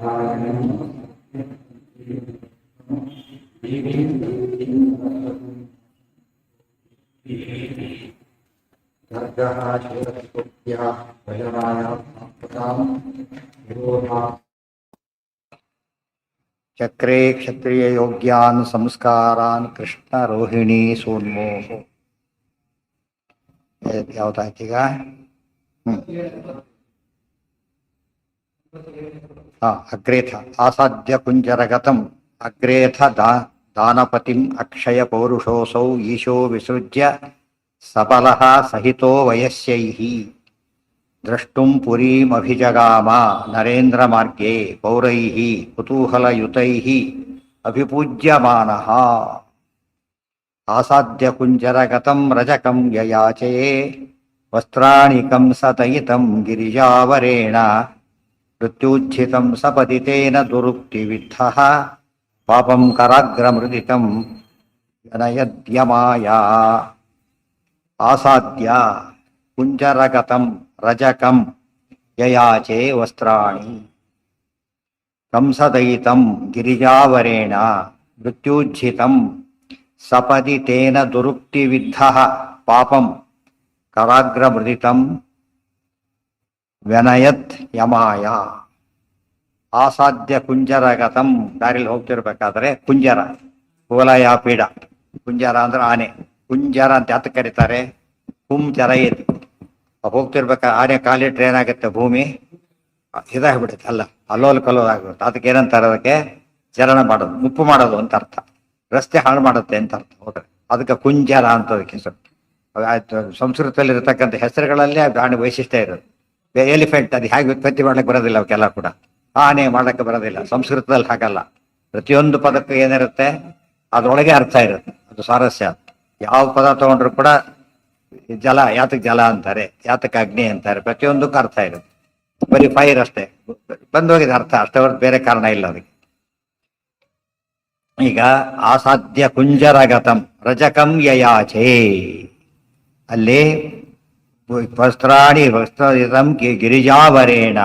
ಚಕ್ರೇ ಕ್ಷತ್ರಿಯ ಯೋಗ್ಯಾನ್ ಸಂಸ್ಕಾರಾನ್ ಕೃಷ್ಣ ರೋಹಿಣಿ ಸೋನ್ಮೋಹ. ಯಾವ್ದಾಯ್ತೀಗ? ಅಗ್ರೇಥ ಆಸಾದ್ಯ ಕುಂಜರಗತಂ ಅಗ್ರೇಥ ದಾನಪತಿಂ ಅಕ್ಷಯ ಪೌರುಷೋಸೌ ಈಶೋ ವಿಸೃಜ್ಯ ಸಬಲಃ ಸಹಿತೋ ವಯಸ್ಯೈಃ ದ್ರಷ್ಟುಂ ಪುರೀಮಭಿಜಗಾಮ ನರೇಂದ್ರ ಮಾರ್ಗೇ ಪೌರೈಃ ಕುತೂಹಲಯುತೈಃ ಅಭಿಪೂಜ್ಯಮಾನಃ. ಆಸಾದ್ಯ ಕುಂಜರಗತಂ ರಜಕಂ ಯಯಾಚೇ ವಸ್ತ್ರಾಣಿ ಕಂಸತಯಿತಂ ಗಿರಿಜಾವರೇಣ ಮೃತ್ಯುಚ್ಛಿತಂ ಸಪತಿತೇನ ದುರುಕ್ತಿವಿದ್ಧಃ ಪಾಪಂ ಕರಾಗ್ರಮೃದಿತಂ ಜನಯದ್ಯಮಾಯ. ಆಸಾದ್ಯ ಕುಂಜರಗತಂ ರಜಕಂ ಯಯಾಚೆ ವಸ್ತ್ರಾಣಿ ಕಂಸದಯಿತಂ ಗಿರಿಜಾವರೇಣ ಮೃತ್ಯುಜ್ಜಿತಂ ಸಪದಿ ತೇನ ದುರುಕ್ತಿವಿದ್ಧಃ ಪಾಪಂ ಕರಾಗ್ರಮೃದಿತಂ ವ್ಯನಯತ್ ಯಮಾಯ. ಆಸಾದ್ಯ ಕುಂಜರಗತಂ, ದಾರಿಲಿ ಹೋಗ್ತಿರ್ಬೇಕಾದ್ರೆ ಕುಂಜರ ಕೋಲಯಾಪೀಡ. ಕುಂಜರ ಅಂದ್ರೆ ಆನೆ. ಕುಂಜರ ಅಂತ ಯಾತಕ್ಕೆ ಕರೀತಾರೆ? ಜರಯತಿ. ಹೋಗ್ತಿರ್ಬೇಕಾದ್ರೆ ಆನೆ ಕಾಲಿಟ್ರೆ ಏನಾಗುತ್ತೆ? ಭೂಮಿ ಇದಾಗ್ಬಿಡುತ್ತೆ, ಅಲ್ಲ ಅಲ್ಲೋಲ್ ಕಲ್ಲೋಲ್ ಆಗ್ಬಿಡುತ್ತೆ. ಅದಕ್ಕೆ ಏನಂತಾರೆ? ಅದಕ್ಕೆ ಚರಣ ಮಾಡೋದು, ಮುಪ್ಪು ಮಾಡೋದು ಅಂತ ಅರ್ಥ. ರಸ್ತೆ ಹಾಳು ಮಾಡುತ್ತೆ ಅಂತ ಅರ್ಥ. ಹೋದ್ರೆ ಅದಕ್ಕೆ ಕುಂಜರ ಅಂತ ಅದಕ್ಕೆ ಹೆಸರು. ಸಂಸ್ಕೃತದಲ್ಲಿ ಇರತಕ್ಕಂಥ ಹೆಸರುಗಳಲ್ಲೇ ಪ್ರಾಣಿ ವೈಶಿಷ್ಟ್ಯ ಇರೋದು. ಎಲಿಫೆಂಟ್ ಅದು ಹೇಗೆ ಉತ್ಪತ್ತಿ ಮಾಡ್ಲಿಕ್ಕೆ ಬರೋದಿಲ್ಲ, ಅವಕ್ಕೆಲ್ಲ ಕೂಡ. ಆನೆ ಮಾಡಕ್ಕೆ ಬರೋದಿಲ್ಲ, ಸಂಸ್ಕೃತದಲ್ಲಿ ಹಾಗಲ್ಲ. ಪ್ರತಿಯೊಂದು ಪದಕ್ಕೂ ಏನಿರುತ್ತೆ ಅದ್ರೊಳಗೆ ಅರ್ಥ ಇರುತ್ತೆ, ಅದು ಸ್ವಾರಸ್ಯ. ಯಾವ ಪದ ತಗೊಂಡ್ರು ಕೂಡ ಜಲ ಯಾತಕ್ಕೆ ಜಲ ಅಂತಾರೆ, ಯಾತಕ್ಕೆ ಅಗ್ನಿ ಅಂತಾರೆ, ಪ್ರತಿಯೊಂದಕ್ಕೂ ಅರ್ಥ ಇರುತ್ತೆ. ಬರೀ ಫೈರ್ ಅಷ್ಟೇ ಬಂದೋಗಿದೆ ಅರ್ಥ, ಅಷ್ಟೇ ಹೊರತು ಬೇರೆ ಕಾರಣ ಇಲ್ಲ ಅದಕ್ಕೆ. ಈಗ ಆಸಾದ್ಯ ಕುಂಜರಗತಂ ರಜಕಂ ಯಯಾಚೇ, ಅಲ್ಲಿ ವಸ್ತ್ರಾಣಿ ವಸ್ತ್ರಂ ಗಿರಿಜಾವರೇಣ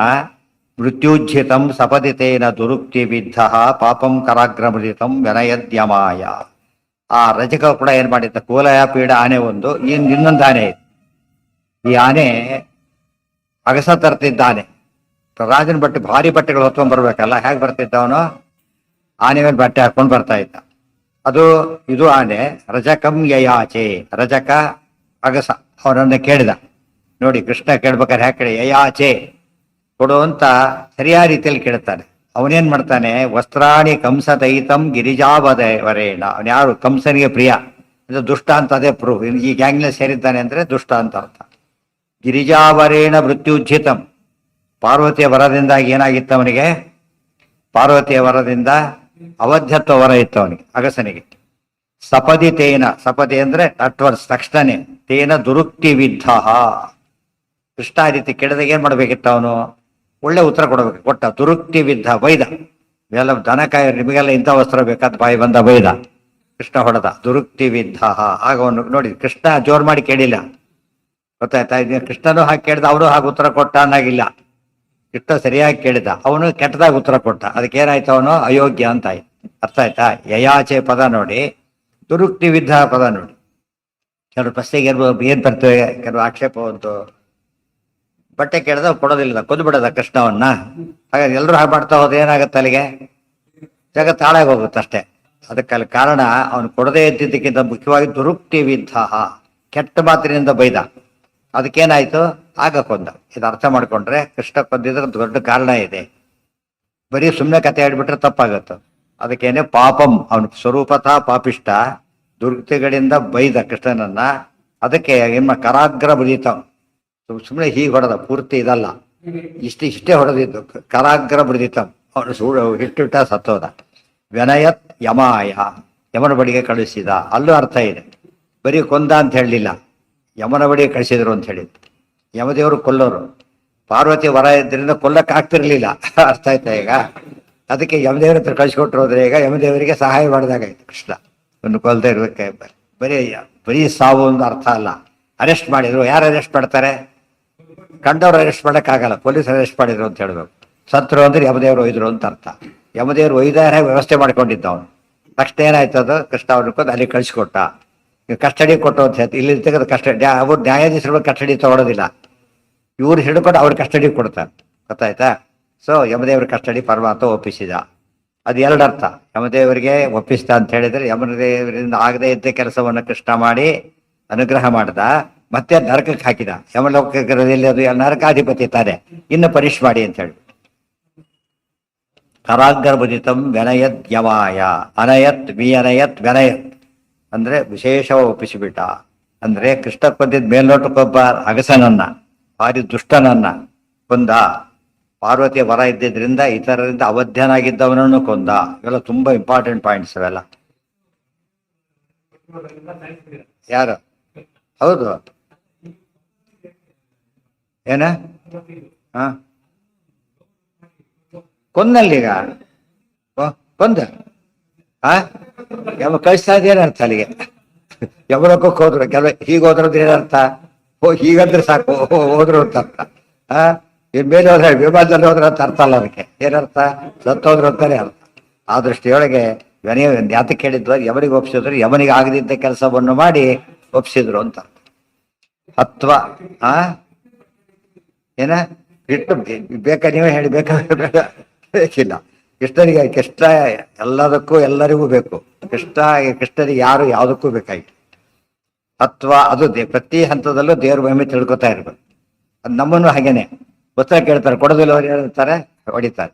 ಮೃತ್ಯುಜ್ಜಿತಂ ಸಪದಿತೇನ ದುರುಕ್ತಿ ವಿದ್ಧಃ ಪಾಪಂ ಕರಾಗ್ರಮೃದಿತಂ ವ್ಯನಯದ್ಯಮಾಯ. ಆ ರಜಕ ಕೂಡ ಏನ್ ಮಾಡಿದ್ದ? ಕೋಲಯಾಪೀಡ ಆನೆ ಒಂದು, ಇನ್ನೊಂದು ಆನೆ ಇದೆ. ಈ ಆನೆ ಅಗಸ ತರ್ತಿದ್ದಾನೆ. ರಾಜನ ಬಟ್ಟೆ, ಭಾರಿ ಬಟ್ಟೆಗಳು ಹೊತ್ಕೊಂಡ್ ಬರ್ಬೇಕಲ್ಲ, ಹೇಗೆ ಬರ್ತಿದ್ದವನು? ಆನೆ ಮೇಲೆ ಬಟ್ಟೆ ಹಾಕೊಂಡು ಬರ್ತಾ ಇದ್ದ. ಇದು ಆನೆ. ರಜಕಂ ಯಯಾಚೆ, ರಜಕ ಅಗಸ ಅವನನ್ನ ಕೇಳಿದ. ನೋಡಿ, ಕೃಷ್ಣ ಕೇಳ್ಬೇಕಾದ್ರೆ ಹ್ಯಾಕೆ ಕೇಳಿ? ಯಯಾಚೆ ಕೊಡು ಅಂತ ಸರಿಯಾದ ರೀತಿಯಲ್ಲಿ ಕೇಳ್ತಾನೆ. ಅವನೇನ್ ಮಾಡ್ತಾನೆ? ವಸ್ತ್ರಾಣಿ ಕಂಸದಯಿತಂ ಗಿರಿಜಾವರೇಣ. ಅವನು ಯಾರು? ಕಂಸನಿಗೆ ಪ್ರಿಯ. ಇದು ದುಷ್ಟ ಅಂತ ಅದೇ ಪ್ರೂಫ್. ಈ ಗ್ಯಾಂಗ್ನ ಸೇರಿದ್ದಾನೆ ಅಂದ್ರೆ ದುಷ್ಟ ಅಂತ ಅರ್ಥ. ಗಿರಿಜಾವರೇಣ ಮೃತ್ಯುಜ್ಜಿತಂ, ಪಾರ್ವತಿಯ ವರದಿಂದಾಗಿ ಏನಾಗಿತ್ತು ಅವನಿಗೆ? ಪಾರ್ವತಿಯ ವರದಿಂದ ಅವಧ್ಯತ್ವ ವರ ಇತ್ತು ಅವನಿಗೆ, ಅಗಸನಿಗೆ. ಸಪದಿ ತೇನ, ಸಪದಿ ಅಂದ್ರೆ ಅಟ್ವರ್ಸ್, ತಕ್ಷಣನೇ. ತೇನ ದುರುಕ್ತಿ ವಿದ್ಧ. ಕೃಷ್ಣ ಆ ರೀತಿ ಕೇಳಿದಾಗ ಏನ್ ಮಾಡ್ಬೇಕಿತ್ತು ಅವನು? ಒಳ್ಳೆ ಉತ್ತರ ಕೊಡಬೇಕು. ಕೊಟ್ಟ. ದುರುಕ್ತಿ ವಿದ್ಧ, ಬೈದ. ಇವೆಲ್ಲ ದನಕಾಯ, ನಿಮಗೆಲ್ಲ ಇಂಥ ವಸ್ತ್ರ ಬೇಕಾದ ಬಾಯಿ ಬಂದ ಬೈದ. ಕೃಷ್ಣ ಹೊಡೆದ. ದುರುಕ್ತಿ ವಿದ್ಧ. ಆಗ ಅವನು ನೋಡಿ, ಕೃಷ್ಣ ಜೋರ್ ಮಾಡಿ ಕೇಳಿಲ್ಲ, ಗೊತ್ತಾಯ್ತಾ? ಕೃಷ್ಣನು ಹಾಗೆ ಕೇಳಿದ, ಅವನು ಹಾಗೆ ಉತ್ತರ ಕೊಟ್ಟ ಅನ್ನಾಗಿಲ್ಲ. ಕೃಷ್ಣ ಸರಿಯಾಗಿ ಕೇಳಿದ, ಅವನು ಕೆಟ್ಟದಾಗ ಉತ್ತರ ಕೊಟ್ಟ. ಅದಕ್ಕೆ ಏನಾಯ್ತು? ಅವನು ಅಯೋಗ್ಯ ಅಂತ ಆಯ್ತು. ಅರ್ಥ ಆಯ್ತಾ? ಯಯಾಚೆ ಪದ ನೋಡಿ, ದುರುಕ್ತಿ ವಿದ್ಧ ಪದ ನೋಡಿ. ಕೆಲವು ಪ್ರಶ್ನೆಗೆ ಏನ್ ಬರ್ತವೆ, ಕೆಲವು ಆಕ್ಷೇಪ ಬಂತು. ಬಟ್ಟೆ ಕೇಳಿದ ಕೊಡೋದಿಲ್ಲ, ಕೊಂದು ಬಿಡೋದ ಕೃಷ್ಣವನ್ನ. ಹಾಗಾಗಿ ಎಲ್ಲರೂ ಹಾಗೆ ಮಾಡ್ತಾ ಹೋದ್ರೆ ಏನಾಗತ್ತೆ? ಅಲ್ಲಿಗೆ ಜಗತ್ತು ಹಾಳಾಗಿ ಹೋಗುತ್ತೆ ಅಷ್ಟೇ. ಅದಕ್ಕಲ್ಲಿ ಕಾರಣ ಅವನು ಕೊಡದೇ ಇದ್ದಿದ್ದಕ್ಕಿಂತ ಮುಖ್ಯವಾಗಿ ದುರುಕ್ತಿ ವಿದ್ಧ, ಕೆಟ್ಟ ಮಾತಿನಿಂದ ಬೈದ. ಅದಕ್ಕೇನಾಯ್ತು? ಆಗ ಕೊಂದ. ಇದು ಅರ್ಥ ಮಾಡ್ಕೊಂಡ್ರೆ ಕೃಷ್ಣ ಕೊಂದಿದ್ರೆ ದೊಡ್ಡ ಕಾರಣ ಇದೆ. ಬರೀ ಸುಮ್ಮನೆ ಕತೆ ಹೇಳ್ಬಿಟ್ರೆ ತಪ್ಪಾಗತ್ತ. ಅದಕ್ಕೇನೆ ಪಾಪಂ, ಅವನು ಸ್ವರೂಪತಃ ಪಾಪಿಷ್ಟ, ದುರ್ಗತಿಗಳಿಂದ ಬೈದ ಕೃಷ್ಣನನ್ನ. ಅದಕ್ಕೆ ಏನ್ ಕರಾಗ್ರ ಬುದಿತ, ಸುಮ್ಮನೆ ಹೀಗೆ ಹೊಡೆದ, ಪೂರ್ತಿ ಇದಲ್ಲ, ಇಷ್ಟೇ ಹೊಡೆದಿದ್ದು. ಕರಾಗ್ರ ಬುದಿತಂ, ಅವನು ಸುಳ್ಳು ಹಿಟ್ಟಿಟ್ಟ ಸತ್ತೋದ. ವ್ಯನಯತ್ ಯಮಾಯ, ಯಮನ ಬಳಿಗೆ ಕಳಿಸಿದ. ಅಲ್ಲೂ ಅರ್ಥ ಇದೆ. ಬರೀ ಕೊಂದ ಅಂತ ಹೇಳಲಿಲ್ಲ, ಯಮನ ಬಳಿಗೆ ಕಳಿಸಿದ್ರು ಅಂತ ಹೇಳಿದ್ರು. ಯಮದೇವರು ಕೊಲ್ಲೋರು. ಪಾರ್ವತಿ ವರ ಇದ್ರಿಂದ ಕೊಲ್ಲಕ್ಕೆ ಆಗ್ತಿರ್ಲಿಲ್ಲ. ಅರ್ಥ ಆಯ್ತಾ ಈಗ? ಅದಕ್ಕೆ ಯಮದೇವ್ರ ಹತ್ರ ಕಳಿಸ್ಕೊಟ್ರು ಹೋದ್ರೆ ಈಗ ಯಮದೇವರಿಗೆ ಸಹಾಯ ಮಾಡಿದಾಗಾಯ್ತು ಕೃಷ್ಣ. ಒಂದು ಕೊಲ್ತಾ ಇರ್ಬೇಕೆ. ಬರೀ ಸಾವು ಒಂದು ಅರ್ಥ ಅಲ್ಲ. ಅರೆಸ್ಟ್ ಮಾಡಿದ್ರು. ಯಾರು ಅರೆಸ್ಟ್ ಮಾಡ್ತಾರೆ? ಕಂಡವ್ರು ಅರೆಸ್ಟ್ ಮಾಡೋಕ್ಕಾಗಲ್ಲ, ಪೊಲೀಸ್ ಅರೆಸ್ಟ್ ಮಾಡಿದ್ರು ಅಂತ ಹೇಳ್ಬೇಕು. ಸತ್ರು ಅಂದ್ರೆ ಯಮದೇವರು ಒಯ್ದರು ಅಂತ ಅರ್ಥ. ಯಮದೇವರು ಒಯ್ದಾರೆ ವ್ಯವಸ್ಥೆ ಮಾಡ್ಕೊಂಡಿದ್ದ ಅವನು. ತಕ್ಷಣ ಏನಾಯ್ತು ಅದು, ಕೃಷ್ಣ ಅವ್ರನ್ನ ಅಲ್ಲಿ ಕಳಿಸ್ಕೊಟ್ಟ. ಕಸ್ಟಡಿ ಕೊಟ್ಟು ಅಂತ ಹೇಳ್ತೀವಿ, ಇಲ್ಲಿ ತೆಗೆದು ಕಸ್ಟಡಿ, ಅವ್ರು ನ್ಯಾಯಾಧೀಶರು ಕಸ್ಟಡಿ ತಗೊಳ್ಳೋದಿಲ್ಲ, ಇವ್ರು ಹಿಡ್ಕೊಂಡು ಅವ್ರ ಕಸ್ಟಡಿ ಕೊಡ್ತಾರೆ. ಗೊತ್ತಾಯ್ತಾ? ಸೊ ಯಮದೇವ್ರ ಕಸ್ಟಡಿ ಪರಮಾತ್ಮ ಒಪ್ಪಿಸಿದ. ಅದು ಎರಡು ಅರ್ಥ. ಯಮದೇವರಿಗೆ ಒಪ್ಪಿಸಿದ ಅಂತ ಹೇಳಿದ್ರೆ ಯಮದೇವರಿಂದ ಆಗದೇ ಇದ್ದ ಕೆಲಸವನ್ನು ಕೃಷ್ಣ ಮಾಡಿ ಅನುಗ್ರಹ ಮಾಡ್ದ, ಮತ್ತೆ ನರಕಕ್ಕೆ ಹಾಕಿದ. ಯಮಲೋಕದಲ್ಲಿ ಅದು ನರಕಾಧಿಪತಿ ತಾನೆ, ಇನ್ನು ಪನಿಷ್ ಮಾಡಿ ಅಂತ ಹೇಳಿ. ಕರಾಗ್ರಭುಜಿತಂ ವ್ಯನಯತ್ ಯಮಾಯ ಅನಯತ್ ವಿಯನಯತ್ ವ್ಯನಯತ್ ಅಂದ್ರೆ ವಿಶೇಷವಾಗಿ ಒಪ್ಪಿಸಿಬಿಟ್ಟ. ಅಂದ್ರೆ ಕೃಷ್ಣ ಕೊಂದಿದ್ದ ಮೇಲ್ನೋಟಕ್ಕೊಬ್ಬ ಅಗಸನನ್ನ, ಭಾರಿ ದುಷ್ಟನನ್ನ ಕೊಂದ. ಪಾರ್ವತಿಯ ವರ ಇದ್ದಿದ್ರಿಂದ ಇತರರಿಂದ ಅವಧ್ಯನಾಗಿದ್ದವನನ್ನು ಕೊಂದ. ಇವೆಲ್ಲ ತುಂಬಾ ಇಂಪಾರ್ಟೆಂಟ್ ಪಾಯಿಂಟ್ಸ್ ಇವೆಲ್ಲ. ಯಾರು? ಹೌದು. ಏನ ಹ ಕೊಂದಲ್ಲೀಗ ಕೊಂದ ಯಾವ ಕಳಿಸ್ತಾ ಇದೇನರ್ಥ ಅಲ್ಲಿಗೆ? ಯಮಲೋಕಕ್ಕೆ ಹೋದ್ರು, ಕೆಲವು ಹೀಗೆ ಹೋದ್ರದ್ದು ಏನರ್ಥ? ಹೀಗಂದ್ರೆ ಸಾಕು ಹೋದ್ರು ಅಂತ ಅರ್ಥ. ಇನ್ ಮೇಲೆ ಹೋದ್ರೆ ವಿಮಾನದಲ್ಲಿ ಹೋದ್ರೆ ಅಂತ ಅರ್ಥ ಅಲ್ಲ, ಅದಕ್ಕೆ ಏನರ್ಥ? ಸತ್ತೋದ್ರು ಅಂತಾನೆ ಅರ್ಥ. ಆ ದೃಷ್ಟಿಯೊಳಗೆ ಯಾತಕ್ಕೆ ಹೇಳಿದ್ವು? ಯಮನಿಗೆ ಒಪ್ಸಿದ್ರು, ಯಮನಿಗೆ ಆಗದಿದ್ದ ಕೆಲಸವನ್ನು ಮಾಡಿ ಒಪ್ಸಿದ್ರು ಅಂತ ಅರ್ಥ. ಹತ್ವ ಏನ ಇಟ್ಟು ಬೇಕಾ? ನೀವೇ ಹೇಳಿ, ಬೇಕಿಲ್ಲ. ಕೃಷ್ಣನಿಗೆ ಕೃಷ್ಣ ಎಲ್ಲದಕ್ಕೂ ಎಲ್ಲರಿಗೂ ಬೇಕು. ಕೃಷ್ಣನಿಗೆ ಯಾರು ಯಾವುದಕ್ಕೂ ಬೇಕಾಗಿತ್ತು. ಅಥವಾ ಅದು ಪ್ರತಿ ಹಂತದಲ್ಲೂ ದೇವ್ರ ಮಹಿಮೆ ತಿಳ್ಕೊತಾ ಇರ್ಬೇಕು. ಅದು ನಮ್ಮನ್ನು ಹಾಗೇನೆ ವಸ್ತ್ರ ಕೇಳ್ತಾರೆ, ಕೊಡೋದಿಲ್ಲ ಅವ್ರು ಹೇಳ್ತಾರೆ, ಹೊಡಿತಾರೆ,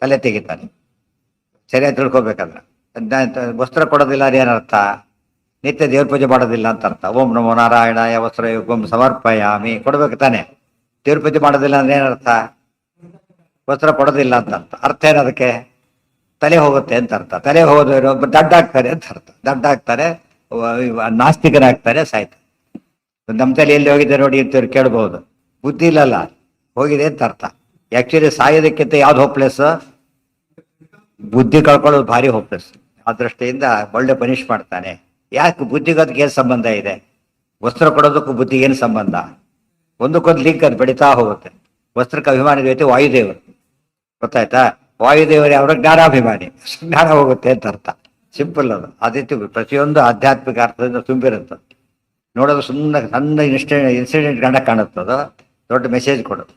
ತಲೆ ತೆಗಿತಾರೆ. ಸರಿಯಾಗಿ ತಿಳ್ಕೊಬೇಕಂದ್ರೆ ವಸ್ತ್ರ ಕೊಡೋದಿಲ್ಲ ಅದು ಏನರ್ಥ? ನಿತ್ಯ ದೇವ್ರ ಪೂಜೆ ಮಾಡೋದಿಲ್ಲ ಅಂತ ಅರ್ಥ. ಓಂ ನಮೋ ನಾರಾಯಣಾಯ ವಸ್ತ್ರ ಯುಗಂ ಸಮರ್ಪಯಾಮಿ ಕೊಡ್ಬೇಕು ತಾನೆ. ದೇವ್ರ ಪೂಜೆ ಮಾಡೋದಿಲ್ಲ ಅಂದ್ರೆ ಏನರ್ಥ? ವಸ್ತ್ರ ಕೊಡೋದಿಲ್ಲ ಅಂತ ಅರ್ಥ. ಅರ್ಥ ಏನದಕ್ಕೆ? ತಲೆ ಹೋಗುತ್ತೆ ಅಂತ ಅರ್ಥ. ತಲೆ ಹೋಗೋದು ದಡ್ಡ ಆಗ್ತಾರೆ ಅಂತ ಅರ್ಥ. ದಡ್ಡ ಆಗ್ತಾರೆ, ನಾಸ್ತಿಕರಾಗ್ತಾರೆ, ಸಾಯ್ತಾರೆ. ನಮ್ಮ ತಲೆ ಎಲ್ಲಿ ಹೋಗಿದೆ ನೋಡಿ ಅಂತವ್ರು ಕೇಳ್ಬಹುದು. ಬುದ್ಧಿ ಇಲ್ಲಲ್ಲ, ಹೋಗಿದೆ ಅಂತ ಅರ್ಥ. ಆಕ್ಚುಲಿ ಸಾಯೋದಕ್ಕಿಂತ ಯಾವ್ದು ಹೋಪ್ಲೆಸ್? ಬುದ್ಧಿ ಕಳ್ಕೊಳ್ಳೋದು ಭಾರಿ ಹೋಪ್ಲೆಸ್. ಆ ದೃಷ್ಟಿಯಿಂದ ಒಳ್ಳೆ ಪನಿಷ್ ಮಾಡ್ತಾನೆ. ಯಾಕೆ? ಬುದ್ಧಿಗದಕ್ಕೆ ಏನು ಸಂಬಂಧ ಇದೆ? ವಸ್ತ್ರ ಕೊಡೋದಕ್ಕೂ ಬುದ್ಧಿಗೆ ಏನು ಸಂಬಂಧ? ಒಂದಕ್ಕೊಂದು ಲಿಂಕ್ ಅದು ಬೆಳೀತಾ ಹೋಗುತ್ತೆ. ವಸ್ತ್ರಕ್ಕೆ ಅಭಿಮಾನಿ ಜೊತೆ ವಾಯುದೇವರು, ಗೊತ್ತಾಯ್ತಾ? ವಾಯುದೇವರು ಅವರ ಜ್ಞಾನಾಭಿಮಾನಿ, ಜ್ಞಾನ ಹೋಗುತ್ತೆ ಅಂತ ಅರ್ಥ. ಸಿಂಪಲ್ ಅದು. ಅದೇ ಪ್ರತಿಯೊಂದು ಆಧ್ಯಾತ್ಮಿಕ ಅರ್ಥದಿಂದ ತುಂಬಿರುತ್ತೆ. ನೋಡೋದು ಸುಮ್ಮನೆ ಸಣ್ಣ ಇನ್ಸಿಡೆಂಟ್ ಗಂಡ ಕಾಣುತ್ತದು, ದೊಡ್ಡ ಮೆಸೇಜ್ ಕೊಡೋದು.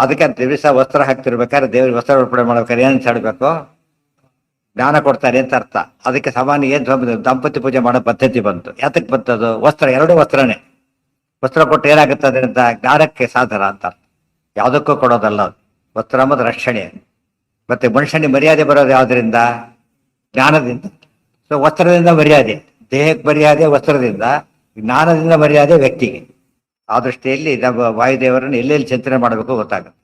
ಅದಕ್ಕೆ ದಿವಸ ವಸ್ತ್ರ ಹಾಕ್ತಿರ್ಬೇಕಾದ್ರೆ ದೇವ್ರಿಗೆ ವಸ್ತ್ರ ಅರ್ಪಣೆ ಮಾಡ್ಬೇಕಾದ್ರೆ ಏನು ಹೇಳಬೇಕು? ಜ್ಞಾನ ಕೊಡ್ತಾರೆ ಅಂತ ಅರ್ಥ. ಅದಕ್ಕೆ ಸಾಮಾನ್ಯ ಏನು ದಂಪತಿ ಪೂಜೆ ಮಾಡೋ ಪದ್ಧತಿ ಬಂತು. ಯಾತಕ್ಕೆ ಬಂತದು? ವಸ್ತ್ರ, ಎರಡೂ ವಸ್ತ್ರನೇ. ವಸ್ತ್ರ ಕೊಟ್ಟು ಏನಾಗುತ್ತೆ ಅದರಿಂದ? ಜ್ಞಾನಕ್ಕೆ ಸಾಧನ ಅಂತ ಅರ್ಥ. ಯಾವುದಕ್ಕೂ ಕೊಡೋದಲ್ಲ ಅದು. ವಸ್ತ್ರ ಮತ್ತು ರಕ್ಷಣೆ. ಮತ್ತೆ ಮನುಷ್ಯನಿಗೆ ಮರ್ಯಾದೆ ಬರೋದು ಯಾವುದರಿಂದ? ಜ್ಞಾನದಿಂದ. ಸೊ ವಸ್ತ್ರದಿಂದ ಮರ್ಯಾದೆ, ದೇಹಕ್ಕೆ ಮರ್ಯಾದೆ ವಸ್ತ್ರದಿಂದ, ಜ್ಞಾನದಿಂದ ಮರ್ಯಾದೆ ವ್ಯಕ್ತಿಗೆ. ಆ ದೃಷ್ಟಿಯಲ್ಲಿ ನಮ್ಮ ವಾಯುದೇವರನ್ನು ಎಲ್ಲೆಲ್ಲಿ ಚಿಂತನೆ ಮಾಡಬೇಕು ಗೊತ್ತಾಗುತ್ತೆ.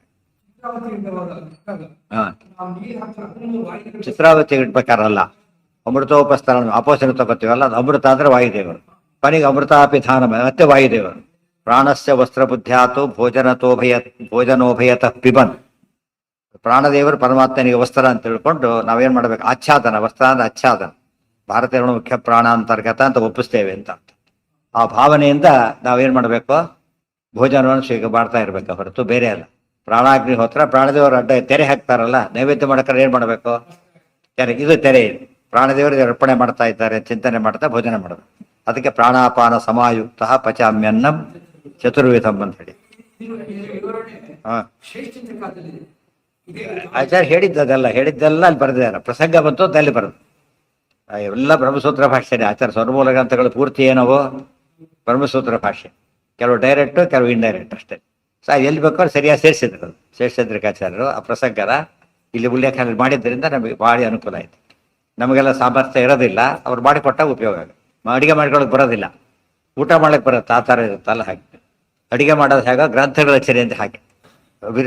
ಚಿತ್ರಾವತಿ ಇಡ್ಬೇಕಾರಲ್ಲ, ಅಮೃತೋಪಸ್ಥಾನ ಅಪೋಷಣ ತಗೋತೀವಲ್ಲ, ಅದು ಅಮೃತ ಅಂದ್ರೆ ವಾಯುದೇವರು. ಕೊನೆಗೆ ಅಮೃತಾಪಿಧಾನ ಮತ್ತೆ ವಾಯುದೇವರು. ಪ್ರಾಣಸ್ಯ ವಸ್ತ್ರ ಬುದ್ಧ್ಯಾತು ಭೋಜನೋಭಯತಃ ಪಿಬನ್. ಪ್ರಾಣದೇವರು ಪರಮಾತ್ಮನಿಗೆ ವಸ್ತ್ರ ಅಂತ ತಿಳ್ಕೊಂಡು ನಾವೇನ್ ಮಾಡ್ಬೇಕು? ಆಚ್ಛಾದನ. ವಸ್ತ್ರ ಅಂದ್ರೆ ಆಚ್ಛಾದನ. ಭಾರತೀಯ ಮುಖ್ಯ ಪ್ರಾಣ ಅಂತರ್ಗತ ಅಂತ ಒಪ್ಪಿಸ್ತೇವೆ ಅಂತ. ಆ ಭಾವನೆಯಿಂದ ನಾವೇನ್ ಮಾಡ್ಬೇಕು? ಭೋಜನವನ್ನು ಸ್ವೀಕಾರ ಮಾಡ್ತಾ ಇರ್ಬೇಕು ಹೊರತು ಬೇರೆ ಅಲ್ಲ. ಪ್ರಾಣಾಗ್ನಿ ಹೋತ್ರ ಪ್ರಾಣದೇವರು ಅಡ್ಡ ತೆರೆ ಹಾಕ್ತಾರಲ್ಲ, ನೈವೇದ್ಯ ಮಾಡಕ್ರೆ ಏನ್ ಮಾಡ್ಬೇಕು? ತೆರೆ. ಇದು ತೆರೆ ಇದೆ. ಪ್ರಾಣದೇವರಿಗೆ ಅರ್ಪಣೆ ಮಾಡ್ತಾ ಇದ್ದಾರೆ, ಚಿಂತನೆ ಮಾಡ್ತಾ ಭೋಜನ ಮಾಡಬೇಕು. ಅದಕ್ಕೆ ಪ್ರಾಣಾಪಾನ ಸಮಾಯುಕ್ತ ಪಚಾಮ್ಯನ್ನಂ ಚತುರ್ವಿಧಂ ಅಂತ ಹೇಳಿ ಆಚಾರ್ಯ ಹೇಳಿದ್ದದೆಲ್ಲ ಅಲ್ಲಿ ಬರೆದಿದ್ದಾರೆ. ಪ್ರಸಂಗ ಬಂತು ಅಂತ ಅಲ್ಲಿ ಬರೋದು. ಎಲ್ಲ ಬ್ರಹ್ಮಸೂತ್ರ ಭಾಷೆನೇ. ಆಚಾರ್ಯ ಸ್ವರ್ಮೂಲ ಗ್ರಂಥಗಳು ಪೂರ್ತಿ ಏನವು? ಬ್ರಹ್ಮಸೂತ್ರ ಭಾಷೆ. ಕೆಲವು ಡೈರೆಕ್ಟ್, ಕೆಲವು ಇಂಡೈರೆಕ್ಟ್ ಅಷ್ಟೇ. ಎಲ್ಲಿ ಬೇಕಾದ್ರೆ ಸರಿಯಾಗಿ ಸೇರಿಸಿದ್ರು ಶೇಷಚಂದ್ರಿಕಾಚಾರ್ಯರು. ಆ ಪ್ರಸಂಗನ ಇಲ್ಲಿ ಉಲ್ಲೇಖ ಮಾಡಿದ್ದರಿಂದ ನಮಗೆ ಭಾರಿ ಅನುಕೂಲ ಆಯ್ತು. ನಮಗೆಲ್ಲ ಸಾಮರ್ಥ್ಯ ಇರೋದಿಲ್ಲ, ಅವ್ರು ಮಾಡಿಕೊಟ್ಟಾಗ ಉಪಯೋಗ ಆಗುತ್ತೆ. ಅಡಿಗೆ ಮಾಡ್ಕೊಳಕ್ ಬರೋದಿಲ್ಲ, ಊಟ ಮಾಡಕ್ ಬರುತ್ತೆ. ಆ ಥರ ಇರುತ್ತಲ್ಲ ಹಾಗೆ. ಅಡಿಗೆ ಮಾಡೋದು ಹೇಗೋ ಗ್ರಂಥಗಳ ರಚನೆ ಅಂತ ಹಾಗೆ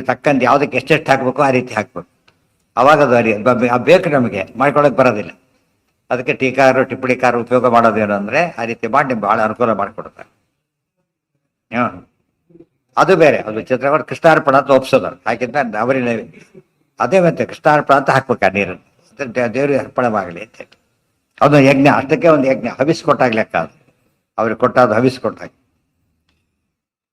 ತಕ್ಕಂತ ಯಾವುದಕ್ಕೆ ಎಷ್ಟೆಷ್ಟು ಹಾಕ್ಬೇಕು ಆ ರೀತಿ ಹಾಕ್ಬೇಕು. ಅವಾಗ ಅದು ಬೇಕು, ನಮಗೆ ಮಾಡ್ಕೊಳಕ್ ಬರೋದಿಲ್ಲ. ಅದಕ್ಕೆ ಟೀಕಾರು ಟಿಪ್ಪಣಿಕಾರು ಉಪಯೋಗ ಮಾಡೋದೇನು ಅಂದ್ರೆ ಆ ರೀತಿ ಮಾಡಿ ನಿಮ್ಗೆ ಬಹಳ ಅನುಕೂಲ ಮಾಡಿಕೊಡ್ತಾರೆ. ಅದು ಬೇರೆ. ಅದು ಚಿತ್ರಗಳು ಕೃಷ್ಣಾರ್ಪಣ ಅಂತ ಒಪ್ಸೋದು. ಹಾಕಿಂದ ಅವರಿನ ಅದೇ ಮತ್ತೆ ಕೃಷ್ಣಾರ್ಪಣ ಅಂತ ಹಾಕ್ಬೇಕ ನೀರನ್ನು, ದೇವ್ರಿಗೆ ಅರ್ಪಣವಾಗಲಿ ಅಂತ. ಅದು ಯಜ್ಞ, ಅಷ್ಟಕ್ಕೆ ಒಂದು ಯಜ್ಞ. ಹವಿಸ್ ಕೊಟ್ಟಾಗ ಲೆಕ್ಕ ಅದು. ಅವ್ರಿಗೆ ಕೊಟ್ಟಾದ ಹವಿಸ್ ಕೊಟ್ಟಾಗ.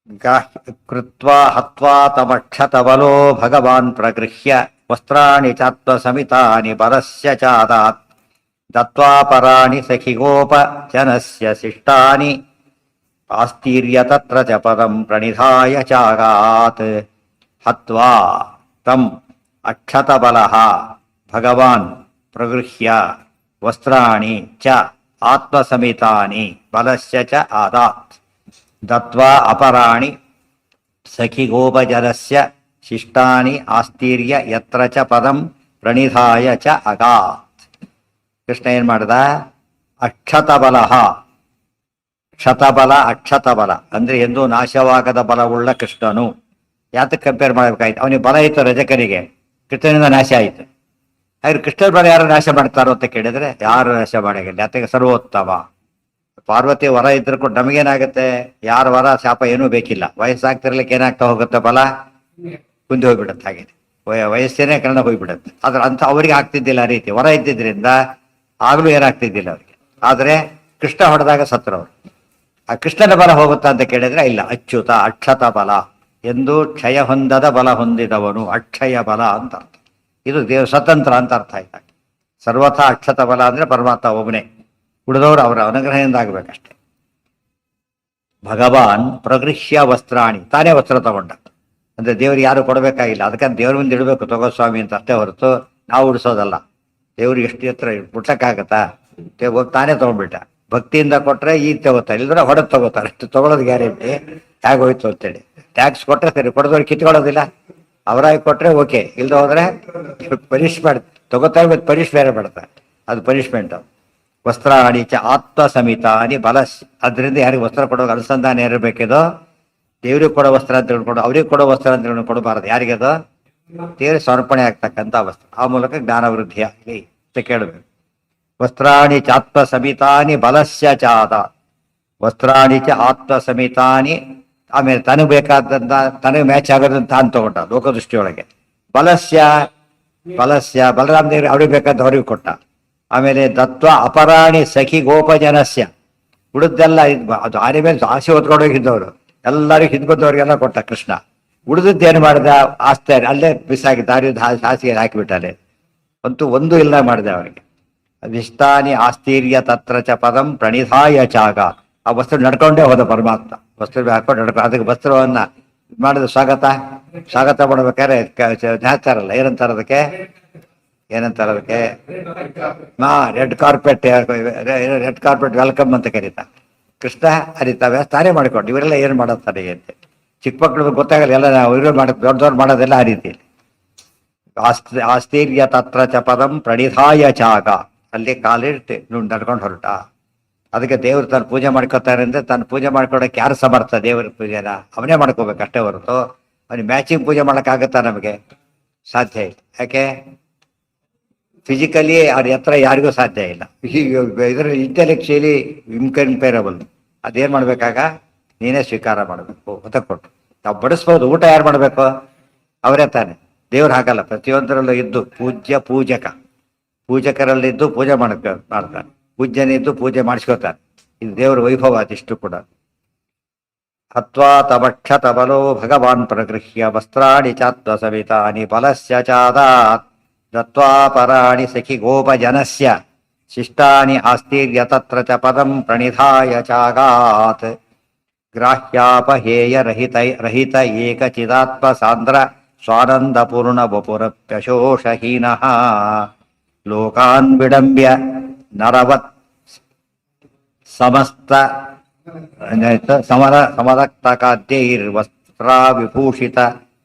ಕೃತ್ವಾ ಹತ್ವಾ ತಮಕ್ಷತಬಲೋ ಭಗವಾನ್ ಪ್ರಗೃಹ್ಯ ವಸ್ತ್ರಾಣಿ ಚಾತ್ವಸಮಿತಾನಿ ಬಲಸ್ಯ ಚಾದಾತ್ ದತ್ವಾ ಪರಾಣಿ ಸಖಿಗೋಪ ಜನಸ್ಯ ಶಿಷ್ಟಾನಿ ಆಸ್ತೀರ್ಯ ತತ್ರ ಚ ಪದಂ ಪ್ರಣಿಧಾಯ ಚಾಗಾತ್ ಹತ್ವಾ ತಂ ಅಕ್ಷತಬಲಃ ಭಗವಾನ್ ಪ್ರಗೃಹ್ಯ ವಸ್ತ್ರಾಣಿ ಚ ಆತ್ಮಸಮಿತಾನಿ ಬಲಸ್ಯ ಚ ಆದಾತ್ ದತ್ವಾ ಅಪರಾಣಿ ಸಖಿಗೋಪಜನಸ್ಯ ಶಿಷ್ಟಾನಿ ಆಸ್ತೀರ್ಯ ಯತ್ರ ಚ ಪದಂ ಪ್ರಣಿಧಾಯ ಚ ಅಗಾತ್. ಕೃಷ್ಣ ಏನ್ ಮಾಡ್ದ? ಅಕ್ಷತಬಲ, ಕ್ಷತಬಲ ಅಕ್ಷತಬಲ ಅಂದ್ರೆ ಎಂದೂ ನಾಶವಾಗದ ಬಲವುಳ್ಳ ಕೃಷ್ಣನು. ಯಾತಕ್ಕೆ ಕಂಪೇರ್ ಮಾಡಬೇಕಾಯ್ತು? ಅವನಿಗೆ ಬಲ ಇತ್ತು, ರಜಕನಿಗೆ, ಕೃಷ್ಣನಿಂದ ನಾಶ ಆಯಿತು. ಹಾಗೆ ಕೃಷ್ಣನ ಬಲ ಯಾರು ನಾಶ ಮಾಡ್ತಾರೋ ಅಂತ ಕೇಳಿದ್ರೆ ಯಾರು ನಾಶ ಮಾಡಾಗಿಲ್ಲ. ಯಾತಕ್ಕೆ ಸರ್ವೋತ್ತಮ. ಪಾರ್ವತಿ ವರ ಇದ್ರು ಕೂಡ ನಮಗೇನಾಗುತ್ತೆ? ಯಾರ ವರ ಶಾಪ ಏನೂ ಬೇಕಿಲ್ಲ. ವಯಸ್ಸಾಗ್ತಿರ್ಲಿಕ್ಕೆ ಏನಾಗ್ತಾ ಹೋಗುತ್ತೆ? ಬಲ ಕುಂದಿ ಹೋಗ್ಬಿಡುತ್ತೆ. ಹಾಗೆ ವಯಸ್ಸೇನೆ ಕನ್ನಡ ಹೋಗ್ಬಿಡುತ್ತೆ. ಆದ್ರೆ ಅಂತ ಅವ್ರಿಗೆ ಆಗ್ತಿದ್ದಿಲ್ಲ. ಆ ರೀತಿ ವರ ಇದ್ದಿದ್ರಿಂದ ಆಗ್ಲೂ ಏನಾಗ್ತಿದ್ದಿಲ್ಲ ಅವ್ರಿಗೆ. ಆದ್ರೆ ಕೃಷ್ಣ ಹೊಡೆದಾಗ ಸತ್ರವರು. ಆ ಕೃಷ್ಣನ ಬಲ ಹೋಗುತ್ತಾ ಅಂತ ಕೇಳಿದ್ರೆ ಇಲ್ಲ. ಅಚ್ಯುತ ಅಕ್ಷತ ಬಲ ಎಂದು ಕ್ಷಯ ಹೊಂದದ ಬಲ ಹೊಂದಿದವನು ಅಕ್ಷಯ ಬಲ ಅಂತ ಅರ್ಥ. ಇದು ದೇವ ಸ್ವತಂತ್ರ ಅಂತ ಅರ್ಥ ಆಯ್ತಾ. ಸರ್ವಥಾ ಅಕ್ಷತ ಬಲ ಅಂದ್ರೆ ಪರಮಾತ್ಮ ಒಬ್ಬನೇ, ಉಳಿದವರು ಅವರ ಅನುಗ್ರಹದಿಂದ ಆಗಬೇಕಷ್ಟೆ. ಭಗವಾನ್ ಪ್ರಗೃಹ್ಯ ವಸ್ತ್ರಾಣಿ, ತಾನೇ ವಸ್ತ್ರ ತಗೊಂಡ. ಅಂದ್ರೆ ದೇವ್ರಿಗೆ ಯಾರು ಕೊಡಬೇಕಾಗಿಲ್ಲ. ಅದಕ್ಕೆ ದೇವ್ರ ಮುಂದೆ ಇಡಬೇಕು ತಗೋ ಸ್ವಾಮಿ ಅಂತ ಅಷ್ಟೇ ಹೊರತು ನಾವು ಉಡಿಸೋದಲ್ಲ. ದೇವ್ರಿಗೆ ಎಷ್ಟು ಹತ್ರ ಮುಟ್ಟಕ್ಕಾಗತ್ತಾ? ಹೋಗಿ ತಾನೇ ತಗೊಂಡ್ಬಿಟ್ಟ. ಭಕ್ತಿಯಿಂದ ಕೊಟ್ರೆ ಈಗ ತಗೋತಾರೆ, ಇಲ್ದ್ರೆ ಹೊಡೆದು ತಗೋತಾರೆ. ಅಷ್ಟು ತಗೊಳ್ಳೋದು ಗ್ಯಾರಂಟಿ. ಹೇಗೋಯ್ತು ಅಂತೇಳಿ ಟ್ಯಾಕ್ಸ್ ಕೊಟ್ರೆ ಸರಿ, ಕೊಡೋದವ್ರಿಗೆ ಕಿತ್ಕೊಳ್ಳೋದಿಲ್ಲ. ಅವರಾಗಿ ಕೊಟ್ರೆ ಓಕೆ, ಇಲ್ದ ಹೋದ್ರೆ ಪನಿಷ್ಮೆಂಟ್ ತಗೋತಾರೆ. ಮತ್ತು ಪನಿಷ್ ಬೇರೆ ಮಾಡ್ತಾರೆ, ಅದು ಪನಿಷ್ಮೆಂಟ್. ವಸ್ತ್ರಾಣಿ ಚ ಆತ್ಮ ಸಮಿತಾನಿ ಬಲಸ್. ಅದರಿಂದ ಯಾರಿಗೆ ವಸ್ತ್ರ ಕೊಡೋಕೆ ಅನುಸಂಧಾನ ಇರಬೇಕಿದೋ ದೇವ್ರಿಗೆ ಕೊಡೋ ವಸ್ತ್ರ ಅಂತ ತಿಳ್ಕೊಂಡು ಅವ್ರಿಗೆ ಕೊಡೋ ವಸ್ತ್ರ ಅಂತ ತಿಳ್ಕೊಂಡು ಕೊಡಬಾರದು. ಯಾರಿಗದು? ದೇವ್ರಿಗೆ ಸಮರ್ಪಣೆ ಆಗ್ತಕ್ಕಂಥ ವಸ್ತ್ರ. ಆ ಮೂಲಕ ಜ್ಞಾನ ವೃದ್ಧಿ ಆಗಲಿ ಅಂತ ಕೇಳಬೇಕು. ವಸ್ತ್ರಾಣಿ ಚಾತ್ಮ ಸಮಿತಾನಿ ಬಲಸ್ಯ ಚಾದ. ವಸ್ತ್ರಾಣಿ ಚ ಆತ್ಮ ಸಮಿತಾನಿ. ಆಮೇಲೆ ತನಗೆ ಬೇಕಾದಂತ, ತನಗೆ ಮ್ಯಾಚ್ ಆಗೋದಂತ ತಾನು ತಗೊಂಡ ಲೋಕದೃಷ್ಟಿಯೊಳಗೆ. ಬಲಸ್ಯ ಬಲರಾಮ ದೇವ್ರಿಗೆ ಅವ್ರಿಗೆ ಬೇಕಾದ ಅವ್ರಿಗೆ ಕೊಟ್ಟ. ಆಮೇಲೆ ದತ್ವ ಅಪರಾಣಿ ಸಖಿ ಗೋಪಜನಸ್ಯ. ಉಳಿದೆಲ್ಲ ಅದು ಆನೆ ಮೇಲೆ ಆಸೆ ಹೊತ್ಕೊಂಡೋಗಿದ್ದವರು ಎಲ್ಲರಿಗೂ ಹಿಂದ್ಕೊಂಡವ್ರಿಗೆಲ್ಲ ಕೊಟ್ಟ ಕೃಷ್ಣ. ಉಳಿದದ್ದೇನು ಮಾಡಿದ? ಆಸ್ತೆ ಅಲ್ಲೇ ಬಿಸಾಗಿ ದಾರಿ ಹಾಸಿಗೆ ಹಾಕಿಬಿಟ್ಟಾರೆ. ಅಂತೂ ಒಂದು ಇಲ್ಲ ಮಾಡಿದೆ ಅವರಿಗೆ. ವಿಷ್ಟಾನಿ ಆಸ್ತೀರ್ಯ ತತ್ರ ಚ ಪದಂ ಪ್ರಣಿಧಾಯ ಚಾಗ. ಆ ವಸ್ತ್ರ ನಡ್ಕೊಂಡೇ ಹೋದ ಪರಮಾತ್ಮ. ವಸ್ತ್ರ ಹಾಕೊಂಡು ನಡ್ಕೊಂಡು ಅದಕ್ಕೆ ವಸ್ತ್ರವನ್ನ ಮಾಡಿದ ಸ್ವಾಗತ ಮಾಡ್ಬೇಕಾದ್ರೆ ಹಾಕ್ತಾರಲ್ಲ, ಏನಂತಾರದಕ್ಕೆ ರೆಡ್ ಕಾರ್ಪೆಟ್ ವೆಲ್ಕಮ್ ಅಂತ ಕರೀತಾ. ಕೃಷ್ಣ ಅರಿತಾವೆ ತಾನೇ ಮಾಡ್ಕೊಂಡು ಇವರೆಲ್ಲ ಏನು ಮಾಡೋತಾರೆ ಅಂತ. ಚಿಕ್ಕ ಮಕ್ಕಳು ಗೊತ್ತಾಗಲ್ಲ, ಎಲ್ಲ ಇವರು ದೊಡ್ಡದವ್ರು ಮಾಡೋದೆಲ್ಲ ಆ ರೀತಿ. ಆಸ್ತೀರ್ಯ ತತ್ರ ಚ ಪದಂ ಪ್ರಣಿಧಾಯ ಚಾಗ. ಅಲ್ಲಿ ಕಾಲಿಟ್ಟು ನಡ್ಕೊಂಡು ಹೊರಟ. ಅದಕ್ಕೆ ದೇವ್ರು ತಾನು ಪೂಜೆ ಮಾಡ್ಕೋತಾರೆ ಅಂದ್ರೆ ತಾನು ಪೂಜೆ ಮಾಡ್ಕೊಳಕ್ಕೆ ಯಾರು ಸಮರ್ಥ? ದೇವ್ರ ಪೂಜೆನ ಅವನೇ ಮಾಡ್ಕೋಬೇಕು ಅಷ್ಟೇ ಹೊರತು ಅವನಿಗೆ ಮ್ಯಾಚಿಂಗ್ ಪೂಜೆ ಮಾಡೋಕ್ಕಾಗತ್ತಾ? ನಮಗೆ ಸಾಧ್ಯ ಇಲ್ಲ. ಯಾಕೆ? ಫಿಸಿಕಲಿ ಅವ್ರ ಎತ್ತರ ಯಾರಿಗೂ ಸಾಧ್ಯ ಇಲ್ಲ. ಇದರಲ್ಲಿ ಇಂಟೆಲೆಕ್ಚುಯಲಿ ಇನ್ಕಂಪೇರಬಲ್. ಅದೇನು ಮಾಡ್ಬೇಕಾಗ ನೀನೇ ಸ್ವೀಕಾರ ಮಾಡಬೇಕು ಅಂತ ಕೊಟ್ಟು. ನಾವು ಬಡಿಸ್ಬೋದು. ಊಟ ಯಾರು ಮಾಡಬೇಕು? ಅವರೇ ತಾನೆ. ದೇವ್ರು ಹಾಕಲ್ಲ. ಪ್ರತಿಯೊಂದರಲ್ಲೂ ಇದ್ದು ಪೂಜಕರಲ್ಲಿದ್ದು ಪೂಜೆ ಮಾಡ್ತಾನೆ. ಪೂಜ್ಯನಿದ್ದು ಪೂಜೆ ಮಾಡಿಸ್ಕೋತಾನೆ. ಇದು ದೇವರ ವೈಭವ. ಅದಿಷ್ಟು ಕೂಡ. ಹತ್ವಾ ತಮಕ್ಷತ ಬಲೋ ಭಗವಾನ್ ಪ್ರಗೃಹ್ಯ ವಸ್ತ್ರಾಣಿ ಚಾತ್ವ ಸವಿತಾನಿ ಬಲಸ್ಯ ಚಾದಾತ್ ದತ್ವಾ ಪರಾಣಿ ಸಖಿ ಗೋಪಜನಸ್ಯ ಶಿಷ್ಟಾನಿ ಆಸ್ತೀರ್ಯ ತತ್ರ ಚ ಪದಂ ಪ್ರಣಿಧಾಯ ಚಾಗಾತ್. ಗ್ರಾಹ್ಯಾಪಹೇಯ ರಹಿತ ಏಕಚಿದಾತ್ಮ ಸಾಂದ್ರ ಸ್ವಾನಂದ ಪೂರ್ಣ ವಪುರಪ್ಯಶೋಷಹೀನಃ ಲೋಕಾನ್ ವಿಡಂಬ್ಯ ನರವತ್ ಸಮರಕ್ತಕಾದ್ಯೈರ್ವಸ್ತ್ರ ವಿಭೂಷಿತ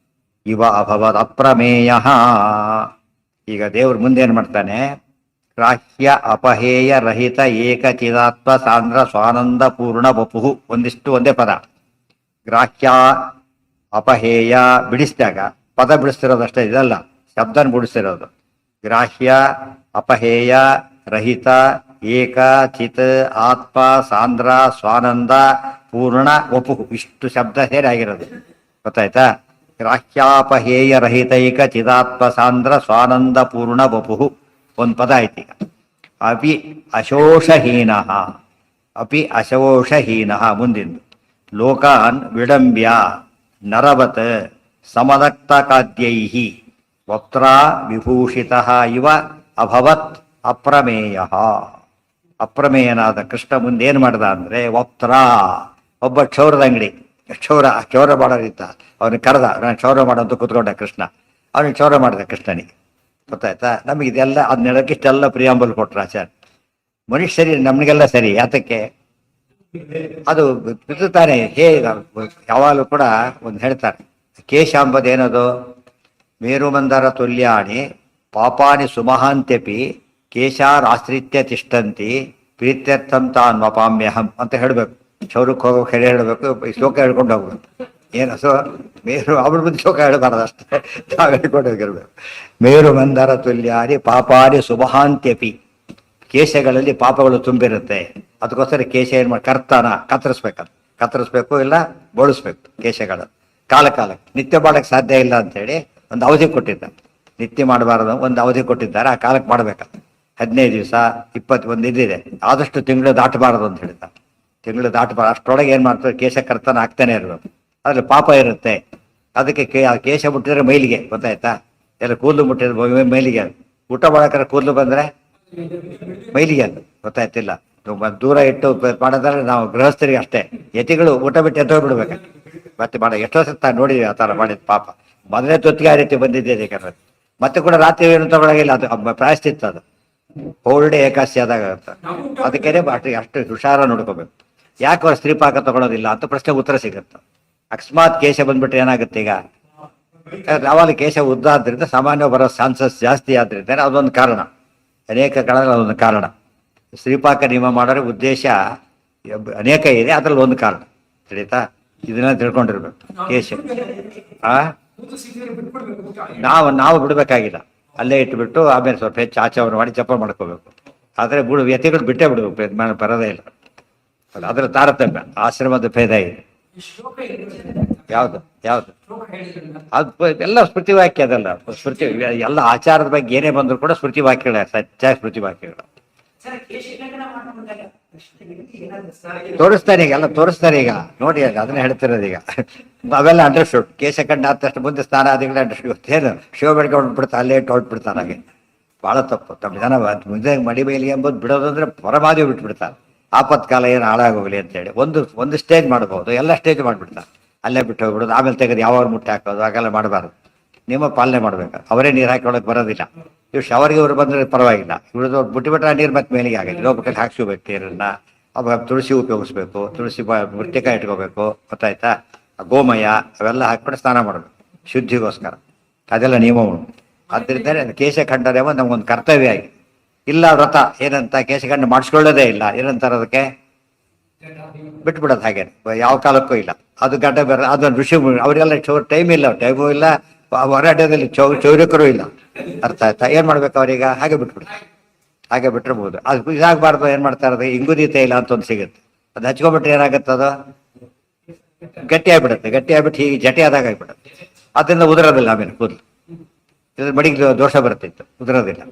ಇವ ಅಭವದ್ ಅಪ್ರಮೇಯ. ಈಗ ದೇವ್ರ ಮುಂದೆ ಏನ್ ಮಾಡ್ತಾನೆ? ಗ್ರಾಹ್ಯ ಅಪಹೇಯ ರಹಿತ ಏಕಚಿದಾತ್ಮ ಸಾಂದ್ರ ಸ್ವಾನಂದ ಪೂರ್ಣ ವಪುಹು. ಒಂದೇ ಪದ. ಗ್ರಾಹ್ಯ ಅಪಹೇಯ ಬಿಡಿಸಿದಾಗ ಪದ ಬಿಡಿಸ್ತಿರೋದಷ್ಟೇ, ಇದಲ್ಲ ಶಬ್ದನ ಬಿಡಿಸ್ತಿರೋದು. ಗ್ರಾಹ್ಯ ಅಪಹೇಯ ರಹಿತ ಏಕ ಚಿತ್ ಆತ್ಮ ಸಾಂದ್ರ ಸ್ವಾನಂದ ಪೂರ್ಣ ವಪುಹು. ಇಷ್ಟು ಶಬ್ದ ಸೇರಿ ಆಗಿರೋದು. ಗೊತ್ತಾಯ್ತಾ? ಗ್ರಾಹ್ಯಾಪಹೇಯ ರಹಿತೈಕ ಚಿದಾತ್ಮ ಸಾಂದ್ರ ಸ್ವಾನಂದ ಪೂರ್ಣ ವಪುಹು ಒಂದು ಪದ ಆಯ್ತು. ಈಗ ಅಪಿ ಅಶೋಷಹೀನ ಮುಂದಿಂದು ಲೋಕಾನ್ ವಿಡಂಬ್ಯ ನರವತ್ ಸಮದಕ್ತಕಾದ್ಯೈಃ ವಕ್ತ್ರಾ ವಿಭೂಷಿತಃ ಇವ ಅಭವತ್ ಅಪ್ರಮೇಯ. ಅಪ್ರಮೇಯನಾದ ಕೃಷ್ಣ ಮುಂದೆ ಏನು ಮಾಡ್ದ ಅಂದರೆ ವಕ್ತ್ರ, ಒಬ್ಬ ಕ್ಷೌರದ ಅಂಗಡಿ, ಕ್ಷೌರ ಮಾಡೋರಿದ್ದ, ಅವನಿಗೆ ಕರೆದ, ನಾನು ಕ್ಷೌರ ಮಾಡೋಂತ ಕೂತ್ಕೊಂಡ ಕೃಷ್ಣ, ಅವನಿಗೆ ಕ್ಷೌರ ಮಾಡಿದ ಕೃಷ್ಣನಿಗೆ. ಗೊತ್ತಾಯ್ತಾ? ನಮಗೆ ಇದೆಲ್ಲ ಅದನ್ನ ಹೇಳೋಕ್ಕೆ ಇಷ್ಟೆಲ್ಲ ಪ್ರಿಯಾಂಬಲ್ ಕೊಟ್ರು ಆಚಾರ್ಯ. ಮನುಷ್ಯ ಸರಿ, ನಮಗೆಲ್ಲ ಸರಿ, ಯಾತಕ್ಕೆ ಅದು ಬಿದ್ದುತ್ತಾನೆ. ಯಾವಾಗಲೂ ಕೂಡ ಒಂದು ಹೇಳ್ತಾರೆ, ಕೇಶ ಅಂಬದು ಏನದು, ಮೇರುಮಂದರ ತುಲ್ಯಾಣಿ ಪಾಪಾನಿ ಸುಮಹಾಂತ್ಯಪಿ ಕೇಶಾರಾಶ್ರಿತ್ಯ ತಿಷ್ಟಂತಿ ಪ್ರೀತ್ಯರ್ಥಂ ತಾನ್ ವಪಾಮ್ಯಹಂ ಅಂತ ಹೇಳಬೇಕು. ಕ್ಷೌರಕ್ಕೆ ಹೋಗೋಕೆ ಹೇಳಬೇಕು, ಶ್ಲೋಕ ಹೇಳ್ಕೊಂಡು ಹೋಗ್ಬೇಕು. ಏನು ಸೊ ಮೇರು ಅವ್ರ ಮುಂದೆ ಶ್ಲೋಕ ಹೇಳಬಾರ್ದು, ಅಷ್ಟೇ ನಾವು ಹೇಳ್ಕೊಂಡು ಹೋಗಿರ್ಬೇಕು. ಮೇರು ಮಂದರ ತುಲ್ಯಾನಿ ಪಾಪಾನಿ ಸುಮಹಾಂತ್ಯಪಿ, ಕೇಶಗಳಲ್ಲಿ ಪಾಪಗಳು ತುಂಬಿರುತ್ತೆ. ಅದಕ್ಕೋಸ್ಕರ ಕೇಶ ಏನು ಮಾಡಿ ಕತ್ತರಿಸ್ಬೇಕು, ಇಲ್ಲ ಬೋಳಿಸ್ಬೇಕು ಕೇಶಗಳನ್ನು ಕಾಲ ಕಾಲಕ್ಕೆ. ನಿತ್ಯ ಮಾಡೋಕ್ಕೆ ಸಾಧ್ಯ ಇಲ್ಲ ಅಂಥೇಳಿ ಒಂದು ಅವಧಿ ಕೊಟ್ಟಿದ್ದಾರೆ. ನಿತ್ಯ ಮಾಡಬಾರದು, ಒಂದು ಅವಧಿ ಕೊಟ್ಟಿದ್ದಾರೆ, ಆ ಕಾಲಕ್ಕೆ ಮಾಡಬೇಕಂತ. 15 ದಿವಸ 21 ಇದಿದೆ, ಆದಷ್ಟು ತಿಂಗಳು ದಾಟಬಾರದು ಅಂತ ಹೇಳಿದ್ದಾರೆ. ತಿಂಗಳು ದಾಟಬಾರ್ದು, ಅಷ್ಟರೊಳಗೆ ಏನು ಮಾಡ್ತಾರೆ, ಕೇಶ ಕರ್ತನ ಆಗ್ತಾನೆ ಇರಬೇಕು. ಅದ್ರಲ್ಲಿ ಪಾಪ ಇರುತ್ತೆ. ಅದಕ್ಕೆ ಕೇಶ ಮುಟ್ಟಿದ್ರೆ ಮೈಲಿಗೆ, ಗೊತ್ತಾಯ್ತಾ, ಎಲ್ಲ ಕೂದಲು ಮುಟ್ಟಿದ್ರೆ ಮೈಲಿಗೆ. ಊಟ ಮಾಡೋಕ್ರೆ ಕೂದಲು ಬಂದರೆ ಮೈಲಿಗೆ ಅದು, ಗೊತ್ತಾಯ್ತಿಲ್ಲ. ದೂರ ಇಟ್ಟು ಮಾಡೋದ್ರೆ ನಾವು ಗೃಹಸ್ಥರಿಗೆ ಅಷ್ಟೇ. ಯತಿಗಳು ಊಟ ಬಿಟ್ಟು ಎದ್ದೋಗ್ಬಿಡ್ಬೇಕು ಮತ್ತೆ ಎಷ್ಟೋ ಸತ್ತ ನೋಡಿ ಆ ಥರ ಮಾಡಿದ ಪಾಪ. ಮೊದಲೇ ತೊತ್ತಿಗೆ ಆ ರೀತಿ ಬಂದಿದ್ದೆ ಯಾಕಂದ್ರೆ. ಮತ್ತೆ ಕೂಡ ರಾತ್ರಿ ಏನು ತಗೊಳಗಿಲ್ಲ, ಅದು ಪ್ರಾಯಶ್ಚಿತ್ತ, ಅದು ಹೋಲ್ಡ್ ಡೇ ಏಕಾದಶಿ ಆದಾಗ ಅದಕ್ಕೇನೆ ಅಷ್ಟು ಹುಷಾರ ನೋಡ್ಕೋಬೇಕು. ಯಾಕೆ ಅವ್ರು ಸ್ತ್ರೀ ಪಾಕ ತಗೊಳ್ಳೋದಿಲ್ಲ ಅಂತ ಪ್ರಶ್ನೆಗೆ ಉತ್ತರ ಸಿಗುತ್ತೆ. ಅಕಸ್ಮಾತ್ ಕೇಶ ಬಂದ್ಬಿಟ್ರೆ ಏನಾಗುತ್ತೆ, ಈಗ ಯಾವಾಗ ಕೇಶ ಉದ್ದ ಆದ್ರಿಂದ ಸಾಮಾನ್ಯ ಬರೋ ಚಾನ್ಸಸ್ ಜಾಸ್ತಿ ಆದ್ರಿಂದ ಅದೊಂದು ಕಾರಣ, ಅನೇಕ ಕಾರಣಗಳು ಅದೊಂದು ಕಾರಣ. ಶ್ರೀಪಾಕ ನಿಯಮ ಮಾಡೋರ ಉದ್ದೇಶ ಅನೇಕ ಇದೆ, ಅದರಲ್ಲಿ ಒಂದು ಕಾರಣ ತಿಳಿತಾ. ಇದನ್ನ ತಿಳ್ಕೊಂಡಿರ್ಬೇಕು. ಕೇಶ ನಾವು ಬಿಡ್ಬೇಕಾಗಿಲ್ಲ, ಅಲ್ಲೇ ಇಟ್ಬಿಟ್ಟು ಆಮೇಲೆ ಸ್ವಲ್ಪ ಹೆಚ್ಚು ಆಚರಣೆ ಮಾಡಿ ಜಪ ಮಾಡ್ಕೋಬೇಕು. ಆದರೆ ವ್ಯತಿಗಳು ಬಿಟ್ಟೇ ಬಿಡ್ಬೇಕು, ಬರೋದೇ ಇಲ್ಲ. ಅದರ ತಾರತಮ್ಯ, ಆಶ್ರಮದ ಭೇದ ಇದೆ. ಯಾವುದು ಅದು ಎಲ್ಲ ಸ್ಮೃತಿ ವಾಕ್ಯ, ಅದಲ್ಲ ಸ್ಮೃತಿ. ಎಲ್ಲ ಆಚಾರದ ಬಗ್ಗೆ ಏನೇ ಬಂದ್ರು ಕೂಡ ಸ್ಮೃತಿ ವಾಕ್ಯಗಳೇ, ಸತ್ಯ ಸ್ಮೃತಿ ವಾಕ್ಯಗಳು. ತೋರಿಸ್ತಾರೆ ಈಗ, ಎಲ್ಲ ತೋರಿಸ್ತಾರೆ ಈಗ ನೋಡಿ, ಅದನ್ನ ಹೇಳ್ತಿರೋದು ಈಗ. ಅವೆಲ್ಲ ಅಂಡರ್ಸ್ಟುಡ್. ಕೇಶ ಕಂಡ ಆದ ತಕ್ಷಣ ಮುಂದೆ ಸ್ನಾನಾದಿಗಳು ಅಂಡರ್ಸ್ಟುಡ್. ಏನು ಶಿವ ಬೆಳಗ್ಗೆ ಬಿಡ್ತಾರೆ, ಅಲ್ಲೇ ಇಟ್ಟು ಹೊಟ್ಬಿಡ್ತಾರೆ. ಹಾಗೆ ಭಾಳ ತಪ್ಪು. ತಮ್ಮ ಜನ ಮುಂದೆ ಮಡಿ ಬೈಲಿ ಎಂಬುದು ಬಿಡೋದಂದ್ರೆ ಪರಮಾದಿ ಬಿಟ್ಬಿಡ್ತಾರೆ. ಆಪತ್ಕಾಲ ಏನು ಹಾಳಾಗೋಗ್ಲಿ ಅಂತೇಳಿ ಒಂದು ಸ್ಟೇಜ್ ಮಾಡ್ಬೋದು, ಎಲ್ಲ ಸ್ಟೇಜ್ ಮಾಡಿಬಿಡ್ತಾರೆ. ಅಲ್ಲೇ ಬಿಟ್ಟು ಹೋಗ್ಬಿಡೋದು, ಆಮೇಲೆ ತೆಗೆದು ಯಾವಾಗ ಮುಟ್ಟೆ ಹಾಕೋದು, ಹಾಗೆಲ್ಲ ಮಾಡಬಾರ್ದು. ನಿಮ್ಮ ಪಾಲನೆ ಮಾಡ್ಬೇಕು. ಅವರೇ ನೀರು ಹಾಕೊಳ್ಳೋಕೆ ಬರೋದಿಲ್ಲ. ಇವು ಶವರ್ಗೆ ಇವ್ರು ಬಂದರೆ ಪರವಾಗಿಲ್ಲ, ಇವ್ರದ್ದು ಬಿಟ್ಟುಬಿಟ್ರೆ ನೀರು ಮತ್ತೆ ಮೇಲಿಗೆ ಆಗಿದೆ. ಇನ್ನೊಬ್ಬರಲ್ಲಿ ಹಾಕ್ಸ್ಕೋಬೇಕು ನೀರನ್ನ. ಅವಾಗ ತುಳಸಿ ಉಪಯೋಗಿಸ್ಬೇಕು, ತುಳಸಿ ಮೃತ್ತಿಕಾಯಿ ಇಟ್ಕೋಬೇಕು, ಗೊತ್ತಾಯ್ತಾ. ಗೋಮಯ ಅವೆಲ್ಲ ಹಾಕ್ಬಿಟ್ಟು ಸ್ನಾನ ಮಾಡಬೇಕು ಶುದ್ಧಿಗೋಸ್ಕರ. ಅದೆಲ್ಲ ನಿಯಮ ಉಂಟು. ಆದ್ದರಿಂದ ಕೇಶಖಂಡನೆ ನಮಗೊಂದು ಕರ್ತವ್ಯ ಆಗಿ ಇಲ್ಲ. ವ್ರತ ಏನಂತ ಕೇಶಖಂಡ ಮಾಡಿಸ್ಕೊಳ್ಳೋದೇ ಇಲ್ಲ, ಏನಂತಾರೆ ಅದಕ್ಕೆ, ಬಿಟ್ಬಿಡೋದು ಹಾಗೆ ಯಾವ ಕಾಲಕ್ಕೂ ಇಲ್ಲ. ಅದು ಗಡ್ಡ ಬೇರೆ, ಅದೊಂದು ಋಷಿ. ಅವರೆಲ್ಲ ಟೈಮೂ ಇಲ್ಲ, ಹೊರಾಟದಲ್ಲಿ ಚೌರಿಕರು ಇಲ್ಲ. ಅರ್ಥ ಆಯ್ತಾ? ಏನ್ ಮಾಡ್ಬೇಕು ಅವ್ರೀಗ? ಹಾಗೆ ಬಿಟ್ಬಿಡ್ತಾರೆ. ಹಾಗೆ ಬಿಟ್ಟಿರ್ಬೋದು. ಅದು ಇದಾಗಬಾರ್ದು. ಏನ್ ಮಾಡ್ತಾ ಇರೋದು, ಇಂಗುದಿ ತೈಲ ಅಂತ ಒಂದು ಸಿಗುತ್ತೆ, ಅದು ಹಚ್ಕೊಂಡ್ಬಿಟ್ರೆ ಏನಾಗುತ್ತೆ, ಅದು ಗಟ್ಟಿ ಆಗ್ಬಿಟ್ಟು ಹೀಗೆ ಜಟೆ ಆದಾಗ ಆಗ್ಬಿಡುತ್ತೆ. ಅದರಿಂದ ಉದುರೋದಿಲ್ಲ ಆಮೇಲೆ ಕೂದಲು. ಇದ್ರ ಮಡಿಗೆ ದೋಷ ಬರ್ತಿತ್ತು, ಉದುರೋದಿಲ್ಲ.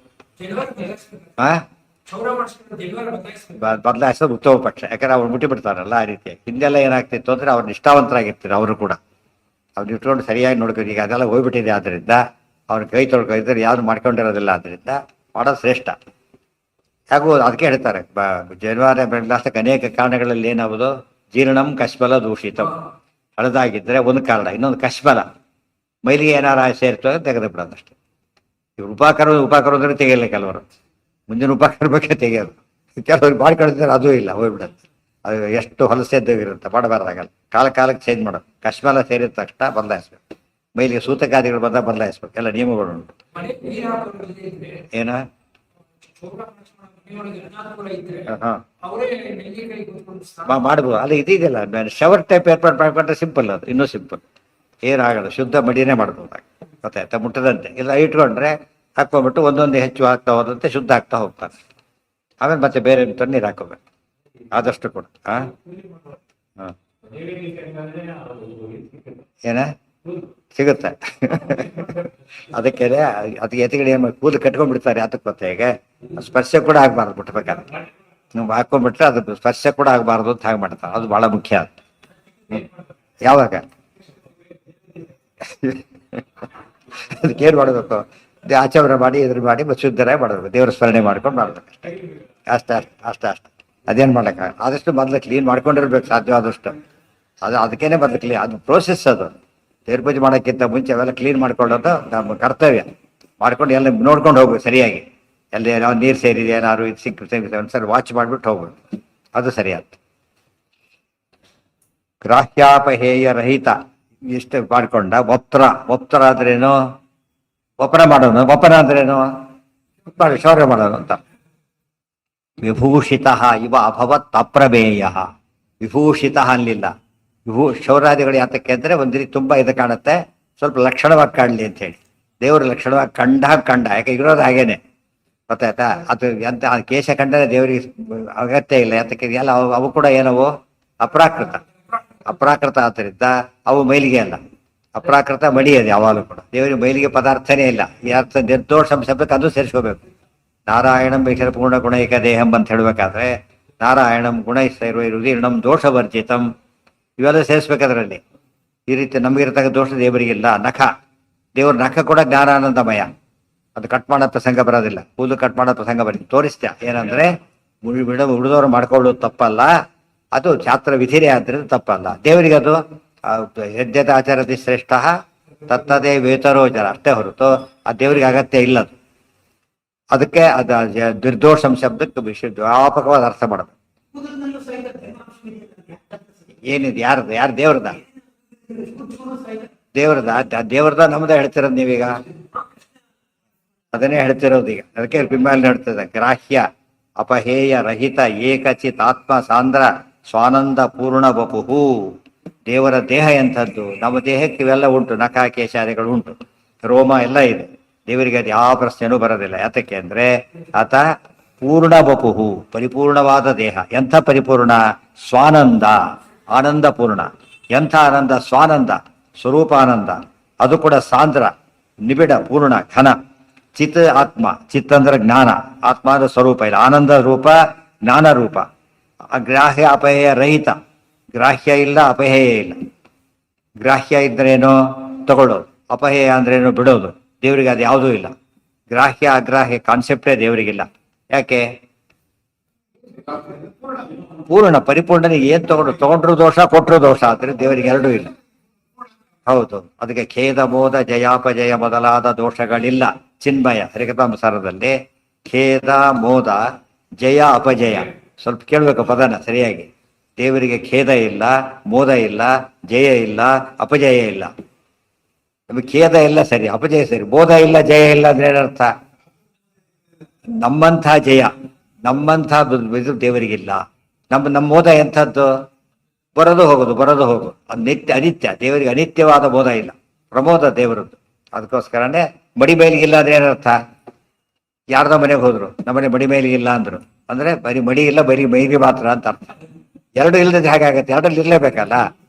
ಬದಲಾಯಿಸೋದು ಉತ್ತಮ ಪಕ್ಷ. ಯಾಕಂದ್ರೆ ಅವ್ರು ಮುಟ್ಟಿ ಬಿಡ್ತಾರಲ್ಲ ಆ ರೀತಿ. ಹಿಂದೆಲ್ಲ ಏನಾಗ್ತಿತ್ತು ಅಂದ್ರೆ ಅವ್ರು ನಿಷ್ಠಾವಂತರಾಗಿರ್ತಾರೆ. ಅವರು ಕೂಡ ಅವ್ರು ಇಟ್ಕೊಂಡು ಸರಿಯಾಗಿ ನೋಡ್ಕೊಂಡು. ಈಗ ಅದೆಲ್ಲ ಹೋಗ್ಬಿಟ್ಟಿದೆ, ಆದ್ರಿಂದ ಅವ್ರ ಕೈ ತೊಳ್ಕೊಂಡಿದ್ರೆ ಯಾವ್ದು ಮಾಡ್ಕೊಂಡಿರೋದಿಲ್ಲ. ಆದ್ರಿಂದ ಮಾಡೋದು ಶ್ರೇಷ್ಠ. ಯಾಕೋ ಅದಕ್ಕೆ ಹೇಳ್ತಾರೆ, ಜನವಾರ ಬೆಳಗ್ಲಾಸ್ತಕ್ಕೆ ಅನೇಕ ಕಾರಣಗಳಲ್ಲಿ ಏನಾಗೋದು, ಜೀರ್ಣಂ ಕಶ್ಮಲ ದೂಷಿತಂ. ಹಳದಾಗಿದ್ದರೆ ಒಂದು ಕಾರಣ, ಇನ್ನೊಂದು ಕಶ್ಮಲ ಮೈಲಿಗೆ ಏನಾರ ಸೇರ್ತದೆ ತೆಗೆದು ಬಿಡೋದಷ್ಟೇ. ಇವ್ರು ಉಪಕರ ಅಂದ್ರೆ ತೆಗೆಯಲ್ಲ, ಕೆಲವರು ಮುಂದಿನ ಉಪಕರ ಬಗ್ಗೆ ತೆಗೆಯೋದು. ಕೆಲವ್ರು ಮಾಡ್ಕೊಂಡಿದ್ದಾರೆ, ಅದೂ ಇಲ್ಲ, ಹೋಗ್ಬಿಡುತ್ತೆ. ಅದು ಎಷ್ಟು ಹೊಲಸೆದ್ದಾಗಿರುತ್ತೆ, ಮಾಡಬಾರ್ದಾಗಲ್ಲ. ಕಾಲಕ್ಕೆ ಚೇಂಜ್ ಮಾಡೋದು. ಕಶ್ಮಲ ಸೇರಿದ ತಕ್ಷಣ ಬದಲಾಯಿಸ್ಬೇಕು. ಮೈಲಿಗೆ ಸೂತಕಾದಿಗಳು ಬಂದಾಗ ಬದಲಾಯಿಸ್ಬೇಕು. ಎಲ್ಲ ನಿಯಮಗಳು ಉಂಟು. ಏನ ಮಾಡ್ಬೋದು. ಅಲ್ಲಿ ಇದೆಯಲ್ಲ, ಶವರ್ ಟೈಪ್ ಏರ್ಪಾಡು ಮಾಡ್ಕೊಂಡ್ರೆ ಸಿಂಪಲ್, ಅದು ಇನ್ನೂ ಸಿಂಪಲ್, ಏನಾಗಲ್ಲ. ಶುದ್ಧ ಮಡಿನೇ ಮಾಡ್ಬೋದು. ಗೊತ್ತಾಯ್ತಾ? ಮುಟ್ಟದಂತೆ ಇಲ್ಲ ಇಟ್ಕೊಂಡ್ರೆ ಹಾಕ್ಕೊಂಡ್ಬಿಟ್ಟು ಒಂದೊಂದು ಹೆಚ್ಚು ಹಾಕ್ತಾ ಹೋದಂತೆ ಶುದ್ಧ ಆಗ್ತಾ ಹೋಗ್ತಾನೆ. ಆಮೇಲೆ ಮತ್ತೆ ಬೇರೆ ನೀರು ಹಾಕೋಬೇಕು ಆದಷ್ಟು ಕೂಡ. ಏನ ಸಿಗುತ್ತೆ ಅದಕ್ಕೆ ಎತ್ತಿಗಡೆ ಏನು ಕೂದಲು ಕಟ್ಕೊಂಡ್ಬಿಡ್ತಾರೆ. ಅದಕ್ಕೆ ಗೊತ್ತ, ಹೇಗೆ ಸ್ಪರ್ಶ ಕೂಡ ಆಗ್ಬಾರ್ದು ಬಿಟ್ಬೇಕಾದ್ರೆ. ನೀವು ಹಾಕೊಂಡ್ಬಿಟ್ರೆ ಅದು ಸ್ಪರ್ಶ ಕೂಡ ಆಗ್ಬಾರ್ದು ಅಂತ ಹಾಗೆ ಮಾಡ್ತಾರೆ. ಅದು ಬಹಳ ಮುಖ್ಯ. ಯಾವಾಗ ಅದಕ್ಕೇನು ಮಾಡಬೇಕು? ಆಚರಣೆ ಮಾಡಿ ಎದುರು ಮಾಡಿ ಶುದ್ಧರಾಗಿ ಮಾಡಬೇಕು, ದೇವರ ಸ್ಮರಣೆ ಮಾಡ್ಕೊಂಡು ಮಾಡ್ಬೇಕು ಅಷ್ಟೇ. ಅಷ್ಟೇ ಅಷ್ಟೇ ಅಷ್ಟೇ. ಅದೇನು ಮಾಡೋಕ್ಕಾಗ, ಆದಷ್ಟು ಮೊದಲು ಕ್ಲೀನ್ ಮಾಡ್ಕೊಂಡಿರ್ಬೇಕು ಸಾಧ್ಯವಾದಷ್ಟು. ಅದಕ್ಕೇನೆ ಮೊದಲು ಕ್ಲೀನ್, ಅದು ಪ್ರೋಸೆಸ್ ಅದು. ದೇವ್ರ ಪೂಜೆ ಮಾಡೋಕ್ಕಿಂತ ಮುಂಚೆ ಅವೆಲ್ಲ ಕ್ಲೀನ್ ಮಾಡ್ಕೊಳ್ಳೋದು ನಮ್ಮ ಕರ್ತವ್ಯ. ಮಾಡ್ಕೊಂಡು ಎಲ್ಲ ನೋಡ್ಕೊಂಡು ಹೋಗ್ಬೇಕು ಸರಿಯಾಗಿ. ಎಲ್ಲಿ ನಾವು ನೀರು ಸೇರಿದೆ ಏನಾದ್ರು ಇದು ಸಿಕ್ಕ ಒಂದ್ಸರಿ ವಾಚ್ ಮಾಡಿಬಿಟ್ಟು ಹೋಗ್ಬೇಕು, ಅದು ಸರಿಯಾದ. ಗ್ರಾಹ್ಯಾಪಹೇಯ ರಹಿತ ಇಷ್ಟು ಮಾಡ್ಕೊಂಡ. ವಪ್ತರ ಆದ್ರೇನು? ವಪನ ಮಾಡೋನು. ವಪನ ಅಂದ್ರೇನು? ಶೌರ್ಯ ಮಾಡೋನು ಅಂತ. ವಿಭೂಷಿತ ಇವ ಅಭವತ್ ಅಪ್ರಮೇಯ. ವಿಭೂಷಿತ ಅನ್ಲಿಲ್ಲ. ಶೌರ್ಯಾದಿಗಳು ಯಾತಕ್ಕೆ ಅಂದ್ರೆ ಒಂದು ರೀತಿ ತುಂಬಾ ಇದು ಕಾಣುತ್ತೆ, ಸ್ವಲ್ಪ ಲಕ್ಷಣವಾಗಿ ಕಾಣಲಿ ಅಂತ ಹೇಳಿ. ದೇವರು ಲಕ್ಷಣವಾಗಿ ಕಂಡ ಯಾಕೆ ಇರೋದು ಹಾಗೇನೆ, ಗೊತ್ತಾಯ್ತಾ? ಅದು ಎಂತ ಕೇಶ ಕಂಡರೆ ದೇವರಿಗೆ ಅಗತ್ಯ ಇಲ್ಲ. ಯಾತಕ್ಕೆ ಎಲ್ಲ ಅವು ಕೂಡ ಏನವು ಅಪ್ರಾಕೃತ ಆದ್ದರಿಂದ ಅವು ಮೈಲಿಗೆ ಅಲ್ಲ. ಅಪ್ರಾಕೃತ ಮಡಿ ಅದು ಯಾವಾಗಲೂ ಕೂಡ. ದೇವರಿಗೆ ಮೈಲಿಗೆ ಪದಾರ್ಥನೇ ಇಲ್ಲ. ಈ ಅರ್ಥ ನಿರ್ದೋಷ ಶಬ್ದಕ್ಕೆ ಅದು ಸೇರಿಸ್ಕೋಬೇಕು. ನಾರಾಯಣಂ ಬೇಷರ ಪೂರ್ಣ ಗುಣೈಕ ದೇಹಂ ಅಂತ ಹೇಳಬೇಕಾದ್ರೆ ನಾರಾಯಣಂ ಗುಣೈರ್ವೈರುದೀರ್ಣಂ ದೋಷವರ್ಜಿತಂ ಇವೆಲ್ಲ ಸೇರಿಸ್ಬೇಕದ್ರಲ್ಲಿ. ಈ ರೀತಿ ನಮಗಿರ್ತಕ್ಕ ದೋಷ ದೇವರಿಗಿಲ್ಲ. ದೇವ್ರ ನಖ ಕೂಡ ಜ್ಞಾನಾನಂದಮಯ. ಅದು ಕಟ್ ಮಾಡೋ ಪ್ರಸಂಗ ಬರೋದಿಲ್ಲ, ಕೂದಲು ಕಟ್ ಮಾಡೋ ಪ್ರಸಂಗ ಬರೀ ತೋರಿಸ್ತ್ಯಾ. ಏನಂದ್ರೆ ಉಳಿದವರು ಮಾಡ್ಕೊಳ್ಳೋದು ತಪ್ಪಲ್ಲ, ಅದು ಶಾಸ್ತ್ರ ವಿಧಿರೇ ಆದ್ರಿಂದ ತಪ್ಪಲ್ಲ. ದೇವರಿಗೆ ಅದು ಯಜ್ಞದ ಆಚಾರದಿ ಶ್ರೇಷ್ಠ ತತ್ತದೇ ವೇತರೋಚರ ಅಷ್ಟೇ ಹೊರತು ಆ ದೇವರಿಗೆ ಅಗತ್ಯ ಇಲ್ಲ. ಅದು ಅದಕ್ಕೆ ಅದು ನಿರ್ದೋಷಂ ಶಬ್ದಕ್ಕೆ ವ್ಯಾಪಕವಾದ ಅರ್ಥ ಮಾಡಬೇಕು. ಏನಿದೆ? ಯಾರು ದೇವ್ರದ ನಮ್ದ ಹೇಳ್ತಿರೋದು ನೀವೀಗ. ಅದನ್ನೇ ಹೇಳ್ತಿರೋದು ಈಗ. ಅದಕ್ಕೆ ಬಿಂಬಲ್ಲಿ ಹೇಳ್ತದೆ ಗ್ರಾಹ್ಯ ಅಪಹೇಯ ರಹಿತ ಏಕಚಿತ್ ಆತ್ಮ ಸಾಂದ್ರ ಸ್ವಾನಂದ ಪೂರ್ಣ ವಪುಹು. ದೇವರ ದೇಹ ಎಂಥದ್ದು? ನಮ್ಮ ದೇಹಕ್ಕೆ ಇವೆಲ್ಲ ಉಂಟು, ನಖ ಕೇಶಾದಿಗಳು ಉಂಟು, ರೋಮ ಎಲ್ಲ ಇದೆ. ದೇವರಿಗೆ ಅದು ಯಾವ ಪ್ರಶ್ನೆನೂ ಬರೋದಿಲ್ಲ. ಯಾತಕ್ಕೆ ಅಂದ್ರೆ ಆತ ಪೂರ್ಣ ವಪುಹು, ಪರಿಪೂರ್ಣವಾದ ದೇಹ. ಎಂಥ ಪರಿಪೂರ್ಣ? ಸ್ವಾನಂದ, ಆನಂದ ಪೂರ್ಣ. ಎಂಥ ಆನಂದ? ಸ್ವಾನಂದ, ಸ್ವರೂಪಾನಂದ. ಅದು ಕೂಡ ಸಾಂದ್ರ, ನಿಬಿಡ, ಪೂರ್ಣ, ಘನ. ಚಿತ್ ಆತ್ಮ, ಚಿತ್ ಅಂದ್ರೆ ಜ್ಞಾನ, ಆತ್ಮ ಅಂದ್ರೆ ಸ್ವರೂಪ ಇಲ್ಲ, ಆನಂದ ರೂಪ, ಜ್ಞಾನ ರೂಪ. ಗ್ರಾಹ್ಯ ಅಪಹೇಯ ರಹಿತ, ಗ್ರಾಹ್ಯ ಇಲ್ಲ, ಅಪಹೇಯ ಇಲ್ಲ. ಗ್ರಾಹ್ಯ ಇದ್ರೇನು? ತಗೊಳ್ಳೋದು. ಅಪಹೇಯ ಅಂದ್ರೇನು? ಬಿಡೋದು. ದೇವರಿಗೆ ಅದು ಯಾವುದೂ ಇಲ್ಲ. ಗ್ರಾಹ್ಯ ಅಗ್ರಾಹ್ಯ ಕಾನ್ಸೆಪ್ಟೇ ದೇವರಿಗಿಲ್ಲ. ಯಾಕೆ? ಪೂರ್ಣ ಪರಿಪೂರ್ಣನಿಗೆ ಏನ್ ತಗೊಂಡ್ರು ದೋಷ, ಕೊಟ್ಟರು ದೋಷ. ಆದ್ರೆ ದೇವರಿಗೆ ಎರಡೂ ಇಲ್ಲ. ಹೌದು. ಅದಕ್ಕೆ ಖೇದ ಮೋದ ಜಯಾಪಜಯ ಮೊದಲಾದ ದೋಷಗಳಿಲ್ಲ. ಚಿನ್ಮಯ ಹರಿಕಥಾಂಸಾರದಲ್ಲಿ ಖೇದ ಮೋದ ಜಯ ಅಪಜಯ, ಸ್ವಲ್ಪ ಕೇಳ್ಬೇಕು ಪದನ ಸರಿಯಾಗಿ. ದೇವರಿಗೆ ಖೇದ ಇಲ್ಲ, ಮೋದ ಇಲ್ಲ, ಜಯ ಇಲ್ಲ, ಅಪಜಯ ಇಲ್ಲ. ನಮಗೆ ಖೇದ ಇಲ್ಲ ಸರಿ, ಅಪಜಯ ಸರಿ, ಮೋದ ಇಲ್ಲ, ಜಯ ಇಲ್ಲ ಅಂದ್ರೆ ಏನರ್ಥ? ನಮ್ಮಂಥ ಜಯ, ನಮ್ಮಂಥ ಇದು ದೇವರಿಗಿಲ್ಲ. ನಮ್ಮ ಮೋದ ಎಂಥದ್ದು? ಬರೋದು ಹೋಗೋದು, ಬರೋದು ಹೋಗೋದು. ಅದು ಅನಿತ್ಯ. ದೇವರಿಗೆ ಅನಿತ್ಯವಾದ ಮೋದ ಇಲ್ಲ, ಪ್ರಮೋದ ದೇವರದ್ದು. ಅದಕ್ಕೋಸ್ಕರನೇ ಮಡಿ ಮೇಲಿಗಿಲ್ಲ ಅಂದ್ರೆ ಏನರ್ಥ? ಯಾರ್ದೋ ಮನೆಗೆ ಹೋದ್ರು, ನಮ್ಮನೆ ಮಡಿ ಮೇಲಿಗಿಲ್ಲ ಅಂದ್ರು ಅಂದ್ರೆ ಬರೀ ಮಡಿ ಇಲ್ಲ, ಬರೀ ಮೈಗೆ ಮಾತ್ರ ಅಂತ ಅರ್ಥ. ಎರಡು ಇಲ್ಲದ ಹಾಗಾಗತ್ತೆ, ಎರಡಲ್ಲಿ ಇರ್ಲೇಬೇಕಲ್ಲ.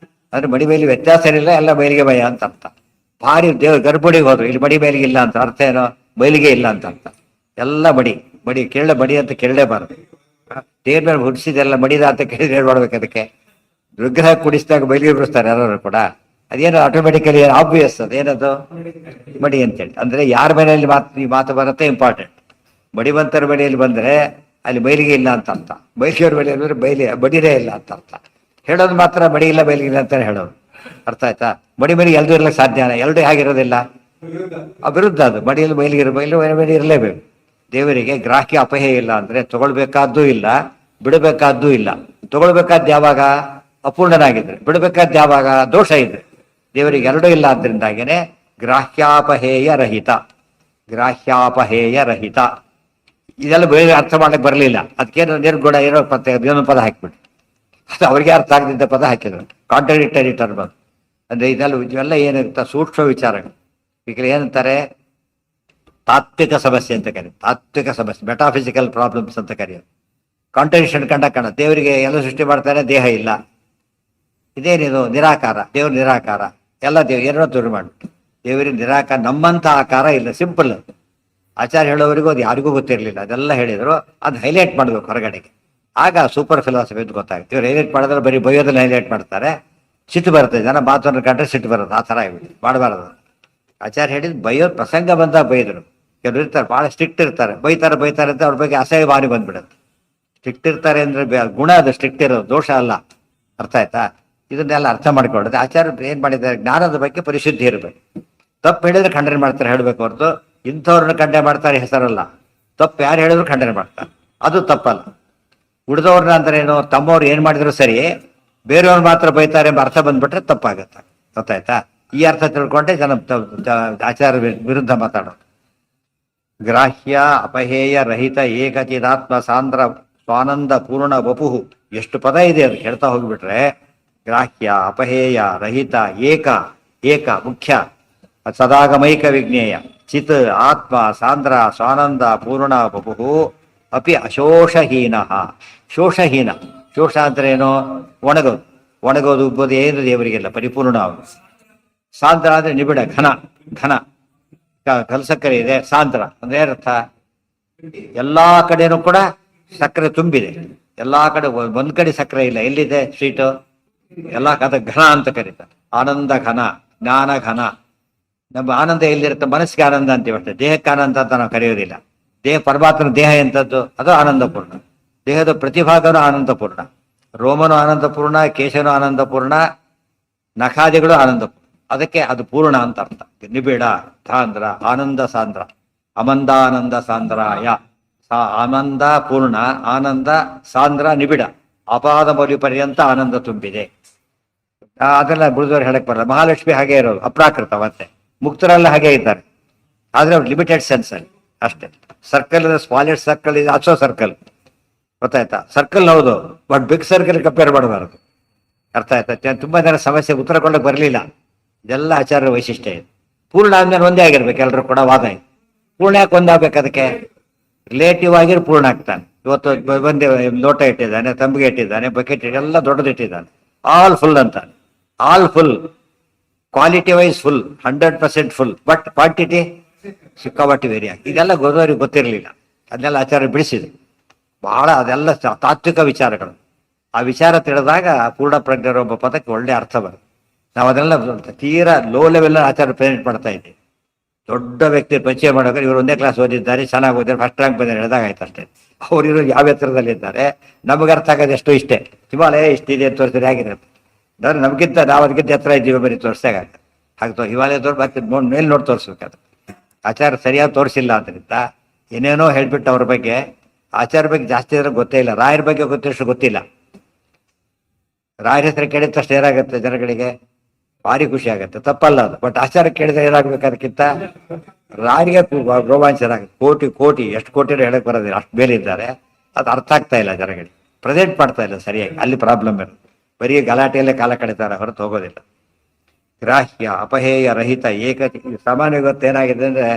ಅಂದ್ರೆ ಮಡಿ ಮೇಲಿ ವ್ಯತ್ಯಾಸ ಏನಿಲ್ಲ, ಎಲ್ಲ ಮೈಲಿಗೆ ಭಯ ಅಂತ ಅರ್ಥ. ಭಾರಿ ಗರ್ಭಿಣಿಗೆ ಹೋದ್ರು, ಇಲ್ಲಿ ಮಡಿ ಮೇಲಿಗೆ ಇಲ್ಲ ಅಂತ ಅರ್ಥ ಏನೋ? ಮೈಲಿಗೆ ಇಲ್ಲ ಅಂತ ಅರ್ಥ. ಎಲ್ಲ ಮಡಿ ಕೇಳ ಮಡಿ ಅಂತ ಕೇಳಲೇಬಾರದು. ದೇವ್ರ ಮೇಲೆ ಹುಡ್ಸಿದೆಲ್ಲ ಮಡಿದ ಅಂತ ಕೇಳಿದ್ರೆ ಏನ್ ಮಾಡ್ಬೇಕು? ಅದಕ್ಕೆ ವಿಗ್ರಹ ಕುಡಿಸಿದಾಗ ಮೈಲಿಗೆ ಬಿಡಿಸ್ತಾರೆ ಯಾರು ಕೂಡ. ಅದೇನೋ ಆಟೋಮೆಟಿಕಲಿ ಆಬ್ವಿಯಸ್ ಅದೇನದು ಮಡಿ ಅಂತೇಳಿ. ಅಂದ್ರೆ ಯಾರ ಮನೆಯಲ್ಲಿ ಈ ಮಾತು ಬರುತ್ತೆ ಇಂಪಾರ್ಟೆಂಟ್. ಮಡಿವಂತರ ಮನೆಯಲ್ಲಿ ಬಂದ್ರೆ ಅಲ್ಲಿ ಮೈಲಿಗೆ ಇಲ್ಲ ಅಂತ ಅರ್ಥ. ಮೈಲಿಗೆಯವ್ರ ಮನೆಯಲ್ಲಿ ಬಂದ್ರೆ ಮಡಿನೇ ಇಲ್ಲ ಅಂತ ಅರ್ಥ. ಹೇಳೋದು ಮಾತ್ರ ಮಡಿ ಇಲ್ಲ, ಮೈಲಿಗೆ ಇಲ್ಲ ಅಂತಾನೆ ಹೇಳೋದು. ಅರ್ಥ ಆಯ್ತಾ? ಮಡಿ ಎಲ್ದು ಇರ್ಲಿಕ್ಕೆ ಸಾಧ್ಯನ? ಎರಡು ಆಗಿರೋದಿಲ್ಲ, ವಿರುದ್ಧ ಅದು. ಮಡಿಯಲ್ಲಿ ಮೈಲಿ ಇರಲೇಬೇಕು. ದೇವರಿಗೆ ಗ್ರಾಹ್ಯ ಅಪಹೇಯ ಇಲ್ಲ ಅಂದ್ರೆ ತಗೊಳ್ಬೇಕಾದ್ದೂ ಇಲ್ಲ, ಬಿಡಬೇಕಾದ್ದೂ ಇಲ್ಲ. ತಗೊಳ್ಬೇಕಾದ್ ಯಾವಾಗ? ಅಪೂರ್ಣನಾಗಿದ್ರೆ. ಬಿಡಬೇಕಾದ್ ಯಾವಾಗ? ದೋಷ ಇದ್ರೆ. ದೇವರಿಗೆ ಎರಡೂ ಇಲ್ಲ. ಆದ್ರಿಂದಾಗೇನೆ ಗ್ರಾಹ್ಯಾಪಹೇಯ ರಹಿತ. ಇದೆಲ್ಲ ಬೇರೆ ಅರ್ಥ ಮಾಡ್ಲಿಕ್ಕೆ ಬರಲಿಲ್ಲ. ಅದಕ್ಕೇನೋ ನಿರ್ಗುಣ ಏನೋ ಏನೋ ಪದ ಹಾಕಿಬಿಟ್ಟು ಅದು ಅವ್ರಿಗೆ ಅರ್ಥ ಆಗದಿದ್ದ ಪದ ಹಾಕಿದ್ರು. ಕಾಂಟ್ರಡಿಕ್ಟರಿ ಟರ್ಮ್ ಅದು. ಅಂದ್ರೆ ಇವೆಲ್ಲ ಏನಿರುತ್ತೆ ಸೂಕ್ಷ್ಮ ವಿಚಾರಗಳು. ಈಗ ಏನಂತಾರೆ? ತಾತ್ವಿಕ ಸಮಸ್ಯೆ ಅಂತ ಕರೆಯೋದು. ತಾತ್ವಿಕ ಸಮಸ್ಯೆ, ಮೆಟಾಫಿಸಿಕಲ್ ಪ್ರಾಬ್ಲಮ್ಸ್ ಅಂತ ಕರೆಯೋದು. ಕಾಂಟ್ರಡಿಕ್ಷನ್ ಕಂಡ ದೇವರಿಗೆ ಎಲ್ಲ ಸೃಷ್ಟಿ ಮಾಡ್ತಾನೆ, ದೇಹ ಇಲ್ಲ. ಇದೇನಿದು? ನಿರಾಕಾರ. ದೇವ್ರ ನಿರಾಕಾರ. ಎಲ್ಲ ಏನೋ ದೂರ ಮಾಡ್ಬಿಟ್ಟು ದೇವರಿಗೆ ನಿರಾಕಾರ. ನಮ್ಮಂಥ ಆಕಾರ ಇಲ್ಲ, ಸಿಂಪಲ್. ಆಚಾರ್ಯ ಹೇಳೋವರಿಗೂ ಅದು ಯಾರಿಗೂ ಗೊತ್ತಿರಲಿಲ್ಲ. ಅದೆಲ್ಲ ಹೇಳಿದ್ರು. ಅದು ಹೈಲೈಟ್ ಮಾಡಬೇಕು ಹೊರಗಡೆಗೆ. ಆಗ ಸೂಪರ್ ಫಿಲಾಸಫಿ ಅಂತ ಗೊತ್ತಾಗುತ್ತೆ. ಇವ್ರು ಹೈಲೈಟ್ ಮಾಡಿದ್ರೆ ಬರೀ ಬೈಯೋದನ್ನ ಹೈಲೈಟ್ ಮಾಡ್ತಾರೆ. ಸಿಟ್ಟು ಬರುತ್ತೆ, ಜನ ಮಾತನ್ನು ಕಂಡ್ರೆ ಸಿಟ್ಟು ಬರುತ್ತೆ, ಆ ಥರ ಆಗ್ಬಿಟ್ಟು ಮಾಡಬಾರ್ದು. ಆಚಾರ್ಯ ಹೇಳಿದ್ ಬೈಯೋದು ಪ್ರಸಂಗ ಬಂದಾಗ ಬೈದರು. ಕೆಲವರು ಇರ್ತಾರೆ ಭಾಳ ಸ್ಟ್ರಿಕ್ಟ್ ಇರ್ತಾರೆ, ಬೈತಾರೆ ಅಂತ ಅವ್ರ ಬಗ್ಗೆ ಅಸಹ್ಯ ಭಾರಿ ಬಂದ್ಬಿಡುತ್ತೆ. ಸ್ಟ್ರಿಕ್ಟ್ ಇರ್ತಾರೆ ಅಂದ್ರೆ ಗುಣ, ಅದು ಸ್ಟ್ರಿಕ್ಟ್ ಇರೋದು ದೋಷ ಅಲ್ಲ. ಅರ್ಥ ಆಯ್ತಾ? ಇದನ್ನೆಲ್ಲ ಅರ್ಥ ಮಾಡ್ಕೊಳ್ಳೋದು. ಆಚಾರ್ಯ ಏನ್ ಮಾಡಿದ್ದಾರೆ, ಜ್ಞಾನದ ಬಗ್ಗೆ ಪರಿಶುದ್ಧಿ ಇರಬೇಕು. ತಪ್ಪು ಹೇಳಿದ್ರೆ ಖಂಡನೆ ಮಾಡ್ತಾರೆ ಹೇಳಬೇಕು ಹೊರತು ಇಂಥವ್ರನ್ನ ಖಂಡನೆ ಮಾಡ್ತಾರೆ ಹೆಸರಲ್ಲ. ತಪ್ಪು ಯಾರು ಹೇಳಿದ್ರು ಖಂಡನೆ ಮಾಡ್ತಾರೆ, ಅದು ತಪ್ಪಲ್ಲ. ಉಳಿದವ್ರನ್ನ ಅಂದ್ರೆ ಏನು, ತಮ್ಮವ್ರು ಏನ್ ಮಾಡಿದ್ರು ಸರಿ, ಬೇರೆಯವ್ರು ಮಾತ್ರ ಬೈತಾರೆ ಎಂಬ ಅರ್ಥ ಬಂದ್ಬಿಟ್ರೆ ತಪ್ಪಾಗತ್ತೆ. ಗೊತ್ತಾಯ್ತಾ? ಈ ಅರ್ಥ ತಿಳ್ಕೊಂಡೆ ಜನ ಆಚಾರ ವಿರುದ್ಧ ಮಾತಾಡೋದು. ಗ್ರಾಹ್ಯ ಅಪಹೇಯ ರಹಿತ ಏಕಚಿದಾತ್ಮ ಸಾಂದ್ರ ಸ್ವಾನಂದ ಪೂರ್ಣ ವಪುಹು. ಎಷ್ಟು ಪದ ಇದೆ ಅದು ಹೇಳ್ತಾ ಹೋಗ್ಬಿಟ್ರೆ, ಗ್ರಾಹ್ಯ ಅಪಹೇಯ ರಹಿತ ಏಕ ಮುಖ್ಯ, ಸದಾಗಮೈಕ ವಿಜ್ಞೇಯ, ಚಿತ್ ಆತ್ಮ ಸಾಂದ್ರ ಸ್ವಾನಂದ ಪೂರ್ಣ ವಪುಹು ಅಪಿ ಅಶೋಷಹೀನ. ಶೋಷಹೀನ, ಶೋಷ ಅಂದ್ರೆ ಏನು, ಒಣಗೋದು ಉಬ್ಬೋದು ಏನು ದೇವರಿಗೆಲ್ಲ ಪರಿಪೂರ್ಣ ಅವರು. ಸಾಂದ್ರ ಅಂದ್ರೆ ನಿಬಿಡ, ಘನ ಕಲ್ಸಕ್ಕರೆ ಇದೆ. ಸಾಂದ್ರ ಅಂದ್ರೆ ಏನರ್ಥ, ಎಲ್ಲಾ ಕಡೆನೂ ಕೂಡ ಸಕ್ಕರೆ ತುಂಬಿದೆ, ಎಲ್ಲಾ ಕಡೆ ಒಂದ್ ಕಡೆ ಸಕ್ಕರೆ ಇಲ್ಲ. ಎಲ್ಲಿದೆ ಸ್ವೀಟು, ಎಲ್ಲಾ ಕಡೆ ಘನ ಅಂತ ಕರೀತಾರೆ. ಆನಂದ ಘನ, ಜ್ಞಾನ ಘನ. ನಮ್ಮ ಆನಂದ ಎಲ್ಲಿರುತ್ತೆ, ಮನಸ್ಸಿಗೆ ಆನಂದ ಅಂತೀವಿ ಅಷ್ಟೇ, ದೇಹಕ್ಕೆ ಆನಂದ ಅಂತ ನಾವು ಕರೆಯೋದಿಲ್ಲ. ಪರಮಾತ್ಮನ ದೇಹ ಎಂಥದ್ದು, ಅದು ಆನಂದಪೂರ್ಣ. ದೇಹದ ಪ್ರತಿಭಾಗನೂ ಆನಂದಪೂರ್ಣ, ರೋಮನು ಆನಂದಪೂರ್ಣ, ಕೇಶನು ಆನಂದಪೂರ್ಣ, ನಖಾದಿಗಳು ಆನಂದಪೂರ್ಣ. ಅದಕ್ಕೆ ಅದು ಪೂರ್ಣ ಅಂತ ಅರ್ಥ. ನಿಬಿಡ ಸಾಂದ್ರ, ಆನಂದ ಸಾಂದ್ರ, ಅಮಂದಾನಂದ ಸಾಂದ್ರಾಯ. ಆನಂದ ಪೂರ್ಣ, ಆನಂದ ಸಾಂದ್ರ, ನಿಬಿಡ, ಅಪಾದ ಮೌಲ್ಯ ಪರ್ಯಂತ ಆನಂದ ತುಂಬಿದೆ. ಅದೆಲ್ಲ ಬುಳಿದವ್ರು ಹೇಳಕ್ ಬರಲ್ಲ. ಮಹಾಲಕ್ಷ್ಮಿ ಹಾಗೆ ಇರೋದು, ಅಪ್ರಾಕೃತ. ಮತ್ತೆ ಮುಕ್ತರೆಲ್ಲ ಹಾಗೆ ಇದ್ದಾರೆ, ಆದ್ರೆ ಅವ್ರು ಲಿಮಿಟೆಡ್ ಸೆನ್ಸ್ ಅಲ್ಲಿ ಅಷ್ಟೇ. ಸರ್ಕಲ್ ಸ್ಮಾಲೆಸ್ಟ್ ಸರ್ಕಲ್ ಇದೆ, ಆಲ್ಸೋ ಸರ್ಕಲ್. ಗೊತ್ತಾಯ್ತಾ? ಸರ್ಕಲ್ ಹೌದು, ಬಟ್ ಬಿಗ್ ಸರ್ಕಲ್ ಕಂಪೇರ್ ಮಾಡಬಾರದು. ಅರ್ಥ ಆಯ್ತಾ? ತುಂಬಾ ಜನ ಸಮಸ್ಯೆ ಉತ್ತರ ಕೊಡಕ್ಕೆ ಬರಲಿಲ್ಲ. ಇದೆಲ್ಲ ಆಚಾರ್ಯ ವೈಶಿಷ್ಟ್ಯ ಇದೆ. ಪೂರ್ಣ ಆದ್ಮೇಲೆ ಒಂದೇ ಆಗಿರ್ಬೇಕು, ಎಲ್ಲರೂ ಕೂಡ ವಾದ ಇದೆ. ಪೂರ್ಣ ಯಾಕೆ ಒಂದಾಗಬೇಕು, ಅದಕ್ಕೆ ರಿಲೇಟಿವ್ ಆಗಿ ಪೂರ್ಣ ಆಗ್ತಾನೆ. ಇವತ್ತು ಒಂದೇ ಲೋಟ ಇಟ್ಟಿದ್ದಾನೆ, ತಂಬಿಗೆ ಇಟ್ಟಿದ್ದಾನೆ, ಬಕೆಟ್ ಎಲ್ಲ ದೊಡ್ಡದು ಇಟ್ಟಿದ್ದಾನೆ, ಆಲ್ ಫುಲ್ ಅಂತ. All full, quality wise full, 100% full, but quantity ಸಿಕ್ಕಾಬಟ್ಟಿ ವೇರಿ ಆಗಿ. ಇದೆಲ್ಲ ಗೊತ್ತವರಿಗೆ ಗೊತ್ತಿರಲಿಲ್ಲ, ಅದನ್ನೆಲ್ಲ ಆಚಾರ್ಯ ಬಿಡಿಸಿದೆ ಬಹಳ. ಅದೆಲ್ಲ ತಾತ್ವಿಕ ವಿಚಾರಗಳು. ಆ ವಿಚಾರ ತಿಳಿದಾಗ ಪೂರ್ಣ ಪ್ರಜ್ಞರ ಒಬ್ಬ ಪದಕ್ಕೆ ಒಳ್ಳೆ ಅರ್ಥ ಬರುತ್ತೆ. ನಾವು ಅದನ್ನೆಲ್ಲ ತೀರಾ ಲೋ ಲೆವೆಲ್ ಆಚಾರ ಪ್ರೇರಣೆ ಮಾಡ್ತಾ ಇದ್ದೀವಿ. ದೊಡ್ಡ ವ್ಯಕ್ತಿ ಪರಿಚಯ ಮಾಡೋಕೆ ಇವರು ಒಂದೇ ಕ್ಲಾಸ್ ಓದಿದ್ದಾರೆ, ಚೆನ್ನಾಗಿ ಓದಿದ್ದಾರೆ, ಫಸ್ಟ್ ರ್ಯಾಂಕ್ ಬಂದರೆ ಹೇಳಿದಾಗ ಆಯ್ತು ಅಷ್ಟೇ. ಅವ್ರು ಯಾವ ಎತ್ತರದಲ್ಲಿದ್ದಾರೆ, ನಮಗೆ ಅರ್ಥ ಆಗೋದು ಎಷ್ಟು ಇಷ್ಟೇ. ಹಿಮಾಲಯ ಇಷ್ಟಿದೆ ಅಂತ ತೋರಿಸಿದ್ರೆ ಹೇಗಿರುತ್ತೆ, ಅಂದ್ರೆ ನಮಗಿಂತ ನಾವು ಅದಕ್ಕಿಂತ ಎತ್ತರ ಇದ್ದೀವಿ ಬರೀ ತೋರಿಸ್ದಾಗ ಹಾಗೆ ಹಿಮಾಲಯ ತೋರ್ ಮತ್ತೆ ಮೇಲೆ ನೋಡಿ ತೋರಿಸ್ಬೇಕಾದ್ರೆ. ಆಚಾರ ಸರಿಯಾಗಿ ತೋರಿಸಿಲ್ಲ ಅದರಿಂದ ಏನೇನೋ ಹೇಳ್ಬಿಟ್ಟು ಅವ್ರ ಬಗ್ಗೆ. ಆಚಾರ ಬಗ್ಗೆ ಜಾಸ್ತಿ ಇದ್ರೆ ಗೊತ್ತೇ ಇಲ್ಲ, ರಾಯರ ಬಗ್ಗೆ ಗೊತ್ತಿಷ್ಟು ಗೊತ್ತಿಲ್ಲ. ರಾಯರ ಹೆಸರು ಕೇಳಿದ ತಕ್ಷಣ ಏನಾಗುತ್ತೆ ಜನಗಳಿಗೆ, ಭಾರಿ ಖುಷಿ ಆಗುತ್ತೆ, ತಪ್ಪಲ್ಲ ಅದು. ಬಟ್ ಆಚಾರ ಕೇಳಿದ್ರೆ ಏನಾಗ್ಬೇಕು, ಅದಕ್ಕಿಂತ ರಾಯರಿಗೆ ರೋಮಾಂಚನ ಆಗುತ್ತೆ. ಕೋಟಿ ಎಷ್ಟು ಕೋಟಿ ಹೇಳಕ್ ಬರೋದಿಲ್ಲ, ಅಷ್ಟು ಬೇರೆ ಇದ್ದಾರೆ. ಅದು ಅರ್ಥ ಆಗ್ತಾ ಇಲ್ಲ ಜನಗಳಿಗೆ, ಪ್ರೆಸೆಂಟ್ ಮಾಡ್ತಾ ಇಲ್ಲ ಸರಿಯಾಗಿ. ಅಲ್ಲಿ ಪ್ರಾಬ್ಲಮ್ ಇರುತ್ತೆ. ಬರೀ ಗಲಾಟೆಯಲ್ಲೇ ಕಾಲ ಕಳೀತಾರೆ ಹೊರತು ಹೋಗೋದಿಲ್ಲ. ಗ್ರಾಹ್ಯ ಅಪಹೇಯ ರಹಿತ ಸಾಮಾನ್ಯ ಗೊತ್ತೇನಾಗಿದೆ ಅಂದ್ರೆ,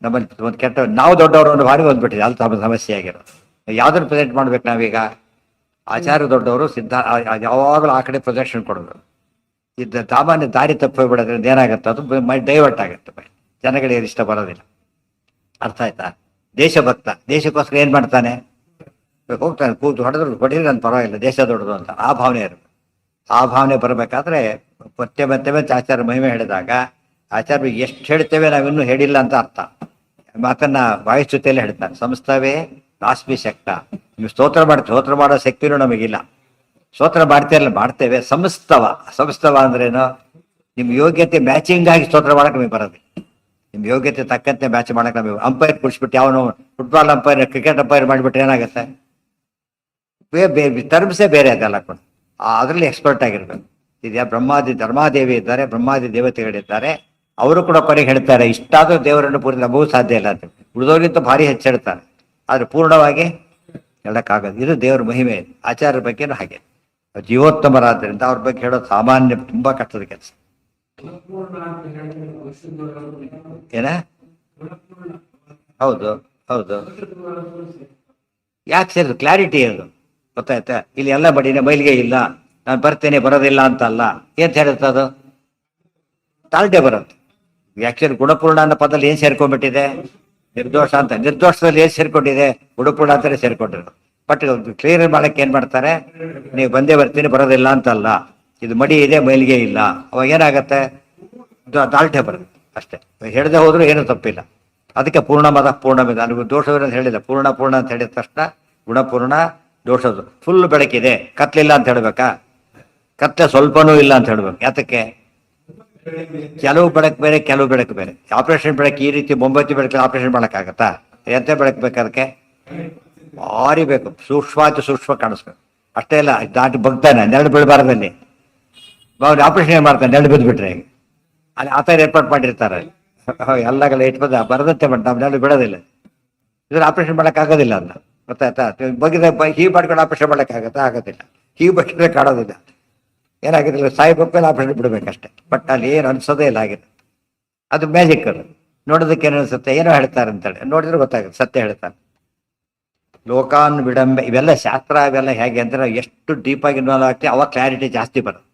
ನಮ್ಮಲ್ಲಿ ಒಂದು ಕೆಟ್ಟ, ನಾವು ದೊಡ್ಡವರು ಒಂದು ಭಾರಿ ಬಂದ್ಬಿಟ್ಟಿದೆ, ಅಲ್ಲಿ ತಮ್ಮ ಸಮಸ್ಯೆ ಆಗಿರೋದು. ಯಾವ್ದನ್ನು ಪ್ರೆಸೆಂಟ್ ಮಾಡ್ಬೇಕು ನಾವೀಗ, ಆಚಾರ್ಯ ದೊಡ್ಡವರು ಸಿದ್ಧ ಯಾವಾಗಲೂ ಆ ಕಡೆ ಪ್ರೊಜೆಕ್ಷನ್ ಕೊಡೋದು. ಇದ್ದ ಸಾಮಾನ್ಯ ದಾರಿ ತಪ್ಪೋಗ್ಬಿಡೋದ್ರಿಂದ ಏನಾಗುತ್ತೆ, ಅದು ಡೈವರ್ಟ್ ಆಗುತ್ತೆ, ಜನಗಳಿಗೆ ಇಷ್ಟ ಬರೋದಿಲ್ಲ. ಅರ್ಥ ಆಯ್ತಾ? ದೇಶಭಕ್ತ ದೇಶಕ್ಕೋಸ್ಕರ ಏನ್ ಮಾಡ್ತಾನೆ, ಹೋಗ್ತಾನೆ, ಕೂತು ಹೊಡೆದ್ರೆ ನನ್ನ ಪರವಾಗಿಲ್ಲ, ದೇಶ ದೊಡ್ಡದು ಅಂತ ಆ ಭಾವನೆ ಇರಬೇಕು. ಆ ಭಾವನೆ ಬರಬೇಕಾದ್ರೆ ಮತ್ತೆ ಆಚಾರ್ಯ ಮಹಿಮೆ ಹೇಳಿದಾಗ, ಆಚಾರ್ಯ ಎಷ್ಟು ಹೇಳ್ತೇವೆ ನಾವಿನ್ನೂ ಹೇಳಿಲ್ಲ ಅಂತ ಅರ್ಥ. ಮಾತನ್ನ ವಾಯುಸ್ತುತಿಯಲ್ಲೇ ಹೇಳ್ತಾನೆ, ಸಂಸ್ಥವೇ ನಾಸ್ಮಿ ಶಕ್ತ. ನೀವು ಸ್ತೋತ್ರ ಮಾಡೋ ಶಕ್ತಿನೂ ನಮಗಿಲ್ಲ. ಸ್ತೋತ್ರ ಮಾಡ್ತೇವೆ. ಸಂಸ್ಥವ ಅಂದ್ರೇನು, ನಿಮ್ ಯೋಗ್ಯತೆ ಮ್ಯಾಚಿಂಗ್ ಆಗಿ ಸ್ತೋತ್ರ ಮಾಡಕ್ ನಮಗೆ ಬರೋದು. ನಿಮ್ ಯೋಗ್ಯತೆ ತಕ್ಕಂತೆ ಮ್ಯಾಚ್ ಮಾಡಕ್ ನಮಗೆ. ಅಂಪೈರ್ ಕುಡಿಸ್ಬಿಟ್ಟು ಯಾವನು ಫುಟ್ಬಾಲ್ ಅಂಪೈರ್, ಕ್ರಿಕೆಟ್ ಅಂಪೈರ್ ಮಾಡಿಬಿಟ್ರೆ ಏನಾಗುತ್ತೆ, ಟರ್ಮ್ಸೇ ಬೇರೆ ಅದೆಲ್ಲ ಕೂಡ. ಅದರಲ್ಲಿ ಎಕ್ಸ್ಪರ್ಟ್ ಆಗಿರ್ಬೇಕು. ಇದೆಯಾ ಧರ್ಮಾದೇವಿ ಇದ್ದಾರೆ, ಬ್ರಹ್ಮಾದಿ ದೇವತೆಗಳಿದ್ದಾರೆ, ಅವರು ಕೂಡ ಕೊನೆಗೆ ಹೇಳ್ತಾರೆ, ಇಷ್ಟಾದ್ರೂ ದೇವರನ್ನು ಪೂರ್ತಿ ನಮಗೂ ಸಾಧ್ಯ ಇಲ್ಲ ಅಂತ. ಉಳಿದವರಿಗಿಂತ ಭಾರಿ ಹೆಚ್ಚಿಡ್ತಾರೆ, ಆದ್ರೆ ಪೂರ್ಣವಾಗಿ ಹೇಳಕ್ಕಾಗದು. ಇದು ದೇವರ ಮಹಿಮೆ. ಆಚಾರ್ಯರ ಬಗ್ಗೆನೂ ಹಾಗೆ, ಜೀವೋತ್ತಮರಾದ್ರಿಂದ ಅವ್ರ ಬಗ್ಗೆ ಹೇಳೋದು ಸಾಮಾನ್ಯ ತುಂಬಾ ಕಷ್ಟದ ಕೆಲಸ. ಏನ ಹೌದು ಯಾಕೆ ಸೇರಿದ್ರು, ಕ್ಲಾರಿಟಿ ಅದು ಗೊತ್ತಾಯ್ತಾ. ಇಲ್ಲಿ ಎಲ್ಲ ಬಡಿನೇ ಮೈಲಿಗೆ ಇಲ್ಲ, ನಾನು ಬರ್ತೇನೆ ಬರೋದಿಲ್ಲ ಅಂತ ಅಲ್ಲ. ಏನ್ ಹೇಳುತ್ತೆ ಅದು, ತಾಳ್ಟೆ ಬರುತ್ತೆ. ಆಕ್ಚುಲಿ ಗುಣಪೂರ್ಣ ಅನ್ನೋ ಪದದಲ್ಲಿ ಏನ್ ಸೇರ್ಕೊಂಡ್ಬಿಟ್ಟಿದೆ, ನಿರ್ದೋಷ ಅಂತ. ನಿರ್ದೋಷದಲ್ಲಿ ಏನ್ ಸೇರ್ಕೊಂಡಿದೆ, ಗುಣಪೂರ್ಣ ಅಂತಾನೆ ಸೇರ್ಕೊಂಡಿರೋದು. ಬಟ್ ಕ್ಲಿಯರ್ ಮಾಡಕ್ಕೆ ಏನ್ ಮಾಡ್ತಾರೆ, ನೀವು ಬಂದೇ ಬರ್ತೀನಿ ಬರೋದಿಲ್ಲ ಅಂತಲ್ಲ, ಇದು ಮಡಿ ಇದೆ ಮೈಲಿಗೆ ಇಲ್ಲ, ಅವಾಗ ಏನಾಗತ್ತೆ, ದಾಲ್ಟೆ ಬರುತ್ತೆ ಅಷ್ಟೇ. ಹೇಳದೆ ಹೋದ್ರೂ ಏನೂ ತಪ್ಪಿಲ್ಲ. ಅದಕ್ಕೆ ಪೂರ್ಣಮದ ಪೂರ್ಣಮಿದ, ನನಗೆ ದೋಷವಿರೋದು ಹೇಳಿಲ್ಲ. ಪೂರ್ಣ ಪೂರ್ಣ ಅಂತ ಹೇಳಿದ ತಕ್ಷಣ ಗುಣಪೂರ್ಣ ದೋಷದ್ದು. ಫುಲ್ ಬೆಳಕಿದೆ ಕತ್ಲಿಲ್ಲ ಅಂತ ಹೇಳ್ಬೇಕಾ? ಕತ್ಲೆ ಸ್ವಲ್ಪನೂ ಇಲ್ಲ ಅಂತ ಹೇಳ್ಬೇಕು. ಯಾತಕ್ಕೆ? ಕೆಲವು ಬೆಳಕು ಬೇರೆ, ಕೆಲವು ಬೆಳಕು ಬೇರೆ. ಆಪರೇಷನ್ ಬೆಳಕು ಈ ರೀತಿ ಮೊಂಬತ್ತಿ ಬೆಳಕು ಆಪರೇಷನ್ ಮಾಡೋಕ್ಕಾಗತ್ತಾ? ಎಂತ ಬೆಳಕು ಬೇಕು ಅದಕ್ಕೆ? ಭಾರಿ ಬೇಕು, ಸೂಕ್ಷ್ಮಾತಿ ಸೂಕ್ಷ್ಮ ಕಾಣಿಸ್ಬೇಕು. ಅಷ್ಟೇ ಇಲ್ಲ, ದಾಟಿ ಬಗ್ತಾನೆ ನೆರಳು ಬೀಳಬಾರ್ದಲ್ಲಿ. ಅವ್ರು ಆಪರೇಷನ್ ಏನು ಮಾಡ್ತಾನೆ, ನೆರಳು ಬಿದ್ದುಬಿಟ್ರೆ ಅಲ್ಲಿ ಆ ಥರ ಏರ್ಪಾಟ್ ಮಾಡಿರ್ತಾರೆ. ಎಲ್ಲ ಲೈಟ್ ಬಂದ ಬರದಂತೆ ಬಟ್ ನಾವು ನೆರಳು ಬಿಡೋದಿಲ್ಲ. ಇದ್ರ ಆಪರೇಷನ್ ಮಾಡೋಕ್ಕಾಗೋದಿಲ್ಲ ಅದನ್ನ, ಗೊತ್ತಾಯ್ತಾ? ಬಗ್ಗಿದ ಹೀಗೆ ಮಾಡ್ಕೊಂಡು ಆಪರೇಷನ್ ಮಾಡೋಕ್ಕಾಗತ್ತಾ? ಆಗೋದಿಲ್ಲ. ಹೀಗೆ ಬಗ್ಗಿದ್ರೆ ಕಾಣೋದಿಲ್ಲ. ಏನಾಗಿದ್ದಿಲ್ಲ, ಸಾಯ್ಬೇಕು ಆಪರೇಷನ್ ಬಿಡ್ಬೇಕಷ್ಟೇ. ಬಟ್ ಅಲ್ಲಿ ಏನು ಅನ್ಸೋದೇ ಇಲ್ಲ ಆಗಿದೆ. ಅದು ಮ್ಯಾಜಿಕ್. ಅದು ನೋಡೋದಕ್ಕೆ ಏನು ಅನಿಸುತ್ತೆ, ಏನೋ ಹೇಳ್ತಾರೆ ಅಂತೇಳಿ ನೋಡಿದ್ರೆ ಗೊತ್ತಾಗುತ್ತೆ ಸತ್ಯ ಹೇಳ್ತಾರೆ. ಲೋಕಾನ್ ವಿಡಂಬೆ, ಇವೆಲ್ಲ ಶಾಸ್ತ್ರ ಇವೆಲ್ಲ ಹೇಗೆ ಅಂದರೆ ಎಷ್ಟು ಡೀಪಾಗಿ ಇನ್ವಾಲ್ವ್ ಆಗ್ತೀವಿ ಅವಾಗ ಕ್ಲಾರಿಟಿ ಜಾಸ್ತಿ ಬರೋದು.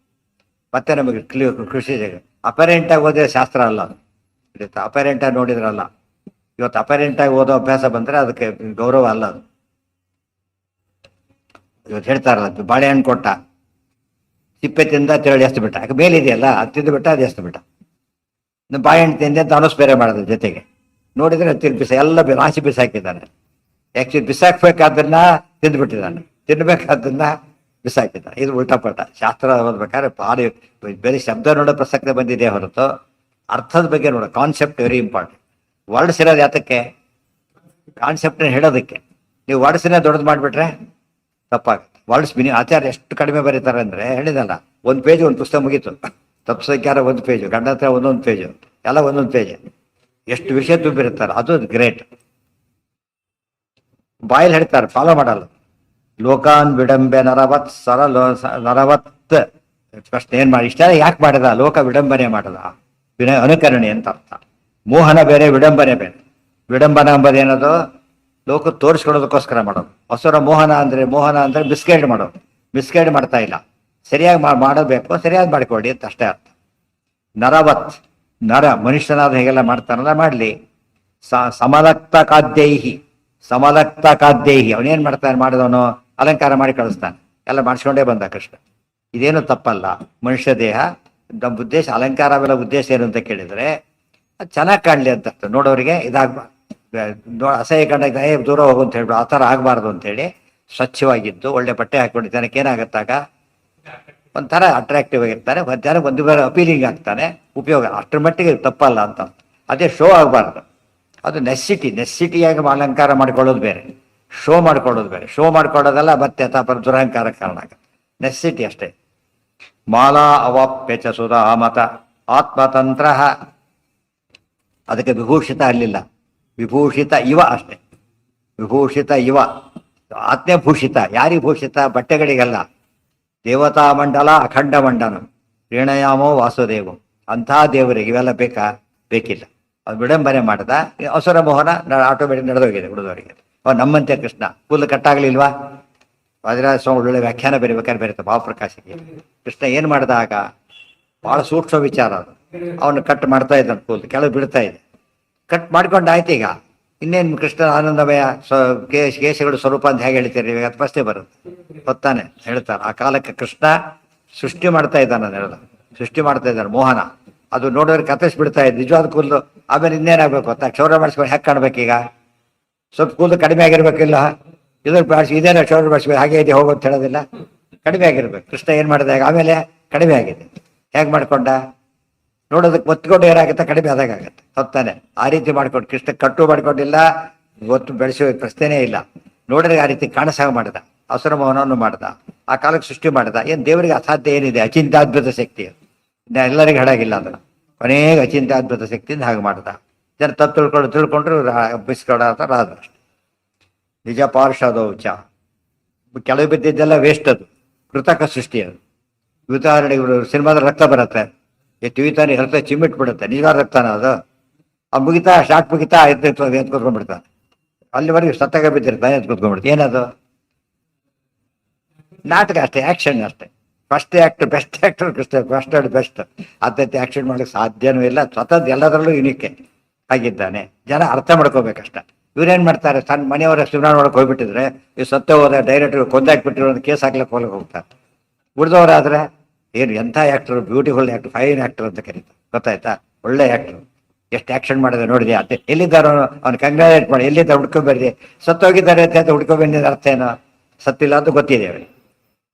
ಮತ್ತೆ ನಮಗೆ ಖುಷಿ ಸಿಗ. ಅಪರೆಂಟಾಗಿ ಓದಿದ್ರೆ ಶಾಸ್ತ್ರ ಅಲ್ಲ ಅದು, ಅಪರೆಂಟಾಗಿ ನೋಡಿದ್ರಲ್ಲ. ಇವತ್ತು ಅಪರೆಂಟಾಗಿ ಓದೋ ಅಭ್ಯಾಸ ಬಂದರೆ ಅದಕ್ಕೆ ಗೌರವ ಅಲ್ಲ ಅದು. ಇವತ್ತು ಹೇಳ್ತಾರಲ್ಲ, ಬಾಳೆಹಣ್ಣು ಕೊಟ್ಟ, ಸಿಪ್ಪೆ ತಿಂದ ತಿರಳಿ ಎಷ್ಟು ಬಿಟ್ಟ, ಯಾಕೆ ಮೇಲಿದೆಯಲ್ಲ ಅದು ತಿಂದು ಬಿಟ್ಟ, ಅದು ಎಷ್ಟು ಬಿಟ್ಟ. ಬಾಳೆಹಣ್ಣು ತಿಂದೆ ಅಂತ ಅನಸ್ ಬೇರೆ ಮಾಡೋದು ಜೊತೆಗೆ. ನೋಡಿದ್ರೆ ತಿರ್ಬಿಸ ಎಲ್ಲ ರಾಶಿ ಬಿಸಾಕಿದ್ದಾನೆ. ಆ್ಯಕ್ಚುಲಿ ಬಿಸಾಕ್ಬೇಕಾದನ್ನ ತಿಂದುಬಿಟ್ಟಿದ್ದಾನೆ, ತಿನ್ಬೇಕಾದನ್ನ ಬಿಸಾಕಿದ್ದಾನೆ. ಇದು ಉಲ್ಟಾಪಲ್ಟ. ಶಾಸ್ತ್ರ ಓದ್ಬೇಕಾದ್ರೆ ಭಾರಿ ಬೇರೆ ಶಬ್ದ ನೋಡೋ ಪ್ರಸಕ್ತಿ ಬಂದಿದೆ ಹೊರತು ಅರ್ಥದ ಬಗ್ಗೆ ನೋಡೋ ಕಾನ್ಸೆಪ್ಟ್ ವೆರಿ ಇಂಪಾರ್ಟೆಂಟ್. ವರ್ಡ್ಸ್ ಇರೋದು ಯಾತಕ್ಕೆ? ಕಾನ್ಸೆಪ್ಟನ್ನ ಹೇಳೋದಕ್ಕೆ. ನೀವು ವರ್ಡ್ಸನ್ನ ದೊಡ್ಡದು ಮಾಡಿಬಿಟ್ರೆ ತಪ್ಪಾಗುತ್ತೆ. ವರ್ಡ್ಸ್ ಆಚಾರ್ಯ ಎಷ್ಟು ಕಡಿಮೆ ಬರೀತಾರೆ ಅಂದರೆ, ಹೇಳಿದಲ್ಲ, ಒಂದು ಪೇಜ್ ಒಂದು ಪುಸ್ತಕ ಮುಗೀತು. ತಪ್ಪು ಸಂಖ್ಯಾರ ಒಂದು ಪೇಜು, ಗಂಡ ಹತ್ರ ಒಂದೊಂದು ಪೇಜು, ಎಲ್ಲ ಒಂದೊಂದು ಪೇಜ್. ಎಷ್ಟು ವಿಷಯ ತುಂಬಿರ್ತಾರೆ, ಅದು ಗ್ರೇಟ್. ಬಾಯಲ್ಲಿ ಹೇಳ್ತಾರೆ, ಫಾಲೋ ಮಾಡಲ್ಲ. ಲೋಕಾನ್ ವಿಡಂಬೆ ನರವತ್ ನರವತ್ ಪ್ರಶ್ನೆ ಏನ್ ಮಾಡಿ ಇಷ್ಟ ಯಾಕೆ ಮಾಡದ? ಲೋಕ ವಿಡಂಬನೆ ಮಾಡದ, ಅನುಕರಣೆ ಅಂತ ಅರ್ಥ. ಮೋಹನ ಬೇರೆ, ವಿಡಂಬನೆ ಬೇರೆ. ವಿಡಂಬನ ಎಂಬುದೇನದು? ಲೋಕ ತೋರಿಸ್ಕೊಡೋದಕ್ಕೋಸ್ಕರ ಮಾಡೋದು. ಹೊಸರ ಮೋಹನ ಅಂದ್ರೆ ಮಿಸ್ಗೈಡ್ ಮಾಡೋದು. ಮಿಸ್ಗೈಡ್ ಮಾಡ್ತಾ ಇಲ್ಲ, ಸರಿಯಾಗಿ ಮಾಡಬೇಕು, ಸರಿಯಾಗಿ ಮಾಡಿಕೊಡಿ ಅಂತ ಅಷ್ಟೇ ಅರ್ಥ. ನರವತ್, ನರ ಮನುಷ್ಯನಾದ ಹೇಗೆಲ್ಲ ಮಾಡ್ತಾನಲ್ಲ ಮಾಡಲಿ. ಸಮಲಕ್ತ ಕಾದ್ಯೈಹಿ, ಸಮಲಕ್ತ ಕಾದ್ಯೈಹಿ, ಅವನೇನ್ ಮಾಡ್ತಾನೆ, ಮಾಡಿದವನು ಅಲಂಕಾರ ಮಾಡಿ ಕಳಿಸ್ತಾನೆ. ಎಲ್ಲ ಮಾಡಿಸ್ಕೊಂಡೇ ಬಂದ ಕೃಷ್ಣ. ಇದೇನು ತಪ್ಪಲ್ಲ. ಮನುಷ್ಯ ದೇಹ, ನಮ್ಮ ಉದ್ದೇಶ ಅಲಂಕಾರ ಅವೆಲ್ಲ ಉದ್ದೇಶ ಏನು ಅಂತ ಕೇಳಿದ್ರೆ ಅದು ಚೆನ್ನಾಗಿ ಕಾಣಲಿ ಅಂತ. ನೋಡೋರಿಗೆ ಇದಾಗಬಾರ್ದು, ಅಸಹ್ಯ ಕಂಡಾಗ ದೂರ ಹೋಗು ಅಂತ ಹೇಳ್ಬಿಡು, ಆ ಥರ ಆಗಬಾರ್ದು ಅಂತೇಳಿ ಸ್ವಚ್ಛವಾಗಿದ್ದು ಒಳ್ಳೆ ಬಟ್ಟೆ ಹಾಕೊಂಡು ಜನಕ್ಕೆ ಏನಾಗುತ್ತಾಗ ಒಂಥರ ಅಟ್ರಾಕ್ಟಿವ್ ಆಗಿರ್ತಾನೆ, ಜನ ಒಂದು ಬೇರೆ ಅಪೀಲಿಂಗ್ ಆಗ್ತಾನೆ, ಉಪಯೋಗ. ಅಷ್ಟರ ಮಟ್ಟಿಗೆ ತಪ್ಪಲ್ಲ ಅಂತ. ಅದೇ ಶೋ ಆಗಬಾರ್ದು. ಅದು ನೆಸ್ಸಿಟಿಯಾಗಿ ಅಲಂಕಾರ ಮಾಡ್ಕೊಳ್ಳೋದು ಬೇರೆ, ಶೋ ಮಾಡ್ಕೊಳ್ಳೋದು ಬೇರೆ. ಶೋ ಮಾಡ್ಕೊಳ್ಳೋದಲ್ಲ ಮತ್ತೆ ಅಥವಾ ದುರಹಂಕಾರ ಕಾರಣ ಆಗುತ್ತೆ. ನೆಸ್ಸಿಟಿ ಅಷ್ಟೇ. ಮಾಲಾ ಅವಾಪ್ಯಚ ಸುಧಾ ಮತ ಆತ್ಮತಂತ್ರ, ಅದಕ್ಕೆ ವಿಭೂಷಿತ ಅಲ್ಲಿಲ್ಲ, ವಿಭೂಷಿತ ಇವ ಅಷ್ಟೇ. ವಿಭೂಷಿತ ಇವ, ಆತ್ಮಭೂಷಿತ. ಯಾರಿಗೆ ಭೂಷಿತ? ಬಟ್ಟೆಗಳಿಗಲ್ಲ. ದೇವತಾ ಮಂಡಲ ಅಖಂಡ ಮಂಡನ ಪ್ರೀಣಯಾಮೋ ವಾಸುದೇವ, ಅಂಥ ದೇವರಿಗೆ ಇವೆಲ್ಲ ಬೇಕಿಲ್ಲ. ಅದು ವಿಡಂಬನೆ ಮಾಡ್ದ. ಅಸುರ ಮೋಹನ ಆಟೋಮೆಟಿಕ್ ನಡೆದೋಗಿದೆ ಹುಡುಗರಿಗೆ. ನಮ್ಮಂತೆ ಕೃಷ್ಣ ಕೂದಲು ಕಟ್ಟಾಗ್ಲಿಲ್ವಾ? ವಾದಿರಾಜ ಸ್ವಾಮಿ ಒಳ್ಳೆ ವ್ಯಾಖ್ಯಾನ ಬರೀಬೇಕಾದ್ರೆ ಬರೀತಾರೆ ಭಾವಪ್ರಕಾಶಿಗೆ. ಕೃಷ್ಣ ಏನು ಮಾಡ್ದ ಆಗ? ಭಾಳ ಸೂಕ್ಷ್ಮ ವಿಚಾರ ಅದು. ಅವನು ಕಟ್ ಮಾಡ್ತಾ ಇದ್ದಾನೆ, ಕೂದಲು ಕೆಳಗೆ ಬಿಡ್ತಾ ಇದೆ. ಕಟ್ ಮಾಡ್ಕೊಂಡು ಆಯ್ತು. ಈಗ ಇನ್ನೇನು ಕೃಷ್ಣ ಆನಂದಮಯ ಕೇಶಗಳು ಸ್ವರೂಪ ಅಂತ ಹೇಗೆ ಹೇಳ್ತೀರಿ? ಇವಾಗ ಅದು ಪ್ರಶ್ನೆ ಬರುತ್ತೆ, ಗೊತ್ತಾನೆ ಹೇಳ್ತಾರೆ. ಆ ಕಾಲಕ್ಕೆ ಕೃಷ್ಣ ಸೃಷ್ಟಿ ಮಾಡ್ತಾ ಇದ್ದಾನೆ, ಅದನ್ನೆಲ್ಲ ಸೃಷ್ಟಿ ಮಾಡ್ತಾ ಇದ್ದಾನೆ ಮೋಹನ. ಅದು ನೋಡೋರಿಗೆ ಕತ್ತರಿಸಿ ಬಿಡ್ತಾ ಇದೆ ನಿಜವಾದ ಕೂದಲು. ಆಮೇಲೆ ಇನ್ನೇನಾಗಬೇಕು ಗೊತ್ತಾ? ಕ್ಷೌರ ಮಾಡಿಸ್ಕೊಂಡು ಹೇಗೆ ಕಾಣ್ಬೇಕೀಗ? ಸ್ವಲ್ಪ ಕೂದಲು ಕಡಿಮೆ ಆಗಿರ್ಬೇಕಿಲ್ಲ, ಇದೇನೋ ಕ್ಷೌರ ಮಾಡಿಸ್ಬೇಕು, ಹಾಗೆ ಇದೆ ಹೋಗೋ ಅಂತ ಹೇಳೋದಿಲ್ಲ, ಕಡಿಮೆ ಆಗಿರ್ಬೇಕು. ಕೃಷ್ಣ ಏನು ಮಾಡಿದ ಆಮೇಲೆ ಕಡಿಮೆ ಆಗಿದೆ. ಹೇಗೆ ಮಾಡ್ಕೊಂಡ? ನೋಡೋದಕ್ಕೆ ಒತ್ಕೊಂಡು ಏನಾಗುತ್ತೆ, ಕಡಿಮೆ ಆದಾಗ ಆಗುತ್ತೆ, ಹೊತ್ತಾನೆ. ಆ ರೀತಿ ಮಾಡ್ಕೊಂಡು ಕೃಷ್ಣ ಕಟ್ಟು ಮಾಡ್ಕೊಂಡಿಲ್ಲ, ಒತ್ತು ಬೆಳೆಸೋ ಪ್ರಶ್ನೆನೇ ಇಲ್ಲ. ನೋಡ್ರಿಗೆ ಆ ರೀತಿ ಕಾಣಿಸಾಗ ಮಾಡಿದ, ಅಸುರ ಮೋಹನವನ್ನು ಮಾಡಿದ, ಆ ಕಾಲಕ್ಕೆ ಸೃಷ್ಟಿ ಮಾಡಿದ. ಏನು ದೇವರಿಗೆ ಅಸಾಧ್ಯ ಏನಿದೆ? ಅಚಿಂತ್ಯಾದ್ಭುತ ಶಕ್ತಿ. ಎಲ್ಲರಿಗೂ ಹಾಡಾಗಿಲ್ಲ ಅದನ್ನು. ಕೊನೆಗೆ ಅಚಿಂತ್ಯಾದ್ಭುತ ಶಕ್ತಿಯಿಂದ ಹಾಗೆ ಮಾಡಿದ. ಜನ ತಪ್ಪು ತಿಳ್ಕೊಂಡ್ರು ಬಿಸ್ಕೊಡೋ ರಾದ. ನಿಜ ಪಾರ್ಷದೌಚ, ಕೆಳಗೆ ಬಿದ್ದಿದ್ದೆಲ್ಲ ವೇಸ್ಟ್. ಅದು ಕೃತಕ ಸೃಷ್ಟಿ. ಅದು ಉದಾಹರಣೆಗೆ ಸಿನಿಮಾದ ರಕ್ತ ಬರುತ್ತೆ, ತುಯ್ತಾನೆ ರಕ್ತ ಚಿಮ್ಮಿಟ್ಬಿಡುತ್ತೆ, ನಿಜವಾದ ರಕ್ತನ ಅದು. ಆ ಮುಗಿತಾ ಶಾರ್ಟ್ ಮುಗಿತಾ ಎತ್ಕೊತ್ಕೊಂಡ್ಬಿಡ್ತಾನೆ, ಅಲ್ಲಿವರೆಗೆ ಸತ್ತಾಗ ಬಿದ್ದಿರ್ತಾನೆ, ಎತ್ಕೊತ್ಕೊಂಡ್ಬಿಡ್ತಾನೆ. ಏನದು? ನಾಟಕ ಅಷ್ಟೇ, ಆ್ಯಕ್ಷನ್ ಅಷ್ಟೇ. First actor best actor Krishna, first act best. ಅದಂತೆ ಆ್ಯಕ್ಷನ್ ಮಾಡೋಕ್ಕೆ ಸಾಧ್ಯನೂ ಇಲ್ಲ. ಸ್ವತಃ ಎಲ್ಲದರಲ್ಲೂ ಯುನಿಕೆ ಆಗಿದ್ದಾನೆ. ಜನ ಅರ್ಥ ಮಾಡ್ಕೋಬೇಕಷ್ಟ. ಇವ್ರೇನು ಮಾಡ್ತಾರೆ, ತನ್ನ ಮನೆಯವರ ಸುಧಾರಣೆ ನೋಡಕ್ಕೆ ಹೋಗ್ಬಿಟ್ಟಿದ್ರೆ ಈ ಸತ್ತ ಹೋದ ಡೈರೆಕ್ಟರ್ ಕೊಂದಾಕ್ಬಿಟ್ಟಿರೋ ಒಂದು ಕೇಸ್ ಹಾಕ್ಲಿಕ್ಕೆ ಹೋಗ್ತಾರೆ. ಉಳಿದವರಾದ್ರೆ ಏನು ಎಂಥ actor, beautiful actor, fine actor ಅಂತ ಕರೀತಾರೆ, ಗೊತ್ತಾಯ್ತಾ? ಒಳ್ಳೆ ಆ್ಯಕ್ಟರ್, ಎಷ್ಟು ಆ್ಯಕ್ಷನ್ ಮಾಡಿದೆ ನೋಡಿದೆ. ಅದೇ ಎಲ್ಲಿದ್ದಾರೋ ಅವ್ನು ಕಂಗ್ರಾಲೇಟ್ ಮಾಡಿ, ಎಲ್ಲಿದ್ದ ಹುಡ್ಕೊಂಬರ್ರಿ, ಸತ್ತೋಗಿದ್ದಾರೆ ಅಂತ ಹುಡ್ಕೊಂಬಂದಿದ್ದ ಅರ್ಥ ಏನೋ, ಸತ್ತಿಲ್ಲ ಅಂತ ಗೊತ್ತಿದೆ ಅವರಿಗೆ.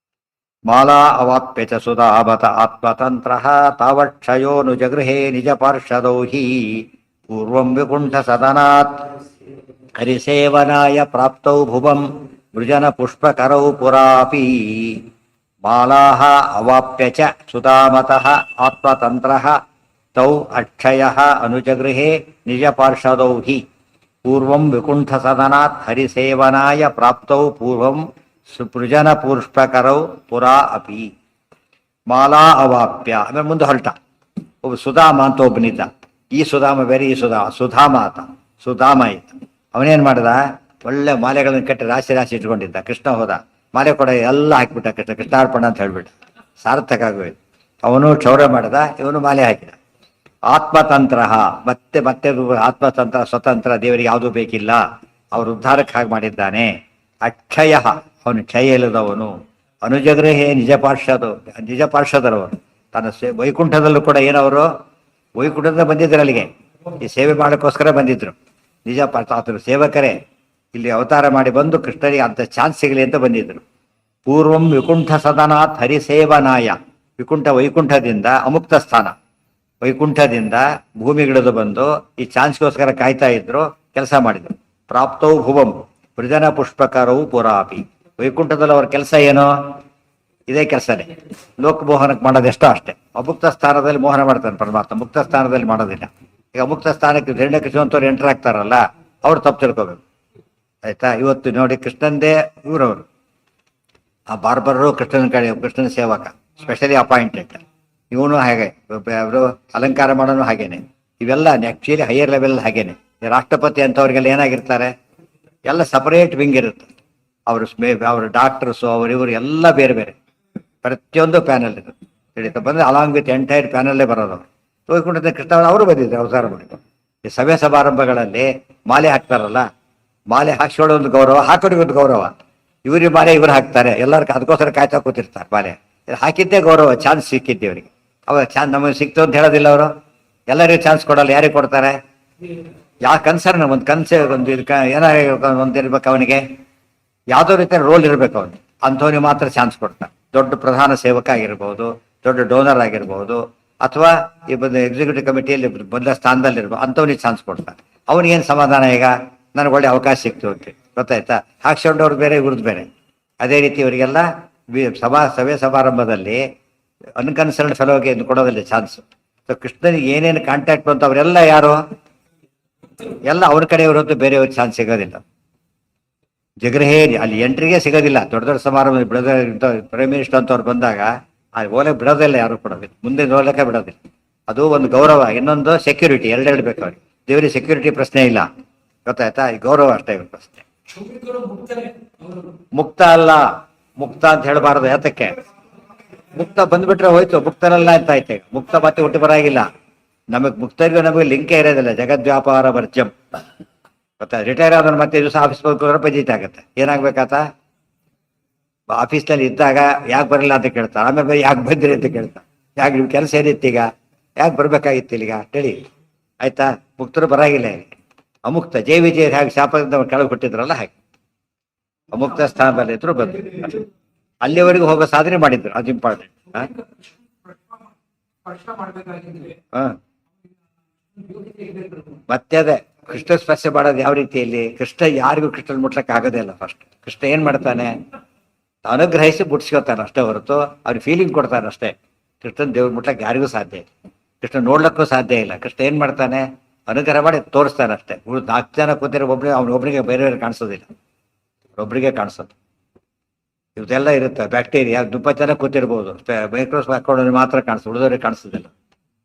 ಮಾಲಾ ಅವಾಪ್ಯ ಚ ಸುಧಾಮತ ಆತ್ಮತಂತ್ರ ತಾವಕ್ಷಯೋನು ಜಗೃಹೇ ನಿಜ ಪಾರ್ಷದೌ ಹಿ ಪೂರ್ವಂ ವಿಕುಂಠ ಸದನಾತ್ ಹರಿಸೇವನಾಯ ಪ್ರಾಪ್ತೌ ಭುವಂ ವೃಜನ ಪುಷ್ಪಕರೌ ಪುರಾಪಿ. ಮಾಲಾಹ ಅವಾಪ್ಯ ಚ ಸುಧಾಮತಃ ಆತ್ಮತಂತ್ರಃ ತೌ ಅಕ್ಷಯಃ ಅನುಜಗೃಹೇ ನಿಜ ಪಾರ್ಷದೌ ಹಿ ಪೂರ್ವಂ ವಿಕುಂಠ ಸದನಾತ್ ಹರಿಸೇವನಾಯ ಪ್ರಾಪ್ತೌ ಪೂರ್ವಂ ಸುಪೃಜನ ಪುಷ್ಪಕರೌ ಪುರಾ ಅಪಿ. ಮಾಲಾ ಅವಾಪ್ಯ ಆಮೇಲೆ ಮುಂದೆ ಹೊರಟ. ಒಬ್ಬ ಸುಧಾಮ ಅಂತ ಒಬ್ಬನಿದ್ದ. ಈ ಸುಧಾಮ ಬೇರೆ, ಈ ಸುಧಾಮ ಆತ, ಸುಧಾಮ ಇದ್ದ. ಅವನೇನ್ ಮಾಡ್ದ, ಒಳ್ಳೆ ಮಾಲೆಗಳನ್ನು ಕಟ್ಟಿ ರಾಶಿ ರಾಶಿ ಇಟ್ಕೊಂಡಿದ್ದ. ಕೃಷ್ಣ ಹೋದ, ಮಾಲೆ ಕೊಡ ಎಲ್ಲ ಹಾಕಿಬಿಟ್ಟ. ಕೃಷ್ಣಾರ್ಪಣ ಅಂತ ಹೇಳ್ಬಿಟ್ಟ, ಸಾರ್ಥಕ ಆಗೋಯ್ತು. ಅವನು ಕ್ಷೌರ ಮಾಡ್ದ, ಇವನು ಮಾಲೆ ಹಾಕಿದ. ಆತ್ಮತಂತ್ರ, ಮತ್ತೆ ಮತ್ತೆ ಆತ್ಮತಂತ್ರ, ಸ್ವತಂತ್ರ, ದೇವರಿಗೆ ಯಾವುದೂ ಬೇಕಿಲ್ಲ, ಅವ್ರ ಉದ್ಧಾರಕ್ಕೆ ಹಾಗೆ ಮಾಡಿದ್ದಾನೆ. ಅಕ್ಷಯ, ಅವನು ಕ್ಷಯ ಇಲ್ಲದವನು. ಅನುಜಗ್ರಹೇ ನಿಜ ಪಾರ್ಷದರವರು. ತನ್ನ ವೈಕುಂಠದಲ್ಲೂ ಕೂಡ ಏನವರು ವೈಕುಂಠದಿಂದ ಬಂದಿದ್ರು, ಅಲ್ಲಿಗೆ ಈ ಸೇವೆ ಮಾಡೋಕ್ಕೋಸ್ಕರ ಬಂದಿದ್ರು. ನಿಜ ಪಾರ್ಷದರು ಸೇವಕರೇ ಇಲ್ಲಿ ಅವತಾರ ಮಾಡಿ ಬಂದು ಕೃಷ್ಣರಿಗೆ ಅಂತ ಚಾನ್ಸ್ ಸಿಗಲಿ ಅಂತ ಬಂದಿದ್ರು. ಪೂರ್ವಂ ವಿಕುಂಠ ಸದನಾತ್ ಹರಿಸೇವನಾಯ, ವಿಕುಂಠ ವೈಕುಂಠದಿಂದ ಅಮುಕ್ತ ಸ್ಥಾನ, ವೈಕುಂಠದಿಂದ ಭೂಮಿಗಿಳಿದು ಬಂದು ಈ ಚಾನ್ಸ್ಗೋಸ್ಕರ ಕಾಯ್ತಾ ಇದ್ರು, ಕೆಲಸ ಮಾಡಿದ್ರು. ಪ್ರಾಪ್ತೌ ಭುವಂ ವೃಜನ ಪುಷ್ಪಕರವು ಪುರಾಪಿ. ವೈಕುಂಠದಲ್ಲಿ ಅವ್ರ ಕೆಲಸ ಏನೋ ಇದೇ ಕೆಲಸನೇ, ಲೋಕಮೋಹನಕ್ಕೆ ಮಾಡೋದೆಷ್ಟೋ ಅಷ್ಟೇ. ಅಮುಕ್ತ ಸ್ಥಾನದಲ್ಲಿ ಮೋಹನ ಮಾಡ್ತಾನೆ ಪರಮಾತ್ಮ, ಮುಕ್ತ ಸ್ಥಾನದಲ್ಲಿ ಮಾಡೋದಿಲ್ಲ. ಈಗ ಅಮುಕ್ತ ಸ್ಥಾನಕ್ಕೆ ಹಿರಣ್ಯಕಶಿಪು ಎಂಟರ್ ಆಗ್ತಾರಲ್ಲ, ಅವ್ರು ತಪ್ಪು ತಿಳ್ಕೋಬೇಕು, ಆಯ್ತಾ? ಇವತ್ತು ನೋಡಿ ಕೃಷ್ಣಂದೇ ಇವರವರು, ಆ ಬಾರ್ಬರರು ಕೃಷ್ಣನ ಕಡೆ, ಕೃಷ್ಣನ ಸೇವಕ, ಸ್ಪೆಷಲಿ ಅಪಾಯಿಂಟೆಡ್. ಇವನು ಹಾಗೆ, ಅವರು ಅಲಂಕಾರ ಮಾಡೋನು ಹಾಗೇನೆ. ಇವೆಲ್ಲ ಆಕ್ಚುಲಿ ಹೈಯರ್ ಲೆವೆಲ್ ಹಾಗೇನೆ. ರಾಷ್ಟ್ರಪತಿ ಅಂತವ್ರಿಗೆಲ್ಲ ಏನಾಗಿರ್ತಾರೆ, ಎಲ್ಲ ಸಪರೇಟ್ ವಿಂಗ್ ಇರುತ್ತೆ. ಅವರು ಡಾಕ್ಟರ್ಸು, ಇವರು ಎಲ್ಲ ಬೇರೆ ಬೇರೆ, ಪ್ರತಿಯೊಂದು ಪ್ಯಾನಲ್ ಇರುತ್ತೆ. ತಿಳಿತಾ ಬಂದರೆ ಅಲಾಂಗ್ ವಿತ್ ಎಂಟೈರ್ ಪ್ಯಾನಲ್ಲೇ ಬರೋದು. ಅವರು ವೈಕುಂಠದ ಕೃಷ್ಣ ಅವರು ಬಂದಿದ್ರು ಅವತಾರ ಮಾಡಿದ್ರು. ಈ ಸಭೆ ಸಮಾರಂಭಗಳಲ್ಲಿ ಮಾಲೆ ಹಾಕ್ತಾರಲ್ಲ, ಮಾಲೆ ಹಾಕ್ಸೋಳೋ ಒಂದು ಗೌರವ, ಹಾಕೋರಿಗೆ ಒಂದು ಗೌರವ. ಇವ್ರಿಗೆ ಮಾಲೆ ಇವ್ರು ಹಾಕ್ತಾರೆ, ಎಲ್ಲರೂ ಅದಕ್ಕೋಸ್ಕರ ಕಾಯ್ತಾ ಕೂತಿರ್ತಾರೆ. ಮಾಲೆ ಹಾಕಿದ್ದೇ ಗೌರವ, ಚಾನ್ಸ್ ಸಿಕ್ಕಿದ್ದೆ ಇವರಿಗೆ. ಅವಾಗ ಚಾನ್ಸ್ ನಮಗೆ ಸಿಕ್ತು ಅಂತ ಹೇಳೋದಿಲ್ಲ ಅವರು, ಎಲ್ಲರಿಗೂ ಚಾನ್ಸ್ ಕೊಡಲ್ಲ. ಯಾರಿಗೆ ಕೊಡ್ತಾರೆ? ಯಾವ ಕನ್ಸರ್ನ್, ಒಂದು ಕನ್ಸೆ, ಒಂದು ಇದಕ್ಕೆ ಏನಾಗ ಒಂದು ಇರ್ಬೇಕು ಅವನಿಗೆ, ಯಾವುದೋ ರೀತಿಯ ರೋಲ್ ಇರಬೇಕು ಅವನು, ಅಂಥವನಿಗೆ ಮಾತ್ರ ಚಾನ್ಸ್ ಕೊಡ್ತಾರೆ. ದೊಡ್ಡ ಪ್ರಧಾನ ಸೇವಕ ಆಗಿರ್ಬೋದು, ದೊಡ್ಡ ಡೋನರ್ ಆಗಿರ್ಬೋದು, ಅಥವಾ ಈ ಬಂದು ಎಕ್ಸಿಕ್ಯೂಟಿವ್ ಕಮಿಟಿಯಲ್ಲಿ ಮೊದಲ ಸ್ಥಾನದಲ್ಲಿರ್ಬೋದು, ಅಂಥವನಿಗೆ ಚಾನ್ಸ್ ಕೊಡ್ತಾರೆ. ಅವನಿಗೇನು ಸಮಾಧಾನ, ಈಗ ನನಗೆ ಒಳ್ಳೆ ಅವಕಾಶ ಸಿಕ್ತು ಅಂತ, ಗೊತ್ತಾಯ್ತಾ? ಹಾಕ್ಸ್ಕೊಂಡವ್ರು ಬೇರೆ, ಇವ್ರದ್ದು ಬೇರೆ. ಅದೇ ರೀತಿ ಇವರಿಗೆಲ್ಲ ಸಭೆ ಸಮಾರಂಭದಲ್ಲಿ ಅನ್ಕನ್ಸರ್ನ್ಡ್ ಫೆಲೋಗೆ ಕೊಡೋದಿಲ್ಲ ಚಾನ್ಸ್. ಸೊ ಕೃಷ್ಣನಿಗೆ ಏನೇನು ಕಾಂಟ್ಯಾಕ್ಟ್ ಬಂತು ಅವರೆಲ್ಲ ಯಾರು, ಎಲ್ಲ ಅವ್ರ ಕಡೆಯವರು ಹೊತ್ತು ಬೇರೆಯವ್ರಿಗೆ ಚಾನ್ಸ್ ಸಿಗೋದಿಲ್ಲ. ಜಗೃಹೇ ಅಲ್ಲಿ ಎಂಟ್ರಿಗೆ ಸಿಗೋದಿಲ್ಲ. ದೊಡ್ಡ ದೊಡ್ಡ ಸಮಾರಂಭ ಪ್ರೈಮ್ ಮಿನಿಸ್ಟರ್ ಅಂತವ್ರು ಬಂದಾಗ ಅಲ್ಲಿ ಓಲಕ್ಕೆ ಬಿಡೋದಿಲ್ಲ, ಯಾರು ಕೊಡೋದಿಲ್ಲ, ಮುಂದೆ ನೋಡ್ಲಿಕ್ಕೆ ಬಿಡೋದಿಲ್ಲ. ಅದು ಒಂದು ಗೌರವ, ಇನ್ನೊಂದು ಸೆಕ್ಯೂರಿಟಿ, ಎರಡೆರಡು ಬೇಕು ಅವ್ರಿಗೆ. ದೇವರಿಗೆ ಸೆಕ್ಯೂರಿಟಿ ಪ್ರಶ್ನೆ ಇಲ್ಲ, ಗೊತ್ತಾಯ್ತಾ? ಈ ಗೌರವ ಅಷ್ಟೇ ಇವ್ರ ಪ್ರಶ್ನೆ. ಮುಕ್ತ ಅಲ್ಲ, ಮುಕ್ತ ಅಂತ ಹೇಳಬಾರದು. ಯಾತಕ್ಕೆ? ಮುಕ್ತ ಬಂದ್ಬಿಟ್ರೆ ಹೋಯ್ತು, ಮುಕ್ತನಲ್ಲ ಅಂತ ಆಯ್ತು. ಮುಕ್ತ ಮತ್ತೆ ಹುಟ್ಟು ಬರಾಗಿಲ್ಲ. ನಮಗೆ ಮುಕ್ತರಿಗೂ ನಮಗೆ ಲಿಂಕೇ ಇರೋದಿಲ್ಲ. ಜಗದ್ವ್ಯಾಪಾರ ವರ್ಜ್ಯಂ, ಗೊತ್ತಾ? ರಿಟೈರ್ ಆದ್ರೆ ಮತ್ತೆ ದಿವಸ ಆಫೀಸ್ ಹೋದ್ರೆ ಬಜೆಟ್ ಆಗುತ್ತೆ. ಏನಾಗ್ಬೇಕಾತ? ಆಫೀಸ್ನಲ್ಲಿ ಇದ್ದಾಗ ಯಾಕೆ ಬರಲ್ಲ ಅಂತ ಕೇಳ್ತಾರೆ, ಆಮೇಲೆ ಯಾಕೆ ಬಂದ್ರಿ ಅಂತ ಕೇಳ್ತಾರೆ. ಯಾಕೆ ನಿಮ್ ಕೆಲಸ ಏನಿತ್ತೀಗ, ಯಾಕೆ ಬರ್ಬೇಕಾಗಿತ್ತು ಇಲ್ಲಿಗ ಹೇಳಿ, ಆಯ್ತಾ? ಮುಕ್ತರು ಬರಾಗಿಲ್ಲ. ಅಮುಕ್ತ ಜೈ ವಿಜಯ ಹೇಗೆ ಶಾಪದಿಂದ ಕೆಳಗೆ ಕೊಟ್ಟಿದ್ರಲ್ಲ, ಹಾಗೆ ಅಮುಕ್ತ ಸ್ಥಾನದಲ್ಲಿ ಇದ್ರು ಬಂದ್ರು. ಅಲ್ಲಿವರೆಗೂ ಹೋಗೋ ಸಾಧನೆ ಮಾಡಿದ್ರು, ಅದು ಇಂಪಾರ್ಟೆಂಟ್. ಮತ್ತೆ ಅದೇ ಕೃಷ್ಣ ಸ್ಪರ್ಶ ಮಾಡೋದು ಯಾವ ರೀತಿಯಲ್ಲಿ? ಕೃಷ್ಣ ಯಾರಿಗೂ ಕೃಷ್ಣನ್ ಮುಟ್ಲಕ್ಕೆ ಆಗೋದೇ ಇಲ್ಲ. ಫಸ್ಟ್ ಕೃಷ್ಣ ಏನ್ ಮಾಡ್ತಾನೆ, ಅನುಗ್ರಹಿಸಿ ಮುಟ್ಸ್ಕೊತಾನೆ ಅಷ್ಟೇ ಹೊರತು ಅವ್ರಿಗೆ ಫೀಲಿಂಗ್ ಕೊಡ್ತಾನೆ ಅಷ್ಟೇ. ಕೃಷ್ಣನ್ ದೇವ್ರ ಮುಟ್ಲಕ್ಕೆ ಯಾರಿಗೂ ಸಾಧ್ಯ ಇಲ್ಲ, ಕೃಷ್ಣ ನೋಡ್ಲಕ್ಕೂ ಸಾಧ್ಯ ಇಲ್ಲ. ಕೃಷ್ಣ ಏನ್ ಮಾಡ್ತಾನೆ, ಅನುಗ್ರಹ ಮಾಡಿ ತೋರಿಸ್ತಾನೆ ಅಷ್ಟೇ. 4 ಜನ ಕೂತಿರೋ ಒಬ್ಬರಿಗೆ, ಅವನೊಬ್ಬರಿಗೆ ಬೇರೆ ಬೇರೆ ಕಾಣಿಸೋದಿಲ್ಲ, ಒಬ್ಬರಿಗೆ ಕಾಣಿಸೋದು. ಇವತ್ತೆಲ್ಲ ಇರುತ್ತೆ. ಬ್ಯಾಕ್ಟೀರಿಯಾ 20 ಜನ ಕೂತಿರ್ಬೋದು, ಮೈಕ್ರೋಸ್ಕೋಪ್ ಹಾಕೊಂಡವ್ರಿಗೆ ಮಾತ್ರ ಕಾಣಿಸ್ತದೆ, ಉಳಿದವ್ರಿಗೆ ಕಾಣಿಸೋದಿಲ್ಲ.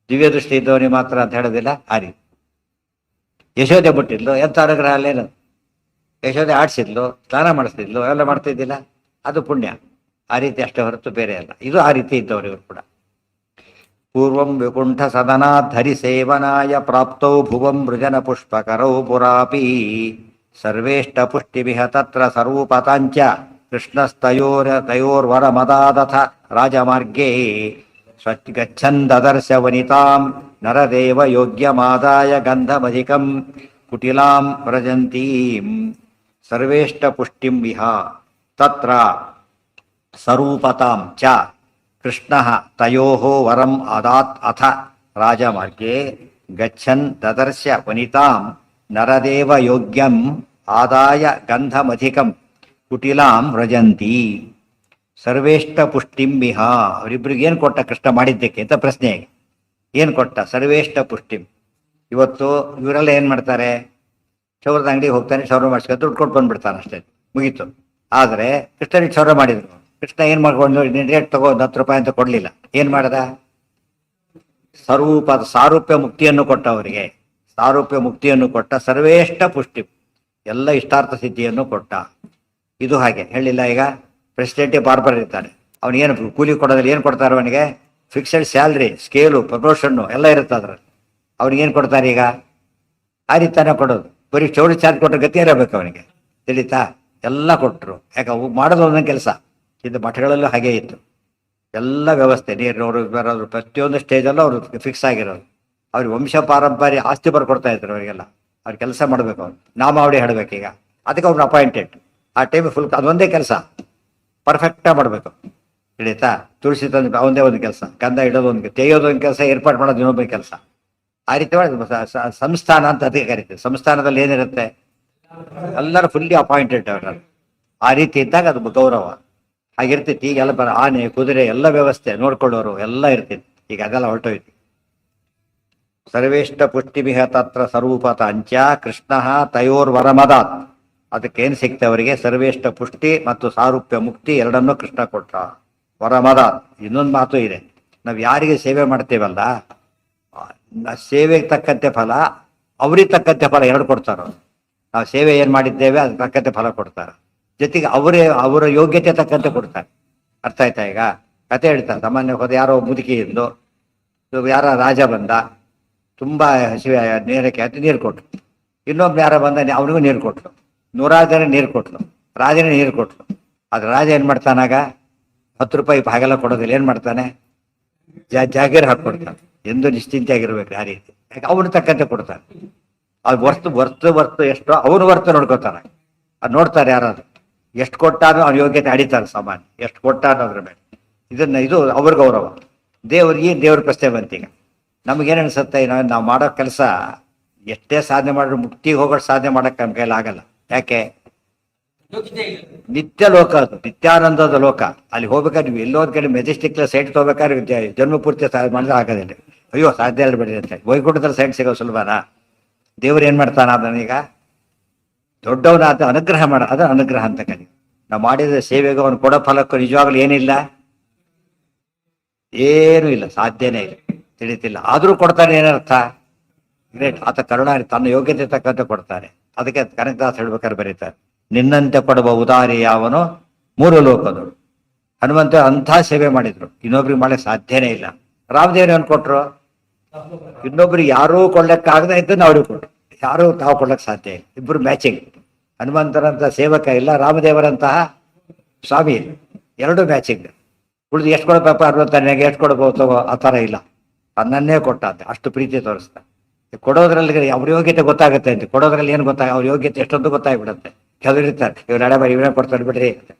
ದಿವ್ಯ ದೃಷ್ಟಿ ಇದ್ದವನಿಗೆ ಮಾತ್ರ ಅಂತ ಹೇಳೋದಿಲ್ಲ. ಆ ರೀತಿ ಯಶೋದೆ ಬಿಟ್ಟಿದ್ಲು, ಎಂಥ ಅನುಗ್ರಹ ಅಲ್ಲೇನು. ಯಶೋದೆ ಆಡಿಸಿದ್ಲು, ಸ್ನಾನ ಮಾಡಿಸ್ತಿದ್ಲು, ಎಲ್ಲ ಮಾಡ್ತಿದ್ದಿಲ್ಲ, ಅದು ಪುಣ್ಯ. ಆ ರೀತಿ ಅಷ್ಟೇ ಹೊರತು ಬೇರೆ ಅಲ್ಲ. ಇದು ಆ ರೀತಿ ಇದ್ದವ್ರು ಇವರು ಕೂಡ. ಪೂರ್ವಂ ವಿಕುಂಠ ಸದನಾತ್ ಹರಿಸೇವನಾಯ ಪ್ರಾಪ್ತೌ ಭುವಂ ವೃಜನ ಪುಷ್ಪಕರೌ ಪುರಾಪಿ ಸರ್ವೇಷ್ಟ ಪುಷ್ಟಿಮಿಹ ತತ್ರ ಸರ್ವೂಪತಾಂಚ ಕೃಷ್ಣಸ್ತಯೋರ್ವರ ಮದಾದಥ ರಾಜಮಾರ್ಗೇ ಗಚ್ಚನ್ ದದರ್ಶ ವನಿತಾಂ ನರದೇವ ಯೋಗ್ಯಮಾದಾಯ ಗಂಧಮಧಿಕಂ ಕುಟಿಲಾಂ ವ್ರಜಂತೀಂ ಸರ್ವೇಷ್ಟ ಪುಷ್ಟಿಂ ವಿಹ ತತ್ರ ಸ್ವರೂಪತಾಂ ಚ ಕೃಷ್ಣಃ ತಯೋಃ ವರಂ ಅದಾತ್ ಅಥ ರಾಜಮಾರ್ಗೆ ಗಚ್ಚನ್ ದದರ್ಶ ವನಿತಾಂ ನರದೇವ ಯೋಗ್ಯಂ ಆದಾಯ ಗಂಧಮಧಿಕಂ ಕುಟಿಲಾಂ ವ್ರಜಂತಿ ಸರ್ವೇಷ್ಟ ಪುಷ್ಟಿಂ ವಿಹ. ಅವರಿಬ್ಬರಿಗೆ ಏನು ಕೊಟ್ಟ ಕೃಷ್ಣ ಮಾಡಿದ್ದಕ್ಕೆ ಅಂತ ಪ್ರಶ್ನೆ. ಏನು ಕೊಟ್ಟ? ಸರ್ವೇಷ್ಟ ಪುಷ್ಟಿಂ. ಇವತ್ತು ಇವರೆಲ್ಲ ಏನು ಮಾಡ್ತಾರೆ? ಕ್ಷೌರದ ಅಂಗಡಿಗೆ ಹೋಗ್ತಾನೆ, ಕ್ಷೌರ ಮಾಡಿಸ್ಕೊಂಡು ದುಡ್ಡು ಕೊಟ್ಟು ಬಂದ್ಬಿಡ್ತಾನೆ, ಅಷ್ಟೇ, ಮುಗೀತು. ಆದರೆ ಕೃಷ್ಣನಿಗೆ ಕ್ಷೌರ ಮಾಡಿದ್ರು. ಕೃಷ್ಣ ಏನು ಮಾಡ್ಕೊಂಡು ರೇಟ್ ತಗೋ 10 ರೂಪಾಯಿ ಅಂತ ಕೊಡಲಿಲ್ಲ. ಏನು ಮಾಡ್ದ? ಸಾರೂಪ್ಯ ಮುಕ್ತಿಯನ್ನು ಕೊಟ್ಟ ಅವರಿಗೆ. ಸಾರೂಪ್ಯ ಮುಕ್ತಿಯನ್ನು ಕೊಟ್ಟ. ಸರ್ವೇಷ್ಟ ಪುಷ್ಟಿ, ಎಲ್ಲ ಇಷ್ಟಾರ್ಥ ಸಿದ್ಧಿಯನ್ನು ಕೊಟ್ಟ. ಇದು ಹಾಗೆ ಹೇಳಿಲ್ಲ. ಈಗ ಪ್ರೆಸಿಡೆಂಟೇ ಬಾರ್ಬರ್ ಇರ್ತಾನೆ, ಅವನಿಗೇನು ಕೂಲಿ ಕೊಡೋದ್ರಲ್ಲಿ ಏನು ಕೊಡ್ತಾರೆ? ಅವನಿಗೆ ಫಿಕ್ಸೆಡ್ ಸ್ಯಾಲ್ರಿ, ಸ್ಕೇಲು, ಪ್ರಮೋಷನ್ನು ಎಲ್ಲ ಇರುತ್ತೆ ಅದ್ರಲ್ಲಿ. ಅವ್ನಿಗೇನು ಕೊಡ್ತಾರೆ? ಈಗ ಆ ರೀತಿನೇ ಕೊಡೋದು. ಬರೀ ಚೌಡಿ ಚಾರ್ಜ್ ಕೊಟ್ಟರೆ ಗತಿ ಇರಬೇಕು ಅವನಿಗೆ, ತಿಳಿತಾ? ಎಲ್ಲ ಕೊಟ್ಟರು. ಯಾಕೆ ಅವು ಮಾಡೋದು ಒಂದೊಂದು ಕೆಲಸ. ಇದು ಮಠಗಳಲ್ಲೂ ಹಾಗೇ ಇತ್ತು. ಎಲ್ಲ ವ್ಯವಸ್ಥೆ, ನೀರಿನವರು ಬರೋರು, ಪ್ರತಿಯೊಂದು ಸ್ಟೇಜಲ್ಲೂ ಅವರು ಫಿಕ್ಸ್ ಆಗಿರೋದು. ಅವ್ರಿಗೆ ವಂಶ ಪಾರಂಪರ್ಯ ಆಸ್ತಿ ಬರ್ಕೊಡ್ತಾ ಇದ್ರು ಅವರಿಗೆಲ್ಲ. ಅವ್ರು ಕೆಲಸ ಮಾಡಬೇಕು, ಅವ್ರು ನಾಮಾವಳಿ ಹಾಡಬೇಕು. ಈಗ ಅದಕ್ಕೆ ಅವ್ರನ್ನ ಅಪಾಯಿಂಟೆಡ್. ಆ ಟೈಮ್ ಫುಲ್ ಅದೊಂದೇ ಕೆಲಸ ಪರ್ಫೆಕ್ಟಾಗಿ ಮಾಡಬೇಕು, ತಿಳಿತಾ? ತುಳಸಿ ತಂದು ಒಂದೇ ಒಂದು ಕೆಲಸ, ಗಂಧ ಇಡೋದು ಒಂದು, ತೆಗೆಯೋದು ಒಂದು ಕೆಲಸ, ಏರ್ಪಾಡು ಮಾಡೋದು ಇನ್ನೊಬ್ಬ ಕೆಲಸ. ಆ ರೀತಿ ಸಂಸ್ಥಾನ ಅಂತ ಅದಕ್ಕೆ ಕರೀತೀವಿ. ಸಂಸ್ಥಾನದಲ್ಲಿ ಏನಿರುತ್ತೆ? ಎಲ್ಲರೂ ಫುಲ್ಲಿ ಅಪಾಯಿಂಟೆಡ್ ಅವರ. ಆ ರೀತಿ ಇದ್ದಾಗ ಅದು ಗೌರವ ಆಗಿರ್ತೈತಿ. ಈಗೆಲ್ಲ ಆನೆ, ಕುದುರೆ ಎಲ್ಲ ವ್ಯವಸ್ಥೆ ನೋಡ್ಕೊಳ್ಳೋರು ಎಲ್ಲ ಇರ್ತಿತ್ತು. ಈಗ ಅದೆಲ್ಲ ಹೊರಟೋಯ್ತು. ಸರ್ವೇಷ್ಟ ಪುಷ್ಟಿಮಿಹ ತತ್ರ ಸ್ವರೂಪತ ಅಂಚ ಕೃಷ್ಣ ತಯೋರ್ವರಮದಾತ್. ಅದಕ್ಕೇನು ಸಿಕ್ತೆ ಅವರಿಗೆ? ಸರ್ವೇಷ್ಟ ಪುಷ್ಟಿ ಮತ್ತು ಸಾರೂಪ್ಯ ಮುಕ್ತಿ ಎರಡನ್ನೂ ಕೃಷ್ಣ ಕೊಟ್ಟ. ವರಮದಾತ್. ಇನ್ನೊಂದು ಮಾತು ಇದೆ, ನಾವು ಯಾರಿಗೆ ಸೇವೆ ಮಾಡ್ತೇವಲ್ಲ, ಸೇವೆಗೆ ತಕ್ಕಂತೆ ಫಲ, ಅವ್ರಿಗೆ ತಕ್ಕಂತೆ ಫಲ ಎರಡು ಕೊಡ್ತಾರ. ನಾವು ಸೇವೆ ಏನು ಮಾಡಿದ್ದೇವೆ ಅದಕ್ಕೆ ತಕ್ಕಂತೆ ಫಲ ಕೊಡ್ತಾರೆ. ಜೊತೆಗೆ ಅವರ ಯೋಗ್ಯತೆ ತಕ್ಕಂತೆ ಕೊಡ್ತಾರೆ. ಅರ್ಥ ಆಯ್ತಾ? ಈಗ ಕತೆ ಹೇಳ್ತಾರೆ. ಸಾಮಾನ್ಯ ಹೋದ ಯಾರೋ ಮುದುಕಿ ಇದ್ದು, ಯಾರ ರಾಜ ಬಂದ, ತುಂಬ ಹಸಿವೆ, ನೀರಕ್ಕೆ ಹತ್ತಿ ನೀರು ಕೊಟ್ರು. ಇನ್ನೊಬ್ಬ ಯಾರ ಬಂದ, ಅವನಿಗೂ ನೀರು ಕೊಟ್ರು. 100 ಜನ ನೀರು ಕೊಟ್ಲು, ರಾಜನೇ ನೀರು ಕೊಟ್ಲು. ಆದ್ರೆ ರಾಜ ಏನು ಮಾಡ್ತಾನಾಗ? 10 ರೂಪಾಯಿ ಹಾಗೆಲ್ಲ ಕೊಡೋದಿಲ್ಲ. ಏನು ಮಾಡ್ತಾನೆ? ಜಾಗೀರ್ ಹಾಕ್ಕೊಡ್ತಾನೆ. ಎಂದು ನಿಶ್ಚಿಂತೆ ಆಗಿರ್ಬೇಕು ಆ ರೀತಿ. ಯಾಕೆ ಅವನು ತಕ್ಕಂತೆ ಕೊಡ್ತಾನೆ. ಅದು ವರ್ತು ಎಷ್ಟೋ ಅವನು ವರ್ತು ನೋಡ್ಕೋತಾನೆ. ಅದು ನೋಡ್ತಾರೆ ಯಾರಾದ್ರು. ಎಷ್ಟು ಕೊಟ್ಟಾನು ಅವ್ನ ಯೋಗ್ಯತೆ ಅಡಿತಾರೆ ಸಾಮಾನ್ಯ. ಎಷ್ಟು ಕೊಟ್ಟಾನು ಅದ್ರ ಮೇಲೆ. ಇದು ಅವ್ರ ಗೌರವ. ದೇವ್ರ ಪ್ರಶ್ನೆ ಬಂತೀಗ. ನಮಗೇನು ಅನ್ಸುತ್ತೆ? ನಾವು ಮಾಡೋ ಕೆಲಸ ಎಷ್ಟೇ ಸಾಧನೆ ಮಾಡಿದ್ರು ಮುಕ್ತಿಗೆ ಹೋಗೋ ಸಾಧನೆ ಮಾಡೋಕ್ಕೆ ನಮ್ಮ ಕೈಲಿ ಆಗಲ್ಲ. ಯಾಕೆ? ನಿತ್ಯ ಲೋಕ ಅದು, ನಿತ್ಯಾನಂದದ ಲೋಕ. ಅಲ್ಲಿ ಹೋಗ್ಬೇಕಾದ್ರೆ ನೀವು ಎಲ್ಲೋ ಒಂದು ಕಡೆ ಮೆಜೆಸ್ಟಿಕ್ ಸೈಟ್ ತಗೋಬೇಕಾದ್ರೆ ಜನ್ಮ ಪೂರ್ತಿ ಮಾಡಿದ್ರೆ ಆಗೋದಿಲ್ಲ. ಅಯ್ಯೋ ಸಾಧ್ಯ ಇಲ್ಲ ಬಿಡಿ ಅಂತ ಹೇಳಿ ವೈಕುಂಠದಲ್ಲಿ ಸೈಟ್ ಸಿಗೋ ಸುಲಭನಾ? ದೇವ್ರು ಏನು ಮಾಡ್ತಾನ? ಅದನ್ನೀಗ ದೊಡ್ಡವನಾದ ಅನುಗ್ರಹ ಅದು ಅನುಗ್ರಹ ಅಂತ ಕಲಿ. ನಾವು ಮಾಡಿದ ಸೇವೆಗೆ ಅವನು ಕೊಡೋ ಫಲಕ್ಕೂ ನಿಜವಾಗ್ಲೂ ಏನಿಲ್ಲ, ಏನೂ ಇಲ್ಲ, ಸಾಧ್ಯನೇ ಇಲ್ಲ, ತಿಳಿತಿಲ್ಲ. ಆದರೂ ಕೊಡ್ತಾನೆ. ಏನರ್ಥ? ಗ್ರೇಟ್. ಆತ ಕರುಣ ತನ್ನ ಯೋಗ್ಯತೆ ತಕ್ಕಂತೆ ಕೊಡ್ತಾನೆ. ಅದಕ್ಕೆ ಕನಕದಾಸ್ ಹೇಳ್ಬೇಕಾದ್ರೆ ಬರೀತಾರೆ, ನಿನ್ನಂತೆ ಕೊಡುವ ಉದಾರಿ ಯಾವನು 3 ಲೋಕದವರು. ಹನುಮಂತ ಅಂಥ ಸೇವೆ ಮಾಡಿದ್ರು, ಇನ್ನೊಬ್ರಿಗೆ ಮಾಡಕ್ಕೆ ಸಾಧ್ಯನೇ ಇಲ್ಲ. ರಾಮದೇವ್ರು ಏನು ಕೊಟ್ರು? ಇನ್ನೊಬ್ರಿಗೆ ಯಾರೂ ಕೊಳ್ಳಕ್ಕಾಗದ ಇದ್ದನ್ನು ಅವ್ರಿಗೆ ಕೊಟ್ರು. ಯಾರೂ ತಾವು ಕೊಡ್ಲಕ್ಕೆ ಸಾಧ್ಯ ಇಲ್ಲ. ಇಬ್ಬರು ಮ್ಯಾಚಿಂಗ್. ಹನುಮಂತರಂತ ಸೇವಕ ಇಲ್ಲ, ರಾಮದೇವರಂತಹ ಸ್ವಾಮಿ ಇಲ್ಲ, ಎರಡೂ ಮ್ಯಾಚಿಂಗ್. ಉಳಿದು ಎಷ್ಟು ಕೊಡಬೇಕು 60 ಎಷ್ಟು ಕೊಡ್ಬೋದು ಆ ಥರ ಇಲ್ಲ. ತನ್ನನ್ನೇ ಕೊಟ್ಟ ಅಂತ ಅಷ್ಟು ಪ್ರೀತಿ ತೋರಿಸ್ತಾ. ಕೊಡೋದ್ರಲ್ಲಿ ಅವ್ರ ಯೋಗ್ಯತೆ ಗೊತ್ತಾಗುತ್ತೆ ಅಂತ. ಕೊಡೋದ್ರಲ್ಲಿ ಏನು ಅವ್ರ ಯೋಗ್ಯತೆ ಎಷ್ಟೊಂದು ಗೊತ್ತಾಗ್ಬಿಡುತ್ತೆ. ಕೆಲವರು ಇರ್ತಾರೆ, ಇವ್ರು ನಡೆ ಬಾರಿ ಇವನೇ ಕೊಡ್ತಾರೆ ಬಿಡ್ರಿ,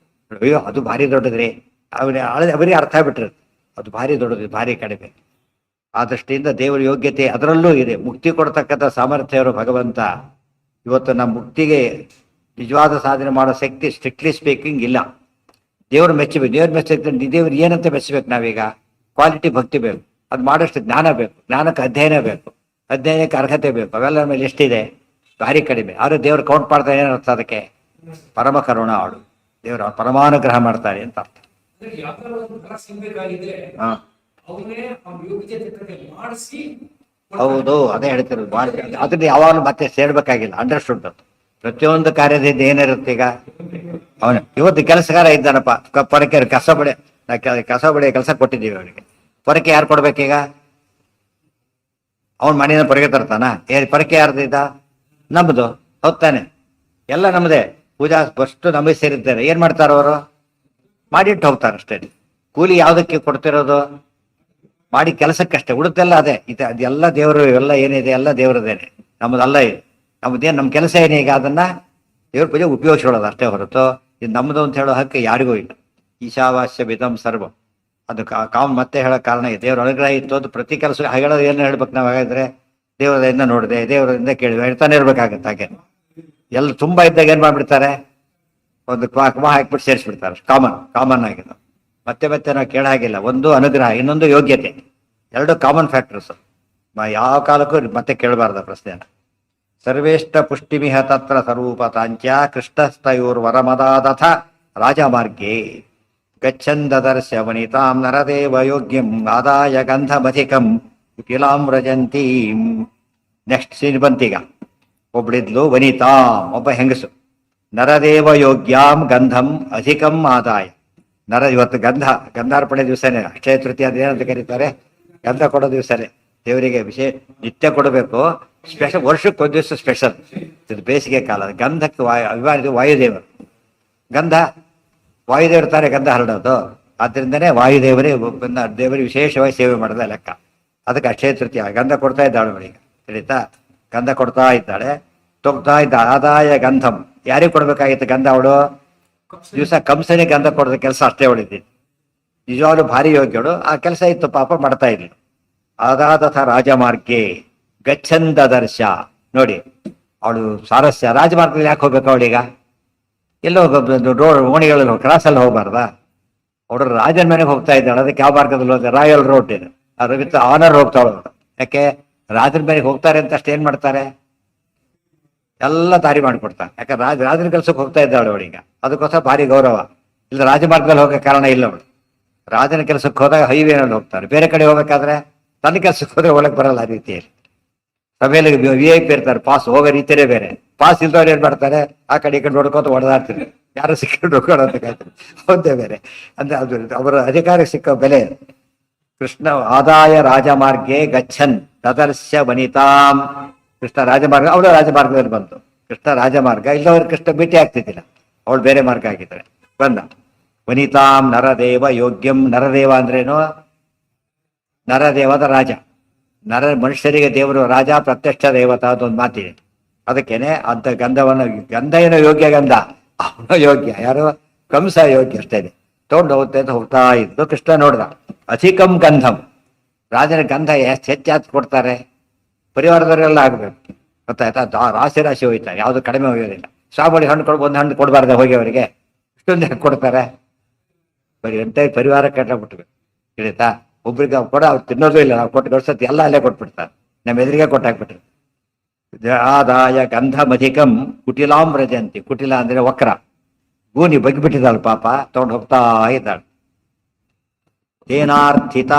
ಅಯ್ಯೋ ಅದು ಭಾರಿ ದೊಡ್ಡದ್ರಿ, ಅವರಿಗೆ ಅರ್ಥ ಆಗ್ಬಿಟ್ಟಿರುತ್ತೆ. ಅದು ಭಾರಿ ದೊಡ್ಡದು, ಭಾರಿ ಕಡಿಮೆ. ಆ ದೃಷ್ಟಿಯಿಂದ ದೇವರ ಯೋಗ್ಯತೆ ಅದರಲ್ಲೂ ಇದೆ. ಮುಕ್ತಿ ಕೊಡ್ತಕ್ಕಂಥ ಸಾಮರ್ಥ್ಯವರು ಭಗವಂತ. ಇವತ್ತು ನಮ್ಮ ಮುಕ್ತಿಗೆ ನಿಜವಾದ ಸಾಧನೆ ಮಾಡೋ ಶಕ್ತಿ ಸ್ಟ್ರಿಕ್ಟ್ಲಿ ಸ್ಪೀಕಿಂಗ್ ಇಲ್ಲ. ದೇವ್ರು ಮೆಚ್ಚಬೇಕು. ದೇವ್ರು ಮೆಚ್ಚಬೇಕು. ದೇವ್ರು ಏನಂತ ಮೆಚ್ಚಬೇಕು ನಾವೀಗ? ಕ್ವಾಲಿಟಿ ಭಕ್ತಿ ಬೇಕು. ಅದು ಮಾಡೋಷ್ಟು ಜ್ಞಾನ ಬೇಕು. ಜ್ಞಾನಕ್ಕೆ ಅಧ್ಯಯನ ಬೇಕು. ಅಧ್ಯಯನಕ್ಕೆ ಅರ್ಹತೆ ಬೇಕು. ಅವೆಲ್ಲ ಮೇಲೆ ಎಷ್ಟಿದೆ? ಭಾರಿ ಕಡಿಮೆ. ಆದ್ರೆ ದೇವ್ರು ಕೌಂಟ್ ಮಾಡ್ತಾರೆ. ಏನರ್ಥ ಅದಕ್ಕೆ? ಪರಮ ಕರುಣ ಆಡು, ದೇವರು ಪರಮಾನುಗ್ರಹ ಮಾಡ್ತಾರೆ ಅಂತ ಅರ್ಥ. ಹೌದು, ಅದೇ ಹೇಳ್ತಿರೋದು. ಅದನ್ನ ಯಾವಾಗಲೂ ಮತ್ತೆ ಸೇರ್ಬೇಕಾಗಿಲ್ಲ. ಅಂಡರ್ಸ್ಟುಡ್. ಪ್ರತಿಯೊಂದು ಕಾರ್ಯದಿಂದ ಏನಿರುತ್ತೆ ಈಗ? ಅವನು ಇವತ್ತು ಕೆಲಸಗಾರ ಇದ್ದಾನಪ್ಪ, ಪೊರಕೆ ಕಸ ಬಳಿಯ ಕೆಲಸ ಕೊಟ್ಟಿದ್ದೀವಿ ಅವನಿಗೆ. ಪೊರಕೆ ಯಾರು ಕೊಡ್ಬೇಕೀಗ? ಅವನ ಮನೆಯಿಂದ ಪೊರಕೆ ತರ್ತಾನ? ಪೊರಕೆ ಯಾರ್ದಿದ್ದ? ನಮ್ಮದು. ಹೊತ್ತಾನೆ ಎಲ್ಲ ನಮ್ಮದೇ. ಪೂಜಾ ಫಸ್ಟು ನಮಗೆ ಸೇರಿದ್ದಾರೆ. ಏನು ಮಾಡ್ತಾರ ಅವರು? ಮಾಡಿಟ್ಟು ಹೋಗ್ತಾರೆ ಅಷ್ಟೇ. ಕೂಲಿ ಯಾವುದಕ್ಕೆ ಕೊಡ್ತಿರೋದು? ಮಾಡಿ ಕೆಲಸಕ್ಕಷ್ಟೇ, ಉಳಿದೆಲ್ಲ ಅದೇ ಇದೆ. ಅದೆಲ್ಲ ದೇವರು, ಎಲ್ಲ ಏನಿದೆ ಎಲ್ಲ ದೇವರದೇನೆ, ನಮ್ಮದಲ್ಲ ಇದು. ನಮ್ಮದೇನು ನಮ್ಮ ಕೆಲಸ ಏನೇ ಈಗ ಅದನ್ನ ದೇವ್ರ ಪೂಜೆ ಉಪಯೋಗಿಸ್ಕೊಳ್ಳೋದು ಅಷ್ಟೇ ಹೊರತು ಇದು ನಮ್ಮದು ಅಂತ ಹೇಳೋ ಹಕ್ಕು ಯಾರಿಗೂ ಇಲ್ಲ. ಈಶಾವಾಸ್ಯ ವಿಧಂ ಸರ್ವಂ, ಅದು ಮತ್ತೆ ಹೇಳೋ ಕಾರಣ ಇದೆ. ದೇವ್ರ ಅನುಗ್ರಹ ಇತ್ತು ಅದು ಪ್ರತಿ ಕೆಲಸ ಹೇಳೋದು ಏನು ಹೇಳ್ಬೇಕು ನಾವು. ಹಾಗಾದ್ರೆ ದೇವರದಿಂದ ನೋಡಿದೆ, ದೇವರಿಂದ ಕೇಳಿದೆ ಹೇಳ್ತಾನೆ ಇರ್ಬೇಕಾಗತ್ತೆ. ಹಾಗೆ ಎಲ್ಲ ತುಂಬಾ ಇದ್ದಾಗ ಏನ್ ಮಾಡ್ಬಿಡ್ತಾರೆ, ಒಂದು ಕ್ವಾ ಹಾಕ್ಬಿಟ್ಟು ಸೇರಿಸ್ಬಿಡ್ತಾರೆ. ಕಾಮನ್ ಆಗಿದೆ. ಮತ್ತೆ ಮತ್ತೆ ನಾವು ಕೇಳ ಹಾಗಿಲ್ಲ. ಒಂದು ಅನುಗ್ರಹ, ಇನ್ನೊಂದು ಯೋಗ್ಯತೆ, ಎರಡು ಕಾಮನ್ ಫ್ಯಾಕ್ಟರ್ಸ್. ಯಾವ ಕಾಲಕ್ಕೂ ಮತ್ತೆ ಕೇಳಬಾರ್ದ ಪ್ರಶ್ನೆನ. ಸರ್ವೇಷ್ಟ ಪುಷ್ಟಿಮಿಹ ತತ್ರ ಸ್ವರೂಪತಾಂಚ ಕೃಷ್ಣಸ್ತಯೋರ್ವರಮದಾದಥ ರಾಜಮಾರ್ಗೇ ಗಚ್ಚಂದದರ್ಶ ವನಿತಾಂ ನರದೇವ ಯೋಗ್ಯಂ ಆದಾಯ ಗಂಧಮಧಿಕಂ ಕುಟಿಲಾಂ ವ್ರಜಂತೀಂ. Next scene ಬಂತೀಗ. ಒಬ್ಳಿದ್ಲು ವನಿತಾಂ, ಒಬ್ಬ ಹೆಂಗಸು. ನರದೇವ ಯೋಗ್ಯಾಂ ಗಂಧಂ ಅಧಿಕಂ ಆದಾಯ. ಇವತ್ತು ಗಂಧಾರ್ಪಣೆ ದಿವಸನೇ, ಅಕ್ಷಯ ತೃತೀಯ ಅದೇನಂತ ಕರೀತಾರೆ, ಗಂಧ ಕೊಡೋ ದಿವಸನೇ. ದೇವರಿಗೆ ವಿಶೇಷ ನಿತ್ಯ ಕೊಡಬೇಕು, ಸ್ಪೆಷಲ್ ವರ್ಷಕ್ಕೆ ಒಂದು ದಿವಸ ಸ್ಪೆಷಲ್. ಇದು ಬೇಸಿಗೆ ಕಾಲ. ಗಂಧಕ್ಕೆ ಅಭಿಮಾನಿ ವಾಯುದೇವರು. ಗಂಧ ವಾಯುದೇವರು ತಾರೆ ಗಂಧ ಹರಡೋದು. ಆದ್ರಿಂದನೇ ವಾಯುದೇವರೇ ದೇವರಿಗೆ ವಿಶೇಷವಾಗಿ ಸೇವೆ ಮಾಡೋದ ಲೆಕ್ಕ. ಅದಕ್ಕೆ ಅಕ್ಷಯ ತೃತೀಯ ಗಂಧ ಕೊಡ್ತಾ ಇದ್ದಾಳೆ ಅವಳಿಗೆ, ತಿಳಿತಾ. ಗಂಧ ಕೊಡ್ತಾ ಇದ್ದಾಳೆ, ತೊಗ್ತಾ ಇದ್ದಾಳೆ. ಆದಾಯ ಗಂಧಂ ಯಾರಿಗೆ ಕೊಡ್ಬೇಕಾಗಿತ್ತು ಗಂಧ? ಅವಳು ದಿವಸ ಕಂಸನೇ ಗಂಧ ಕೊಡೋದ ಕೆಲಸ ಅಷ್ಟೇ ಅವಳಿದ್ದೀನಿ. ನಿಜವಾಗ್ಲೂ ಭಾರಿ ಯೋಗ್ಯಳು. ಆ ಕೆಲಸ ಇತ್ತು, ಪಾಪ ಮಾಡ್ತಾ ಇದ್ಲು. ಆದಾದಥ ರಾಜಮಾರ್ಗೆ ಗಚ್ಚಂದ ದರ್ಶ. ನೋಡಿ ಅವಳು ಸಾರಸ್ಯ. ರಾಜಮಾರ್ಗದಲ್ಲಿ ಯಾಕೆ ಹೋಗ್ಬೇಕು ಅವಳೀಗ? ಎಲ್ಲೋ ಓಣಿಗಳಲ್ಲಿ ಕ್ರಾಸಲ್ಲಿ ಹೋಗ್ಬಾರ್ದಾ? ಅವಳು ರಾಜನ ಮನೆಗೆ ಹೋಗ್ತಾ ಇದ್ದಾಳೆ. ಅದಕ್ಕೆ ಯಾವ ಮಾರ್ಗದಲ್ಲಿ ಹೋದ? ರಾಯಲ್ ರೋಡ್ ಇದೆ. ವಿತ್ ಆನರ್ ಹೋಗ್ತಾವಳು. ಯಾಕೆ? ರಾಜನ ಮನೆಗೆ ಹೋಗ್ತಾರೆ ಅಂತ ಅಷ್ಟು ಏನ್ ಮಾಡ್ತಾರೆ, ಎಲ್ಲ ದಾರಿ ಮಾಡಿಕೊಡ್ತಾರೆ. ಯಾಕಂದ್ರೆ ರಾಜನ ಕೆಲ್ಸಕ್ಕೆ ಹೋಗ್ತಾ ಇದ್ದಾಳೆ ಅವಳೀಗ. ಅದಕ್ಕೋಸ್ಕರ ಭಾರಿ ಗೌರವ. ಇಲ್ಲ ರಾಜಮಾರ್ಗದಲ್ಲಿ ಹೋಗೋ ಕಾರಣ ಇಲ್ಲ ಅವಳು. ರಾಜನ ಕೆಲಸಕ್ಕೆ ಹೋದಾಗ ಹೈವೇನಲ್ಲಿ ಹೋಗ್ತಾರೆ. ಬೇರೆ ಕಡೆ ಹೋಗ್ಬೇಕಾದ್ರೆ ತನ್ನ ಕೆಲಸಕ್ಕೆ ಹೋದ್ರೆ ಒಳಗೆ ಬರಲ್ಲ. ಆ ರೀತಿಯಲ್ಲಿ ಸಭೆಯಲ್ಲಿ VIP ಇರ್ತಾರೆ, ಪಾಸ್ ಹೋಗೋ ರೀತಿಯೇ ಬೇರೆ. ಪಾಸ್ ಇಲ್ದವ್ರು ಏನ್ ಮಾಡ್ತಾರೆ, ಆ ಕಡೆ ಈ ಕಡೆ ನೋಡ್ಕೋತ ಹೊಡೆದಾಡ್ತಾರೆ. ಯಾರು ಸಿಕ್ಕರು ನೋಡ್ಕೊಳೋದಕ್ಕೆ ಹೌದೇ ಬೇರೆ. ಅಂದ್ರೆ ಅದು ಅವರ ಅಧಿಕಾರಕ್ಕೆ ಸಿಕ್ಕ ಬೆಲೆ. ಕೃಷ್ಣ ಆದಾಯ ರಾಜಮಾರ್ಗೆ ಗಚ್ಚನ್ ತದರ್ಶ ವನಿತಾಂ. ಕೃಷ್ಣ ರಾಜಮಾರ್ಗ, ಅವಳು ರಾಜಮಾರ್ಗದಲ್ಲಿ ಬಂತು. ಕೃಷ್ಣ ರಾಜಮಾರ್ಗ ಇಲ್ಲವರು ಕೃಷ್ಣ ಭೇಟಿ ಆಗ್ತಿದ್ದಿಲ್ಲ, ಅವಳು ಬೇರೆ ಮಾರ್ಗ ಆಗಿದ್ದಾರೆ. ಬಂದ ವನಿತಾಂ ನರದೇವ ಯೋಗ್ಯಂ. ನರದೇವ ಅಂದ್ರೇನು? ನರದೇವದ ರಾಜ. ಮನುಷ್ಯರಿಗೆ ದೇವರು ರಾಜ, ಪ್ರತ್ಯಕ್ಷ ದೇವತಾ ಅದೊಂದು ಮಾತಿದೆ. ಅದಕ್ಕೇನೆ ಅಂತ ಗಂಧ ಏನೋ ಯೋಗ್ಯ ಗಂಧ, ಅವನ ಯೋಗ್ಯ ಯಾರು? ಕಂಸ ಯೋಗ್ಯ ಅಷ್ಟೇ. ತಗೊಂಡು ಹೋಗ್ತಾ ಇದ್ದು ಕೃಷ್ಣ ನೋಡ್ದ. ಅಧಿಕಂ ಗಂಧಂ. ರಾಜನ ಗಂಧ ಎಷ್ಟು ಹೆಚ್ಚಾತ್ ಕೊಡ್ತಾರೆ, ಪರಿವಾರದವರೆಲ್ಲ ಆಗ್ಬೇಕು, ಗೊತ್ತಾಯ್ತಾ? ರಾಶಿ ಹೋಯ್ತಾರೆ, ಯಾವುದು ಕಡಿಮೆ ಹೋಗೋದಿಲ್ಲ. ಸ್ವಾಮಿ ಹಣ್ಣು ಒಂದು ಹಣ್ಣು ಕೊಡಬಾರ್ದೆ ಹೋಗಿ ಅವರಿಗೆ, ಇಷ್ಟೊಂದು ಕೊಡ್ತಾರೆ. ಪರಿವಾರ ಕೆಟ್ಟಬಿಟ್ಬೇಕು, ತಿಳಿತಾ? ಒಬ್ರಿಗೆ ಕೊಡ, ಅವ್ರು ತಿನ್ನೋದು ಇಲ್ಲ. ನಾವು ಕೊಟ್ಟು ಗಡ್ಸತಿ ಎಲ್ಲ ಅಲ್ಲೇ ಕೊಟ್ಬಿಡ್ತಾರೆ, ನಮ್ಮ ಎದುರಿಗೆ ಕೊಟ್ಟಾಕ್ಬಿಟ್ರು. ಆದಾಯ ಗಂಧಮಧಿಕಂ ಕುಟಿಲಾಂ ವ್ರಜಂತಿ. ಕುಟಿಲ ಅಂದ್ರೆ ವಕ್ರ, ಗೂನಿ ಬಗ್ಗಿಬಿಟ್ಟಿದ್ದಾಳು ಪಾಪ. ತಗೊಂಡು ಹೋಗ್ತಾ ಇದ್ದಾಳೆ. ತೇನಾರ್ಥಿತ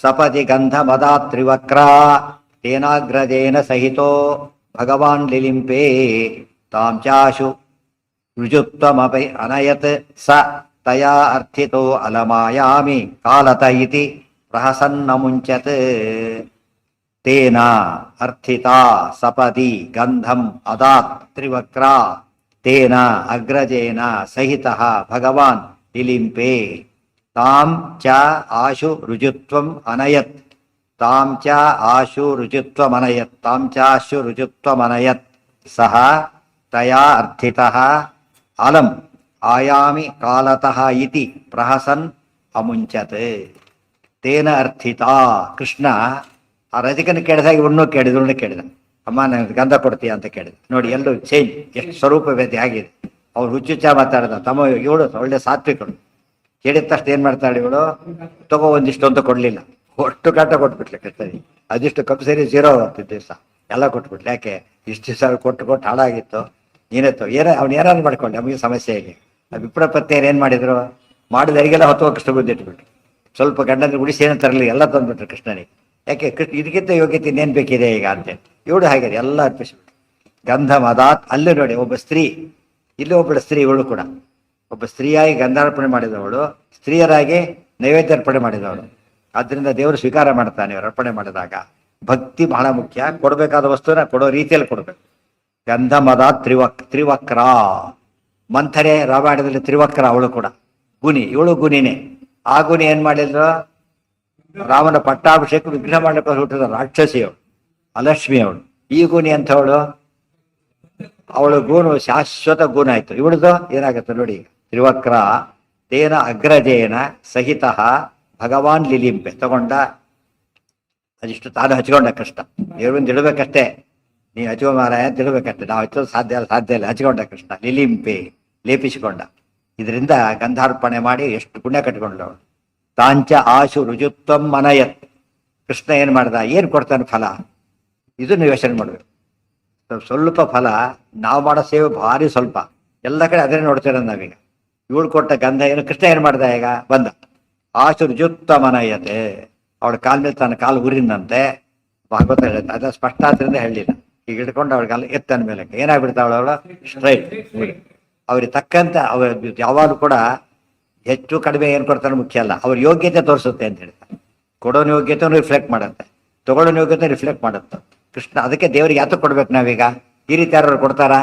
ಸಪದಿ ಗಂಧ ಮದಾ ತ್ರಿವಕ್ರ ತೇನಾಗ್ರಜೇನ ಸಹಿತೋ ಭಗವಾನ್ ಲಿಲಿಂಪೇ ತಾಂ ಚಾಶು ರುಜುತ್ವಮಪಿ ಅನಯತ್ ಸ ತಯಾ ಅರ್ಥಿತೋ ಅಲಮಾಯಾಮಿ ಕಾಲತ ಇತಿ ಪ್ರಹಸನ್ನ ಮುಂಚತ್. ತೇನ ಅರ್ಥಿತ ಸಪದಿ ಗಂಧಂ ಅದಾತ್ ತ್ರಿವಕ್ರ ತೇನ ಅಗ್ರಜೇನ ಸಹಿತ ಭಗವಾನ್ ಲಿಲಿಂಪೆ ತಾಂ ಚ ಆಶು ರುಜುತ್ವಂ ಅನಯತ್. ತಾಂ ಚ ಆಶು ರುಜುತ್ವಂ ಅನಯತ್. ತಾಂ ಚಾಶು ರುಜುತ್ವಂ ಅನಯತ್. ಸಹ ತಯಾ ಅರ್ಥಿತಃ ಅಲಂ ಆಯಾಮಿ ಕಾಲತಃ ಇತಿ ಪ್ರಹಸನ್ ಅಮುಂಚತ್. ತೇನ ಅರ್ಥಿತ. ಕೃಷ್ಣ ಆ ರಜಕನ ಕೇಳಿದಾಗ ಇವನ್ನೂ ಕೇಳಿದ ಕೇಳಿದ, ಅಮ್ಮ ನನಗೆ ಗಂಧ ಕೊಡ್ತೀಯ ಅಂತ ಕೇಳಿದ. ನೋಡಿ ಎಲ್ಲೂ ಚೇಂಜ್, ಎಷ್ಟು ಸ್ವರೂಪ ಭೇದ ಆಗಿದೆ. ಅವ್ರು ಹುಚ್ಚುಚ್ಚ ಮಾತಾಡಿದ. ತಮ್ಮ ಇವಳು ಒಳ್ಳೆ ಸಾತ್ವಿಕಳು. ಕೇಳಿದ ತಕ್ಷಣ ಏನ್ ಮಾಡ್ತಾಳೆ ಇವಳು, ತಗೋ ಒಂದಿಷ್ಟು ಅಂತ ಕೊಡ್ಲಿಲ್ಲ, ಒಟ್ಟು ಕಾಟ ಕೊಟ್ಬಿಟ್ಲೆ ಕೃಷ್ಣನಿಗೆ. ಅದಿಷ್ಟು ಕಪ್ ಸೇರಿ 0 ಆಗ್ತಿದ್ದ ದಿವಸ ಎಲ್ಲ ಕೊಟ್ಬಿಟ್ಲೆ. ಯಾಕೆ ಇಷ್ಟು ದಿವಸ ಕೊಟ್ಟು ಹಾಳಾಗಿತ್ತು. ನೀನೆತ್ತು ಅವ್ನು ಏನಾದ್ರು ಮಾಡ್ಕೊಂಡು ನಮಗೆ ಸಮಸ್ಯೆ ಹೇಗೆ. ವಿಪ್ರ ಪತ್ನಿಯರು ಏನ್ ಮಾಡಿದ್ರು, ಮಾಡಿದವರಿಗೆಲ್ಲ ಹೊತ್ತು ಕೃಷ್ಣ ಬಂದಿಟ್ಬಿಟ್ರು. ಸ್ವಲ್ಪ ಗಂಡನ ಉಳಿಸಿ ಏನೋ ತರಲಿ, ಎಲ್ಲ ತಂದ್ಬಿಟ್ರು ಕೃಷ್ಣನಿಗೆ. ಯಾಕೆ ಕೃಷ್ಣ ಇದಕ್ಕಿಂತ ಯೋಗ್ಯತೆ ಇನ್ನೇನು ಬೇಕಿದೆ ಈಗ ಅಂತೇಳಿ ಇವಳು ಹಾಗೆ ಎಲ್ಲ ಅರ್ಪಿಸ್ಬಿಟ್ರು. ಗಂಧ ಮದಾತ್. ಅಲ್ಲೇ ನೋಡಿ ಒಬ್ಬ ಸ್ತ್ರೀ, ಇಲ್ಲಿ ಒಬ್ಬಳ ಸ್ತ್ರೀ, ಇವಳು ಕೂಡ ಒಬ್ಬ ಸ್ತ್ರೀಯಾಗಿ ಗಂಧಾರ್ಪಣೆ ಮಾಡಿದವಳು, ಸ್ತ್ರೀಯರಾಗಿ ನೈವೇದ್ಯ ಅರ್ಪಣೆ ಮಾಡಿದವಳು. ಆದ್ರಿಂದ ದೇವರು ಸ್ವೀಕಾರ ಮಾಡ್ತಾನೆ. ಇವರು ಅರ್ಪಣೆ ಮಾಡಿದಾಗ ಭಕ್ತಿ ಬಹಳ ಮುಖ್ಯ. ಕೊಡಬೇಕಾದ ವಸ್ತುನ ಕೊಡೋ ರೀತಿಯಲ್ಲಿ ಕೊಡ್ಬೇಕು. ಗಂಧ ಮದಾತ್ ತ್ರಿವಕ್ರ. ಮಂಥರೆ ರಾಮಾಯಣದಲ್ಲಿ ತ್ರಿವಕ್ರ ಅವಳು ಕೂಡ ಗುಣಿ, ಇವಳು ಗುಣಿನೇ. ಆ ಗುಣಿ ಏನ್ ಮಾಡಿದ್ರು, ರಾಮನ ಪಟ್ಟಾಭಿಷೇಕ ವಿಘ್ನ ಮಾಡಕ್ಕೆ ಹುಟ್ಟಿದ ರಾಕ್ಷಸಿ ಅವಳು, ಅಲಕ್ಷ್ಮಿ ಅವಳು. ಈ ಗುಣಿ ಅಂಥವಳು, ಅವಳು ಗೂಣು ಶಾಶ್ವತ ಗುಣ ಆಯ್ತು. ಇವಳದು ಏನಾಗುತ್ತೆ ನೋಡಿ, ತ್ರಿವಕ್ರ ತೇನ ಅಗ್ರಜೇನ ಸಹಿತ ಭಗವಾನ್ ಲಿಲಿಂಪೆ ತಗೊಂಡ, ಅದಿಷ್ಟು ತಾನು ಹಚ್ಕೊಂಡ ಕೃಷ್ಣ. ದೇವರಿಂದ ಇಡಬೇಕಷ್ಟೇ, ನೀವು ಹಚ್ಕೊ ಮಾರಾಯ ಅಂತ ಇಡಬೇಕಷ್ಟೇ, ನಾವು ಹಚ್ಚೋದು ಸಾಧ್ಯ ಇಲ್ಲ. ಹಚ್ಕೊಂಡ ಕೃಷ್ಣ, ಲಿಲಿಂಪೆ ಲೇಪಿಸಿಕೊಂಡ. ಇದರಿಂದ ಗಂಧಾರ್ಪಣೆ ಮಾಡಿ ಎಷ್ಟು ಪುಣ್ಯ ಕಟ್ಕೊಂಡ್ಲು ಅವಳು. ತಾಂಚ ಆಶು ರುಜುತ್ವಂ ಮನಯತ್. ಕೃಷ್ಣ ಏನ್ ಮಾಡ್ದ, ಏನ್ ಕೊಡ್ತಾನೆ ಫಲ, ಇದನ್ನು ಯೋಚನೆ ಮಾಡ್ಬೇಕು. ಸ್ವಲ್ಪ ಫಲ, ನಾವು ಮಾಡೋ ಸೇವೆ ಭಾರಿ ಸ್ವಲ್ಪ, ಎಲ್ಲ ಕಡೆ ಅದನ್ನೇ ನೋಡ್ತೀರ ನಾವೀಗ. ಇವಳು ಕೊಟ್ಟ ಗಂಧ ಏನು, ಕೃಷ್ಣ ಏನ್ ಮಾಡ್ದ, ಈಗ ಬಂದ ಆಶು ರುಜುತ್ವ ಮನಯತೆ. ಅವಳ ಕಾಲ ಮೇಲೆ ತನ್ನ ಕಾಲು ಉರಿನಂತೆ ಭಾಗವತ ಹೇಳುತ್ತೆ. ಅದ ಸ್ಪಷ್ಟ ಆದ್ರಿಂದ ಹೇಳಿಲ್ಲ. ಈಗ ಹಿಡ್ಕೊಂಡು ಅವಳ ಕಾಲ ಎತ್ತನ ಮೇಲೆ ಏನಾಗ್ಬಿಡ್ತಾವಳ ಅವಳು ಸ್ಟ್ರೈಟ್. ಅವ್ರಿಗೆ ತಕ್ಕಂತ ಅವ್ರ ಯಾವಾಗಲೂ ಕೂಡ ಹೆಚ್ಚು ಕಡಿಮೆ ಏನು ಕೊಡ್ತಾನೆ ಮುಖ್ಯ ಅಲ್ಲ, ಅವ್ರ ಯೋಗ್ಯತೆ ತೋರಿಸುತ್ತೆ ಅಂತ ಹೇಳ್ತಾರೆ. ಕೊಡೋನ ಯೋಗ್ಯತೆ ರಿಫ್ಲೆಕ್ಟ್ ಮಾಡುತ್ತೆ, ತಗೊಳ್ಳೋನ ಯೋಗ್ಯತೆ ರಿಫ್ಲೆಕ್ಟ್ ಮಾಡುತ್ತೆ. ಕೃಷ್ಣ ಅದಕ್ಕೆ ದೇವರಿಗೆ ಯಾತಕ್ಕೆ ಕೊಡ್ಬೇಕು ನಾವೀಗ, ಈ ರೀತಿ ಯಾರು ಕೊಡ್ತಾರ?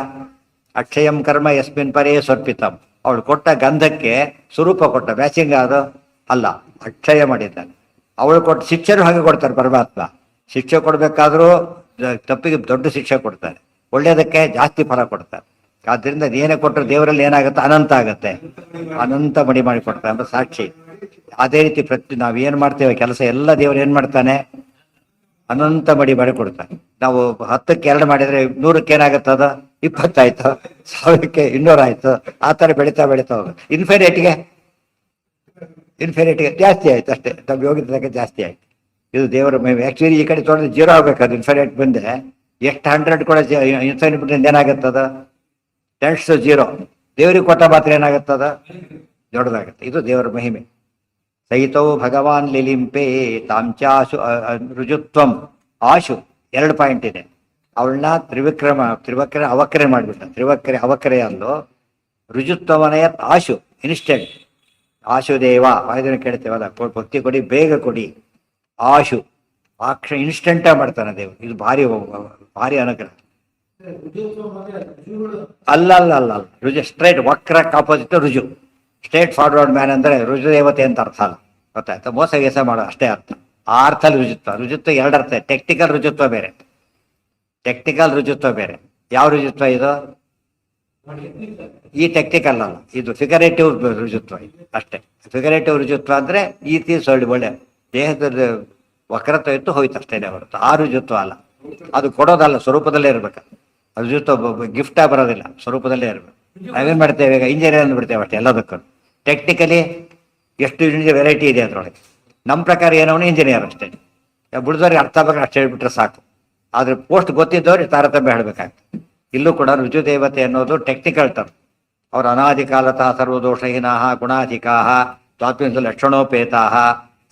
ಅಕ್ಷಯಂ ಕರ್ಮ ಯಸ್ಮಿನ್ ಪರೇ ಸ್ವರ್ಪಿತಂ. ಅವಳು ಕೊಟ್ಟ ಗಂಧಕ್ಕೆ ಸ್ವರೂಪ ಕೊಟ್ಟ, ಮ್ಯಾಚಿಂಗ್ ಅದು ಅಲ್ಲ, ಅಕ್ಷಯ ಮಾಡಿದ್ದಾನೆ. ಅವಳು ಕೊಟ್ಟ ಶಿಕ್ಷೆನೂ ಹಾಗೆ ಕೊಡ್ತಾರೆ ಪರಮಾತ್ಮ. ಶಿಕ್ಷೆ ಕೊಡ್ಬೇಕಾದ್ರೂ ತಪ್ಪಿಗೆ ದೊಡ್ಡ ಶಿಕ್ಷೆ ಕೊಡ್ತಾರೆ, ಒಳ್ಳೇದಕ್ಕೆ ಜಾಸ್ತಿ ಫಲ ಕೊಡ್ತಾರೆ. ಆದ್ರಿಂದ ಏನೇ ಕೊಟ್ಟರು ದೇವರಲ್ಲಿ ಏನಾಗುತ್ತೆ, ಅನಂತ ಆಗತ್ತೆ, ಅನಂತ ಮಡಿ ಮಾಡಿ ಕೊಡ್ತಾರೆ ಅಂತ ಸಾಕ್ಷಿ. ಅದೇ ರೀತಿ ನಾವೇನ್ ಮಾಡ್ತೇವೆ ಕೆಲಸ ಎಲ್ಲ ದೇವರು ಏನ್ ಮಾಡ್ತಾನೆ, ಅನಂತ ಮಡಿ ಮಾಡಿ ಕೊಡ್ತಾನೆ. ನಾವು 10ಕ್ಕೆ 2 ಮಾಡಿದ್ರೆ 100ಕ್ಕೆ ಏನಾಗತ್ತದ, 20 ಆಯ್ತು, 1000ಕ್ಕೆ 200 ಆಯ್ತು. ಆ ತರ ಬೆಳೀತಾ ಹೋಗುತ್ತೆ. ಇನ್ಫಿನಿಟಿಗೆ ಜಾಸ್ತಿ ಆಯ್ತು ಅಷ್ಟೇ, ನಮ್ಮ ಯೋಗ್ಯತೆ ಜಾಸ್ತಿ ಆಯ್ತು. ಇದು ದೇವರ ಆಕ್ಚುಲಿ ಈ ಕಡೆ ತೊಗೊಂಡ್ರೆ 0 ಆಗ್ಬೇಕಾದ್ರೆ ಇನ್ಫಿನಿಟ್ ಬಂದೆ ಎಷ್ಟು 100 ಕೂಡ ಇನ್ಫಿನಿಟ್ ಏನಾಗತ್ತದ, 10⁻⁴. ದೇವರಿಗೆ ಕೊಟ್ಟ ಮಾತ್ರ ಏನಾಗತ್ತದ, ದೊಡ್ಡದಾಗತ್ತೆ. ಇದು ದೇವರ ಮಹಿಮೆ. ಸಹಿತವು ಭಗವಾನ್ ಲಿಲಿಂಪೆ ತಾಂಚಾಶು ರುಜುತ್ವಂ. ಆಶು 2 ಪಾಯಿಂಟ್ ಇದೆ. ಅವಳನ್ನ ತ್ರಿವಕ್ರ ಅವಕ್ರೆ ಮಾಡಿಬಿಟ್ಟ. ಅವಕ್ರೆ ಅಲ್ಲೋ ರುಜುತ್ವಮನೆಯ ಆಶು ಇನ್ಸ್ಟೆಂಟ್. ಆಶುದೇವ ವಾಯುದೇವನ ಕೇಳ್ತೇವಲ್ಲ, ಭಕ್ತಿ ಕೊಡಿ, ಬೇಗ ಕೊಡಿ. ಆಶು ಇನ್ಸ್ಟೆಂಟ್ ಮಾಡ್ತಾನೆ ದೇವರು. ಇದು ಭಾರಿ ಅನುಗ್ರಹ. ಅಲ್ಲ ರುಜು ಸ್ಟ್ರೈಟ್, ವಕ್ರಕ್ಕೆ ಆಪೋಸಿಟ್ ರುಜು. ಸ್ಟ್ರೇಟ್ ಫಾರ್ವರ್ಡ್ ಮ್ಯಾನ್ ಅಂದ್ರೆ ರುಜು ದೇವತೆ ಅಂತ ಅರ್ಥ ಅಲ್ಲ, ಗೊತ್ತಾಯ್ತಾ? ಮೋಸ ಗೇಸ ಮಾಡೋ ಅಷ್ಟೇ ಅರ್ಥ. ಆ ಅರ್ಥಲ್ಲಿ ರುಜುತ್ವ 2 ಅರ್ಥ. ಟೆಕ್ನಿಕಲ್ ರುಜುತ್ವ ಬೇರೆ, ಯಾವ ರುಜುತ್ವ ಇದು? ಈ ಟೆಕ್ನಿಕಲ್ ಅಲ್ಲ, ಇದು ಫಿಗರೇಟಿವ್ ರುಜುತ್ವ ಇದು ಅಷ್ಟೇ. ಫಿಗರೇಟಿವ್ ರುಜುತ್ವ ಅಂದ್ರೆ ಈ ತೀರ್ಸ ಒಳ್ಳೆ ದೇಹದ ವಕ್ರತ್ವ ಇತ್ತು ಹೋಯ್ತು ಅಷ್ಟೇನೆ ಹೊರತು ಆ ರುಜುತ್ವ ಅಲ್ಲ. ಅದು ಕೊಡೋದಲ್ಲ, ಸ್ವರೂಪದಲ್ಲೇ ಇರ್ಬೇಕು. ರುಜುತ್ವ ಗಿಫ್ಟ್ ಆಗಿ ಬರೋದಿಲ್ಲ, ಸ್ವರೂಪದಲ್ಲೇ ಇರ್ಬೇಕು. ನಾವೇನ್ ಮಾಡ್ತೇವೆ ಈಗ, ಇಂಜಿನಿಯರ್ ಅಂದ್ಬಿಡ್ತೇವೆ ಅಷ್ಟೇ ಎಲ್ಲದಕ್ಕೂ. ಟೆಕ್ನಿಕಲಿ ಎಷ್ಟು ವೆರೈಟಿ ಇದೆ ಅದರೊಳಗೆ. ನಮ್ಮ ಪ್ರಕಾರ ಏನವನು ಇಂಜಿನಿಯರ್ ಅಷ್ಟೇ. ಬಿಡಿದವ್ರಿಗೆ ಅರ್ಥ ಬೇಕಾದ್ರೆ ಅಷ್ಟು ಹೇಳ್ಬಿಟ್ರೆ ಸಾಕು. ಆದ್ರೆ ಪೋಸ್ಟ್ ಗೊತ್ತಿದ್ದವ್ರಿಗೆ ತಾರತಮ್ಯ ಹೇಳ್ಬೇಕಾಗ್ತದೆ. ಇಲ್ಲೂ ಕೂಡ ರುಜು ದೇವತೆ ಅನ್ನೋದು ಟೆಕ್ನಿಕಲ್ ಟರ್ಮ್. ಅವ್ರ ಅನಾದಿ ಕಾಲತಃ ಸರ್ವದೋಷಹೀನಃ ಗುಣಾಧಿಕಾಹ ತ್ವಾತ್ಮಿಕ ಲಕ್ಷಣೋಪೇತಾಹ.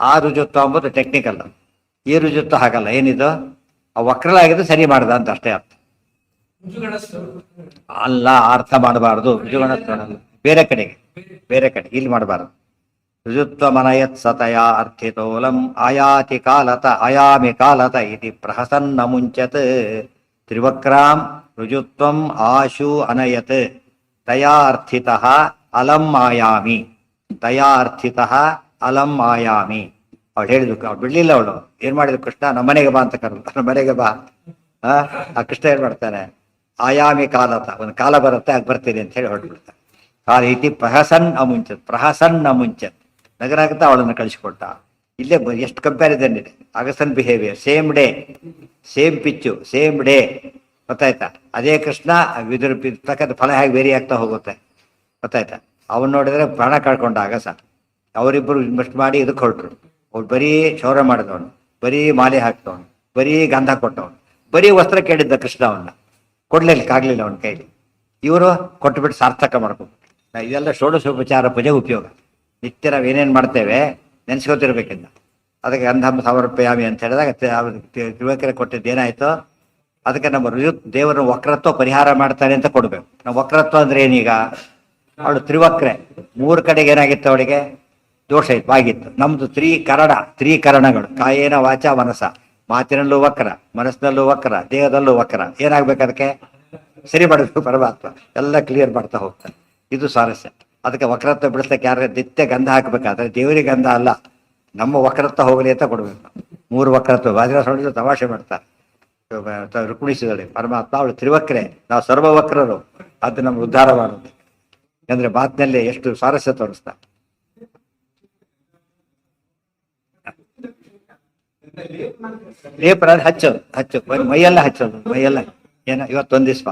ಆ ರುಜುತ್ವ ಅಂಬುದು ಟೆಕ್ನಿಕಲ್. ಈ ರುಜುತ್ವ ಹಾಗಲ್ಲ. ಏನಿದು, ಆ ವಕ್ರಲಾಗಿದ್ದು ಸರಿ ಮಾಡ್ದ ಅಂತ ಅಷ್ಟೇ ಅರ್ಥ ಅಲ್ಲ. ಅರ್ಥ ಮಾಡಬಾರ್ದು. ರುಜುಗಣತ್ವ ಬೇರೆ ಕಡೆ ಇಲ್ಲಿ ಮಾಡಬಾರ್ದು. ರುಜುತ್ವ ಮನಯತ್ ಸತಯ ಅರ್ಥಿತೋಲಂ ಆಯಾತಿ ಕಾಲತ ಆಯಾಮಿ ಕಾಲತ ಇತಿ ಪ್ರಹಸನ್ನ ಮುಂಚತ್ ತ್ರಿವಕ್ರಾಂ ರುಜುತ್ವಂ ಆಶು ಅನಯತ್ ತಯಾ ಅರ್ಥಿತಃ ಅಲಂ ಆಯಾಮಿ. ಅವಳು ಹೇಳಿದ್ಲು, ಅವ್ಳು ಬಿಡ್ಲಿಲ್ಲ. ಅವಳು ಏನ್ ಮಾಡಿದ್ರು, ಕೃಷ್ಣ ನಮ್ಮನೆಗೆ ಬಾ ಅಂತ ಕರೆದು, ನಮ್ಮನೆಗೆ ಬಾ. ಆ ಕೃಷ್ಣ ಏನ್ ಮಾಡ್ತಾನೆ, ಆಯಾಮಿ ಕಾಲತ, ಒಂದು ಕಾಲ ಬರುತ್ತೆ ಆಗ ಬರ್ತೀನಿ ಅಂತ ಹೇಳಿ ಹೊರಟ್ಬಿಡ್ತಾನೆ. ಆ ರೀತಿ ಪ್ರಹಸನ್ ಅಮುಂಚತ್ ನಗರಾಗುತ್ತಾ ಅವಳನ್ನು ಕಳಿಸಿಕೊಟ್ಟ. ಇಲ್ಲೇ ಎಷ್ಟು ಕಂಪ್ಯಾರಿಸನ್ ಇದೆ. ಅಗಸನ್ behaviour, same day, same pitch, same day, ಗೊತ್ತಾಯ್ತಾ? ಅದೇ ಕೃಷ್ಣ ತಕ್ಕಂಥ ಫಲ ಹೇಗೆ ವೇರಿ ಆಗ್ತಾ ಹೋಗುತ್ತೆ, ಗೊತ್ತಾಯ್ತಾ? ಅವನ್ ನೋಡಿದ್ರೆ ಪ್ರಾಣ ಕಳ್ಕೊಂಡ ಅಗಸ. ಅವರಿಬ್ಬರು ಇನ್ವೆಸ್ಟ್ ಮಾಡಿ ಇದಕ್ಕೆ ಹೊರಟ್ರು. ಅವ್ರು ಬರೀ ಶೌರ್ಯ ಮಾಡಿದವನು, ಬರೀ ಮಾಲೆ ಹಾಕ್ತವನು, ಬರೀ ಗಂಧ ಕೊಟ್ಟವನು, ಬರೀ ವಸ್ತ್ರ ಕೇಳಿದ್ದ ಕೃಷ್ಣ. ಅವನ್ನ ಕೊಡ್ಲಿಕ್ಕಾಗ್ಲಿಲ್ಲ ಅವನ ಕೈಲಿ. ಇವರು ಕೊಟ್ಟುಬಿಟ್ಟು ಸಾರ್ಥಕ ಮಾಡ್ಕೊಂಡು. ಇದೆಲ್ಲ ಷೋಡಶೋಪಚಾರ ಪೂಜೆ ಉಪಯೋಗ. ನಿತ್ಯ ನಾವು ಏನೇನು ಮಾಡ್ತೇವೆ ನೆನೆಸ್ಕೋತಿರ್ಬೇಕಿಂದ. ಅದಕ್ಕೆ ಗಂಧಂ ಸಮರ್ಪಯಾಮಿ ಅಂತ ಹೇಳಿದಾಗ ತ್ರಿವಕ್ರೆ ಕೊಟ್ಟಿದ್ದು ಏನಾಯ್ತು, ಅದಕ್ಕೆ ನಮ್ಮ ದೇವರ ವಕ್ರತ್ವ ಪರಿಹಾರ ಮಾಡ್ತಾನೆ ಅಂತ ಕೊಡ್ಬೇಕು. ನಾವು ವಕ್ರತ್ವ ಅಂದ್ರೆ ಏನೀಗ, ಅವಳು ತ್ರಿವಕ್ರೆ, 3 ಕಡೆಗೆ ಏನಾಗಿತ್ತು ಅವಳಿಗೆ ದೋಷ ಇತ್ತು, ಆಗಿತ್ತು. ನಮ್ದು ತ್ರೀಕರಣಗಳು, ಕಾಯೇನ ವಾಚ ಮನಸ. ಮಾತಿನಲ್ಲೂ ವಕ್ರ, ಮನಸ್ಸಿನಲ್ಲೂ ವಕ್ರ, ದೇಹದಲ್ಲೂ ವಕ್ರ. ಏನಾಗ್ಬೇಕು, ಅದಕ್ಕೆ ಸರಿ ಮಾಡಬೇಕು ಪರಮಾತ್ಮ. ಎಲ್ಲ ಕ್ಲಿಯರ್ ಮಾಡ್ತಾ ಹೋಗ್ತಾನೆ. ಇದು ಸ್ವಾರಸ್ಯ. ಅದಕ್ಕೆ ವಕ್ರತ್ವ ಬಿಡಿಸ್ಲಿಕ್ಕೆ ಯಾರು ನಿತ್ಯ ಗಂಧ ಹಾಕ್ಬೇಕಾದ್ರೆ ದೇವರಿಗೆ ಗಂಧ ಅಲ್ಲ, ನಮ್ಮ ವಕ್ರತ್ವ ಹೋಗಲಿ ಅಂತ ಕೊಡಬೇಕು. 3 ವಕ್ರತ್ವ ವಾದಿರಾಜ ತಮಾಷೆ ಮಾಡ್ತಾರೆ. ರುಕ್ಮಿಣಿಸಿದಳೆ ಪರಮಾತ್ಮ ಅವಳು ತ್ರಿವಕ್ರೆ, ನಾವು ಸರ್ವವಕ್ರರು, ಅದು ನಮ್ಗೆ ಉದ್ಧಾರ ಮಾಡುತ್ತೆ. ಯಾಕಂದ್ರೆ ಮಾತಿನಲ್ಲಿ ಎಷ್ಟು ಸ್ವಾರಸ್ಯ ತೋರಿಸ್ತಾ. ಲೇಪ ಹಚ್ಚೋದು ಮೈಯೆಲ್ಲ ಹಚ್ಚೋದು, ಮೈಯೆಲ್ಲ ಏನೋ ಇವತ್ತೊಂದು ದಿವಸ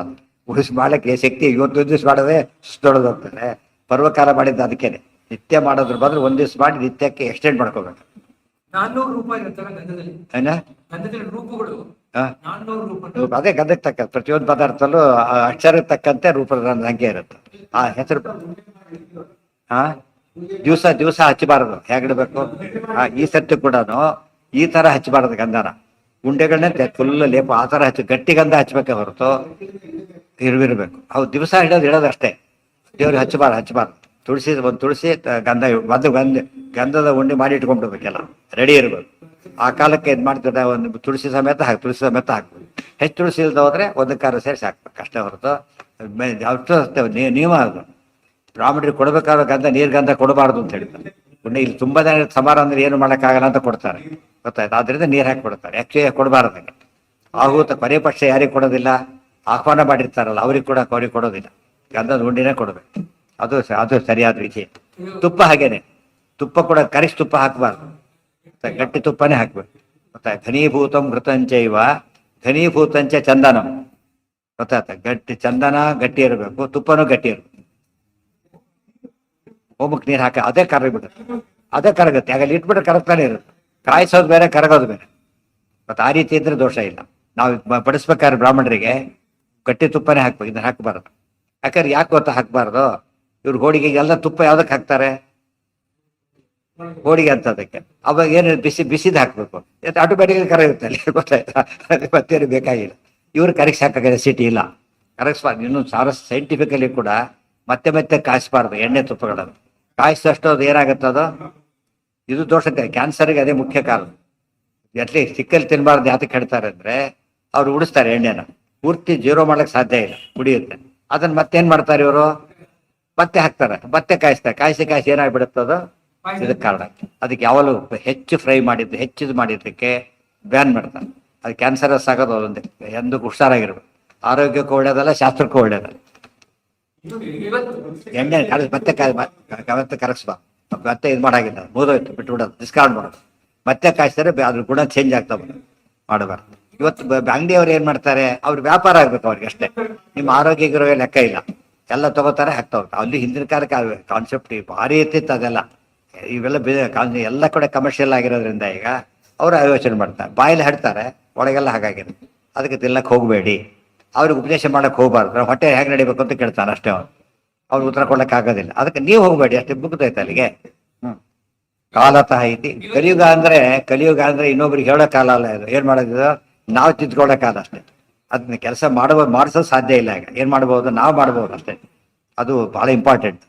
ಉಳಿಸಿ ಮಾಡಕ್ಕೆ ಶಕ್ತಿ, ಇವತ್ತೊಂದು ದಿವಸ ಮಾಡೋದೇ ಸುಸ್ತೊಡೋದು ಹೋಗ್ತಾರೆ. ಪರ್ವಕಾಲ ಮಾಡಿದ್ದು ಅದಕ್ಕೇನೆ. ನಿತ್ಯ ಮಾಡೋದ್ರ ಬದಲು ಒಂದ್ ದಿವಸ ಮಾಡಿ ನಿತ್ಯಕ್ಕೆ ಎಕ್ಸ್ಟೆಂಡ್ ಮಾಡ್ಕೋಬೇಕು. 400 ರೂಪಾಯಿ ಗಂಧದಲ್ಲಿ ಏನ ರೂಪಗಳು ಅದೇ ಗಂಧಕ್ಕೆ ತಕ್ಕ ಪ್ರತಿಯೊಂದು ಪದಾರ್ಥಲ್ಲೂ ಅಕ್ಷರಕ್ಕೆ ತಕ್ಕಂತೆ ರೂಪದ ಸಂಖ್ಯೆ ಇರುತ್ತೆ. ಆ ಹೆಸರು ದಿವಸ ಹಚ್ಚಬಾರದು, ಹೇಗಿಡ್ಬೇಕು. ಈ ಸರ್ತಿ ಕೂಡ ಈ ತರ ಹಚ್ಚಬಾರದು ಗಂಧನ. ಉಂಡೆಗಳನ್ನೇ ಫುಲ್ ಲೇಪ ಆ ತರ ಗಟ್ಟಿ ಗಂಧ ಹಚ್ಬೇಕೆ ಹೊರತು ಇರ್ಬೇಕು. ಅವು ದಿವಸ ಇಡೋದು ಅಷ್ಟೇ. ದೇವ್ರಿಗೆ ಹಚ್ಚಬಾರ್ದು. ತುಳಸಿ ಗಂಧ ಗಂಧದ ಉಂಡೆ ಮಾಡಿ ಇಟ್ಕೊಂಡ್ಬಿಡ್ಬೇಕೆಲ್ಲ ರೆಡಿ ಇರ್ಬೇಕು. ಆ ಕಾಲಕ್ಕೆ ಇದು ಮಾಡ್ತಿದ್ದ ಒಂದು ತುಳಸಿ ಸಮೇತ ಹಾಕ್ಬೇಕು. ಹೆಚ್ಚು ತುಳಸಿ ಇಲ್ದ ಹೋದ್ರೆ ಒಂದು ಕಾರ ಸೇರಿಸಿ ಹಾಕ್ಬೇಕು ಅಷ್ಟೇ ಹೊರತು ಅಷ್ಟು ನಿಯಮ ಅದು. ಬ್ರಾಹ್ಮಣರಿಗೆ ಕೊಡ್ಬೇಕಾದ್ರೆ ಗಂಧ ನೀರ್ ಗಂಧ ಕೊಡಬಾರ್ದು ಅಂತ ಹೇಳ್ತಾರೆ. ಪುಣ್ಯ ಇಲ್ಲಿ ತುಂಬಾ ಜನ ಸಮಾರಂಭ ಏನು ಮಾಡೋಕ್ಕಾಗಲ್ಲ ಅಂತ ಕೊಡ್ತಾರೆ, ಗೊತ್ತಾಯ್ತು. ಆದ್ರಿಂದ ನೀರು ಹಾಕಿ ಕೊಡ್ತಾರೆ. ಆಕ್ಚುಲಿ ಕೊಡಬಾರ್ದು. ಆಗುತ್ತೆ ಕೊನೆ ಪಕ್ಷ ಯಾರಿಗೆ ಕೊಡೋದಿಲ್ಲ, ಆಹ್ವಾನ ಮಾಡಿರ್ತಾರಲ್ಲ ಅವ್ರಿಗೆ ಕೊಡೋದಿಲ್ಲ. ಗಂಧದ ಉಂಡಿನೇ ಕೊಡಬೇಕು. ಅದು ಸರಿಯಾದ ವಿಷಯ. ತುಪ್ಪ ಹಾಗೇನೆ, ತುಪ್ಪ ಕೂಡ ಕರಿಸಿ ತುಪ್ಪ ಹಾಕಬಾರ್ದು, ಗಟ್ಟಿ ತುಪ್ಪನೇ ಹಾಕ್ಬೇಕು. ಗೊತ್ತಾಯ್ತು. ಘನೀಭೂತಂ ಘೃತಂಚೈವ ಘನೀಭೂತಂಚ ಚಂದನಂ. ಗೊತ್ತಾಯ್ತ. ಗಟ್ಟಿ ಚಂದನ ಗಟ್ಟಿ ಇರಬೇಕು, ತುಪ್ಪನೂ ಗಟ್ಟಿ ಇರಬೇಕು. ಹೋಮಕ್ಕೆ ನೀರು ಹಾಕಿ ಅದೇ ಕರಗುತ್ತೆ. ಆಗ ಇಟ್ಬಿಟ್ರೆ ಕರಗ್ತಾನೆ ಇರುತ್ತೆ. ಕಾಯಿಸೋದು ಬೇರೆ, ಕರಗೋದು ಬೇರೆ. ಮತ್ತು ಆ ರೀತಿ ಇದ್ರೆ ದೋಷ ಇಲ್ಲ. ನಾವು ಬಡಿಸ್ಬೇಕಾದ್ರೆ ಬ್ರಾಹ್ಮಣರಿಗೆ ಗಟ್ಟಿ ತುಪ್ಪನೇ ಹಾಕ್ಬೇಕು, ಇದನ್ನ ಹಾಕಬಾರ್ದು. ಯಾಕಂದ್ರೆ ಯಾಕೆ ಗೊತ್ತಾ ಹಾಕಬಾರ್ದು, ಇವ್ರು ಹೋಳಿಗೆಗೆ ಎಲ್ಲ ತುಪ್ಪ ಯಾವ್ದಕ್ಕೆ ಹಾಕ್ತಾರೆ, ಹೋಳಿಗೆ ಅಂತದಕ್ಕೆ. ಅವಾಗ ಏನು ಬಿಸಿದು ಹಾಕ್ಬೇಕು, ಆಟೋಮೆಟಿಕ್ ಕರಗುತ್ತೆ ಅಲ್ಲಿ, ಗೊತ್ತಾಯ್ತಾ. ಮತ್ತೇನು ಬೇಕಾಗಿಲ್ಲ. ಇವ್ರು ಕರಗಿಸಿ ಹಾಕಾಗಿದೆ ಸಿಟಿ ಇಲ್ಲ, ಕರಗಿಸ್ಬಾರ್ದು. ಇನ್ನು ಸೈಂಟಿಫಿಕಲಿ ಕೂಡ ಮತ್ತೆ ಕಾಯಿಸ್ಬಾರ್ದು ಎಣ್ಣೆ ತುಪ್ಪಗಳನ್ನು. ಕಾಯಿಸಿದಷ್ಟು ಅದು ಏನಾಗುತ್ತದೋ ಇದು ದೋಷಕ್ಕೆ, ಕ್ಯಾನ್ಸರ್ಗೆ ಅದೇ ಮುಖ್ಯ ಕಾರಣ. ಅಟ್ಲೀಸ್ಟ್ ಸಿಕ್ಕಲ್ಲಿ ತಿನ್ನಬಾರ್ದು. ಯಾತಕ್ಕೆ ಹೇಳ್ತಾರೆ ಅಂದ್ರೆ ಅವ್ರು ಉಡಿಸ್ತಾರೆ ಎಣ್ಣೆನ, ಪೂರ್ತಿ ಜೀರೋ ಮಾಡ್ಲಿಕ್ಕೆ ಸಾಧ್ಯ ಇಲ್ಲ, ಕುಡಿಯುತ್ತೆ. ಅದನ್ನ ಮತ್ತೇನ್ ಮಾಡ್ತಾರೆ ಇವರು, ಮತ್ತೆ ಹಾಕ್ತಾರೆ, ಮತ್ತೆ ಕಾಯಿಸ್ತಾರೆ. ಕಾಯಿಸಿ ಏನಾಗ್ಬಿಡುತ್ತದು, ಇದಕ್ಕೆ ಕಾರಣ. ಅದಕ್ಕೆ ಯಾವಾಗಲೂ ಹೆಚ್ಚು ಫ್ರೈ ಮಾಡಿದ್ದು ಹೆಚ್ಚಿದು ಮಾಡಿದ್ದಕ್ಕೆ ಬ್ಯಾನ್ ಮಾಡ್ತಾರೆ. ಅದು ಕ್ಯಾನ್ಸರಸ್ ಆಗೋದು ಅದೊಂದೇ. ಎಂದಕ್ಕೂ ಹುಷಾರಾಗಿರ್ಬೇಕು. ಆರೋಗ್ಯಕ್ಕೂ ಒಳ್ಳೇದಲ್ಲ, ಶಾಸ್ತ್ರಕ್ಕೂ ಒಳ್ಳೇದಲ್ಲ. ಎಣ್ಣೆ ಮತ್ತೆ ಕರಗಿಸ್ಬಾರ್ದು. ಮತ್ತೆ ಇದು ಮಾಡಾಗಿಲ್ಲ, ಮುಗಿದೋಯ್ತು, ಬಿಟ್ಬಿಡೋದು, ಡಿಸ್ಕಾರ್ಡ್ ಮಾಡೋದು. ಮತ್ತೆ ಕಾಯಿಸ್ತಾರೆ, ಅದ್ರ ಗುಣ ಚೇಂಜ್ ಆಗ್ತಾ ಮಾಡಬಾರ್ದು. ಇವತ್ತು ಅಂಗಡಿಯವ್ರು ಏನ್ ಮಾಡ್ತಾರೆ, ಅವ್ರು ವ್ಯಾಪಾರ ಆಗ್ಬೇಕು ಅವ್ರಿಗೆ ಅಷ್ಟೇ. ನಿಮ್ಮ ಆರೋಗ್ಯಗಿರೋ ಲೆಕ್ಕ ಇಲ್ಲ, ಎಲ್ಲ ತಗೋತಾರೆ, ಹಾಕ್ತಾ ಹೋಗ್ತಾರೆ. ಅಲ್ಲಿ ಹಿಂದಿನ ಕಾಲಕ್ಕೆ ಕಾನ್ಸೆಪ್ಟ್ ಭಾರಿ ಎತ್ತಿತ್ತು ಅದೆಲ್ಲ. ಇವೆಲ್ಲ ಎಲ್ಲ ಕಡೆ ಕಮರ್ಷಿಯಲ್ ಆಗಿರೋದ್ರಿಂದ ಈಗ ಅವರು ಯೋಚನೆ ಮಾಡ್ತಾರೆ, ಬಾಯಲ್ಲಿ ಹಾಡ್ತಾರೆ, ಒಳಗೆಲ್ಲ ಹಾಗಾಗಿರುತ್ತೆ. ಅದಕ್ಕೆ ತಿನ್ನಕ್ಕೆ ಹೋಗಬೇಡಿ, ಅವ್ರಿಗೆ ಉಪದೇಶ ಮಾಡಕ್ಕೆ ಹೋಗ್ಬಾರ್ದು. ಹೊಟ್ಟೆ ಹೇಗೆ ನಡಿಬೇಕು ಅಂತ ಕೇಳ್ತಾನೆ ಅಷ್ಟೇ. ಅವ್ರು ಉತ್ತರ ಕೊಡಕ್ಕೆ ಆಗೋದಿಲ್ಲ. ಅದಕ್ಕೆ ನೀವು ಹೋಗಬೇಡಿ ಅಷ್ಟೇ, ಮುಗ್ದೈತೆ ಅಲ್ಲಿಗೆ. ಕಾಲತಃ ಐತಿ. ಕಲಿಯುಗ ಅಂದ್ರೆ ಇನ್ನೊಬ್ರಿಗೆ ಹೇಳೋ ಕಾಲ ಅಲ್ಲ ಇದು. ಏನ್ ಮಾಡೋದು, ನಾವು ತಿದ್ಕೊಳ್ಳೋ ಕಾಲ ಅಷ್ಟೇ. ಅದನ್ನ ಕೆಲಸ ಮಾಡಿಸೋದು ಸಾಧ್ಯ ಇಲ್ಲ. ಈಗ ಏನ್ ಮಾಡ್ಬೋದು, ನಾವು ಮಾಡ್ಬೋದು ಅಷ್ಟೇ. ಅದು ಬಹಳ ಇಂಪಾರ್ಟೆಂಟ್.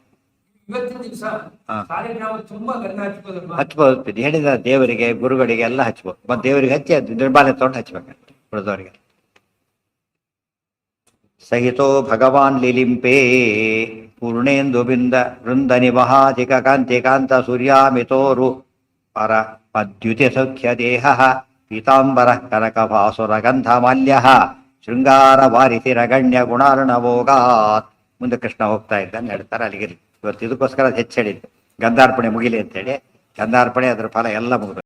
ಹಚ್ಬೋದು, ಹೇಳಿದ ದೇವರಿಗೆ ಗುರುಗಳಿಗೆ ಎಲ್ಲ ಹಚ್ಬೋದು. ಮತ್ತೆ ದೇವರಿಗೆ ಹಚ್ಚಿ ಅದು ನಿರ್ಮಾಲ್ಯ ತಗೊಂಡು ಹಚ್ಬೇಕು ಉಳಿದವರಿಗೆ. ಸಹಿತೋ ಭಗವಾನ್ ಲಿಲಿಂಪೇ ಪೂರ್ಣೇಂದು ಬಿಂದ ವೃಂದ ನಿವಹಾಧಿಕ ಕಾಂತಿ ಕಾಂತ ಸೂರ್ಯಾಮಿತೋರು ಪರ ಪದ್ಯುತಿ ಸೌಖ್ಯ ದೇಹ ಪೀತಾಂಬರ ಕನಕ ಭಾಸುರ ಗಂಧ ಮಾಲ್ಯ ಶೃಂಗಾರ ವಾರಿತಿರಗಣ್ಯ ಗುಣಾರ್ಣವೋಗಾತ್. ಮುಂದೆ ಕೃಷ್ಣ ಹೋಗ್ತಾ ಇದ್ದಾನೆ ಹೇಳ್ತಾರೆ. ಅಲ್ಲಿಗೆ ಇವತ್ತು ಇದಕ್ಕೋಸ್ಕರ ಹೆಚ್ಚು ಹೇಳಿದ್ದು ಗಂಧಾರ್ಪಣೆ ಮುಗಿಲಿ ಅಂತೇಳಿ. ಗಂಧಾರ್ಪಣೆ ಅದ್ರ ಫಲ ಎಲ್ಲ ಮುಗಿದು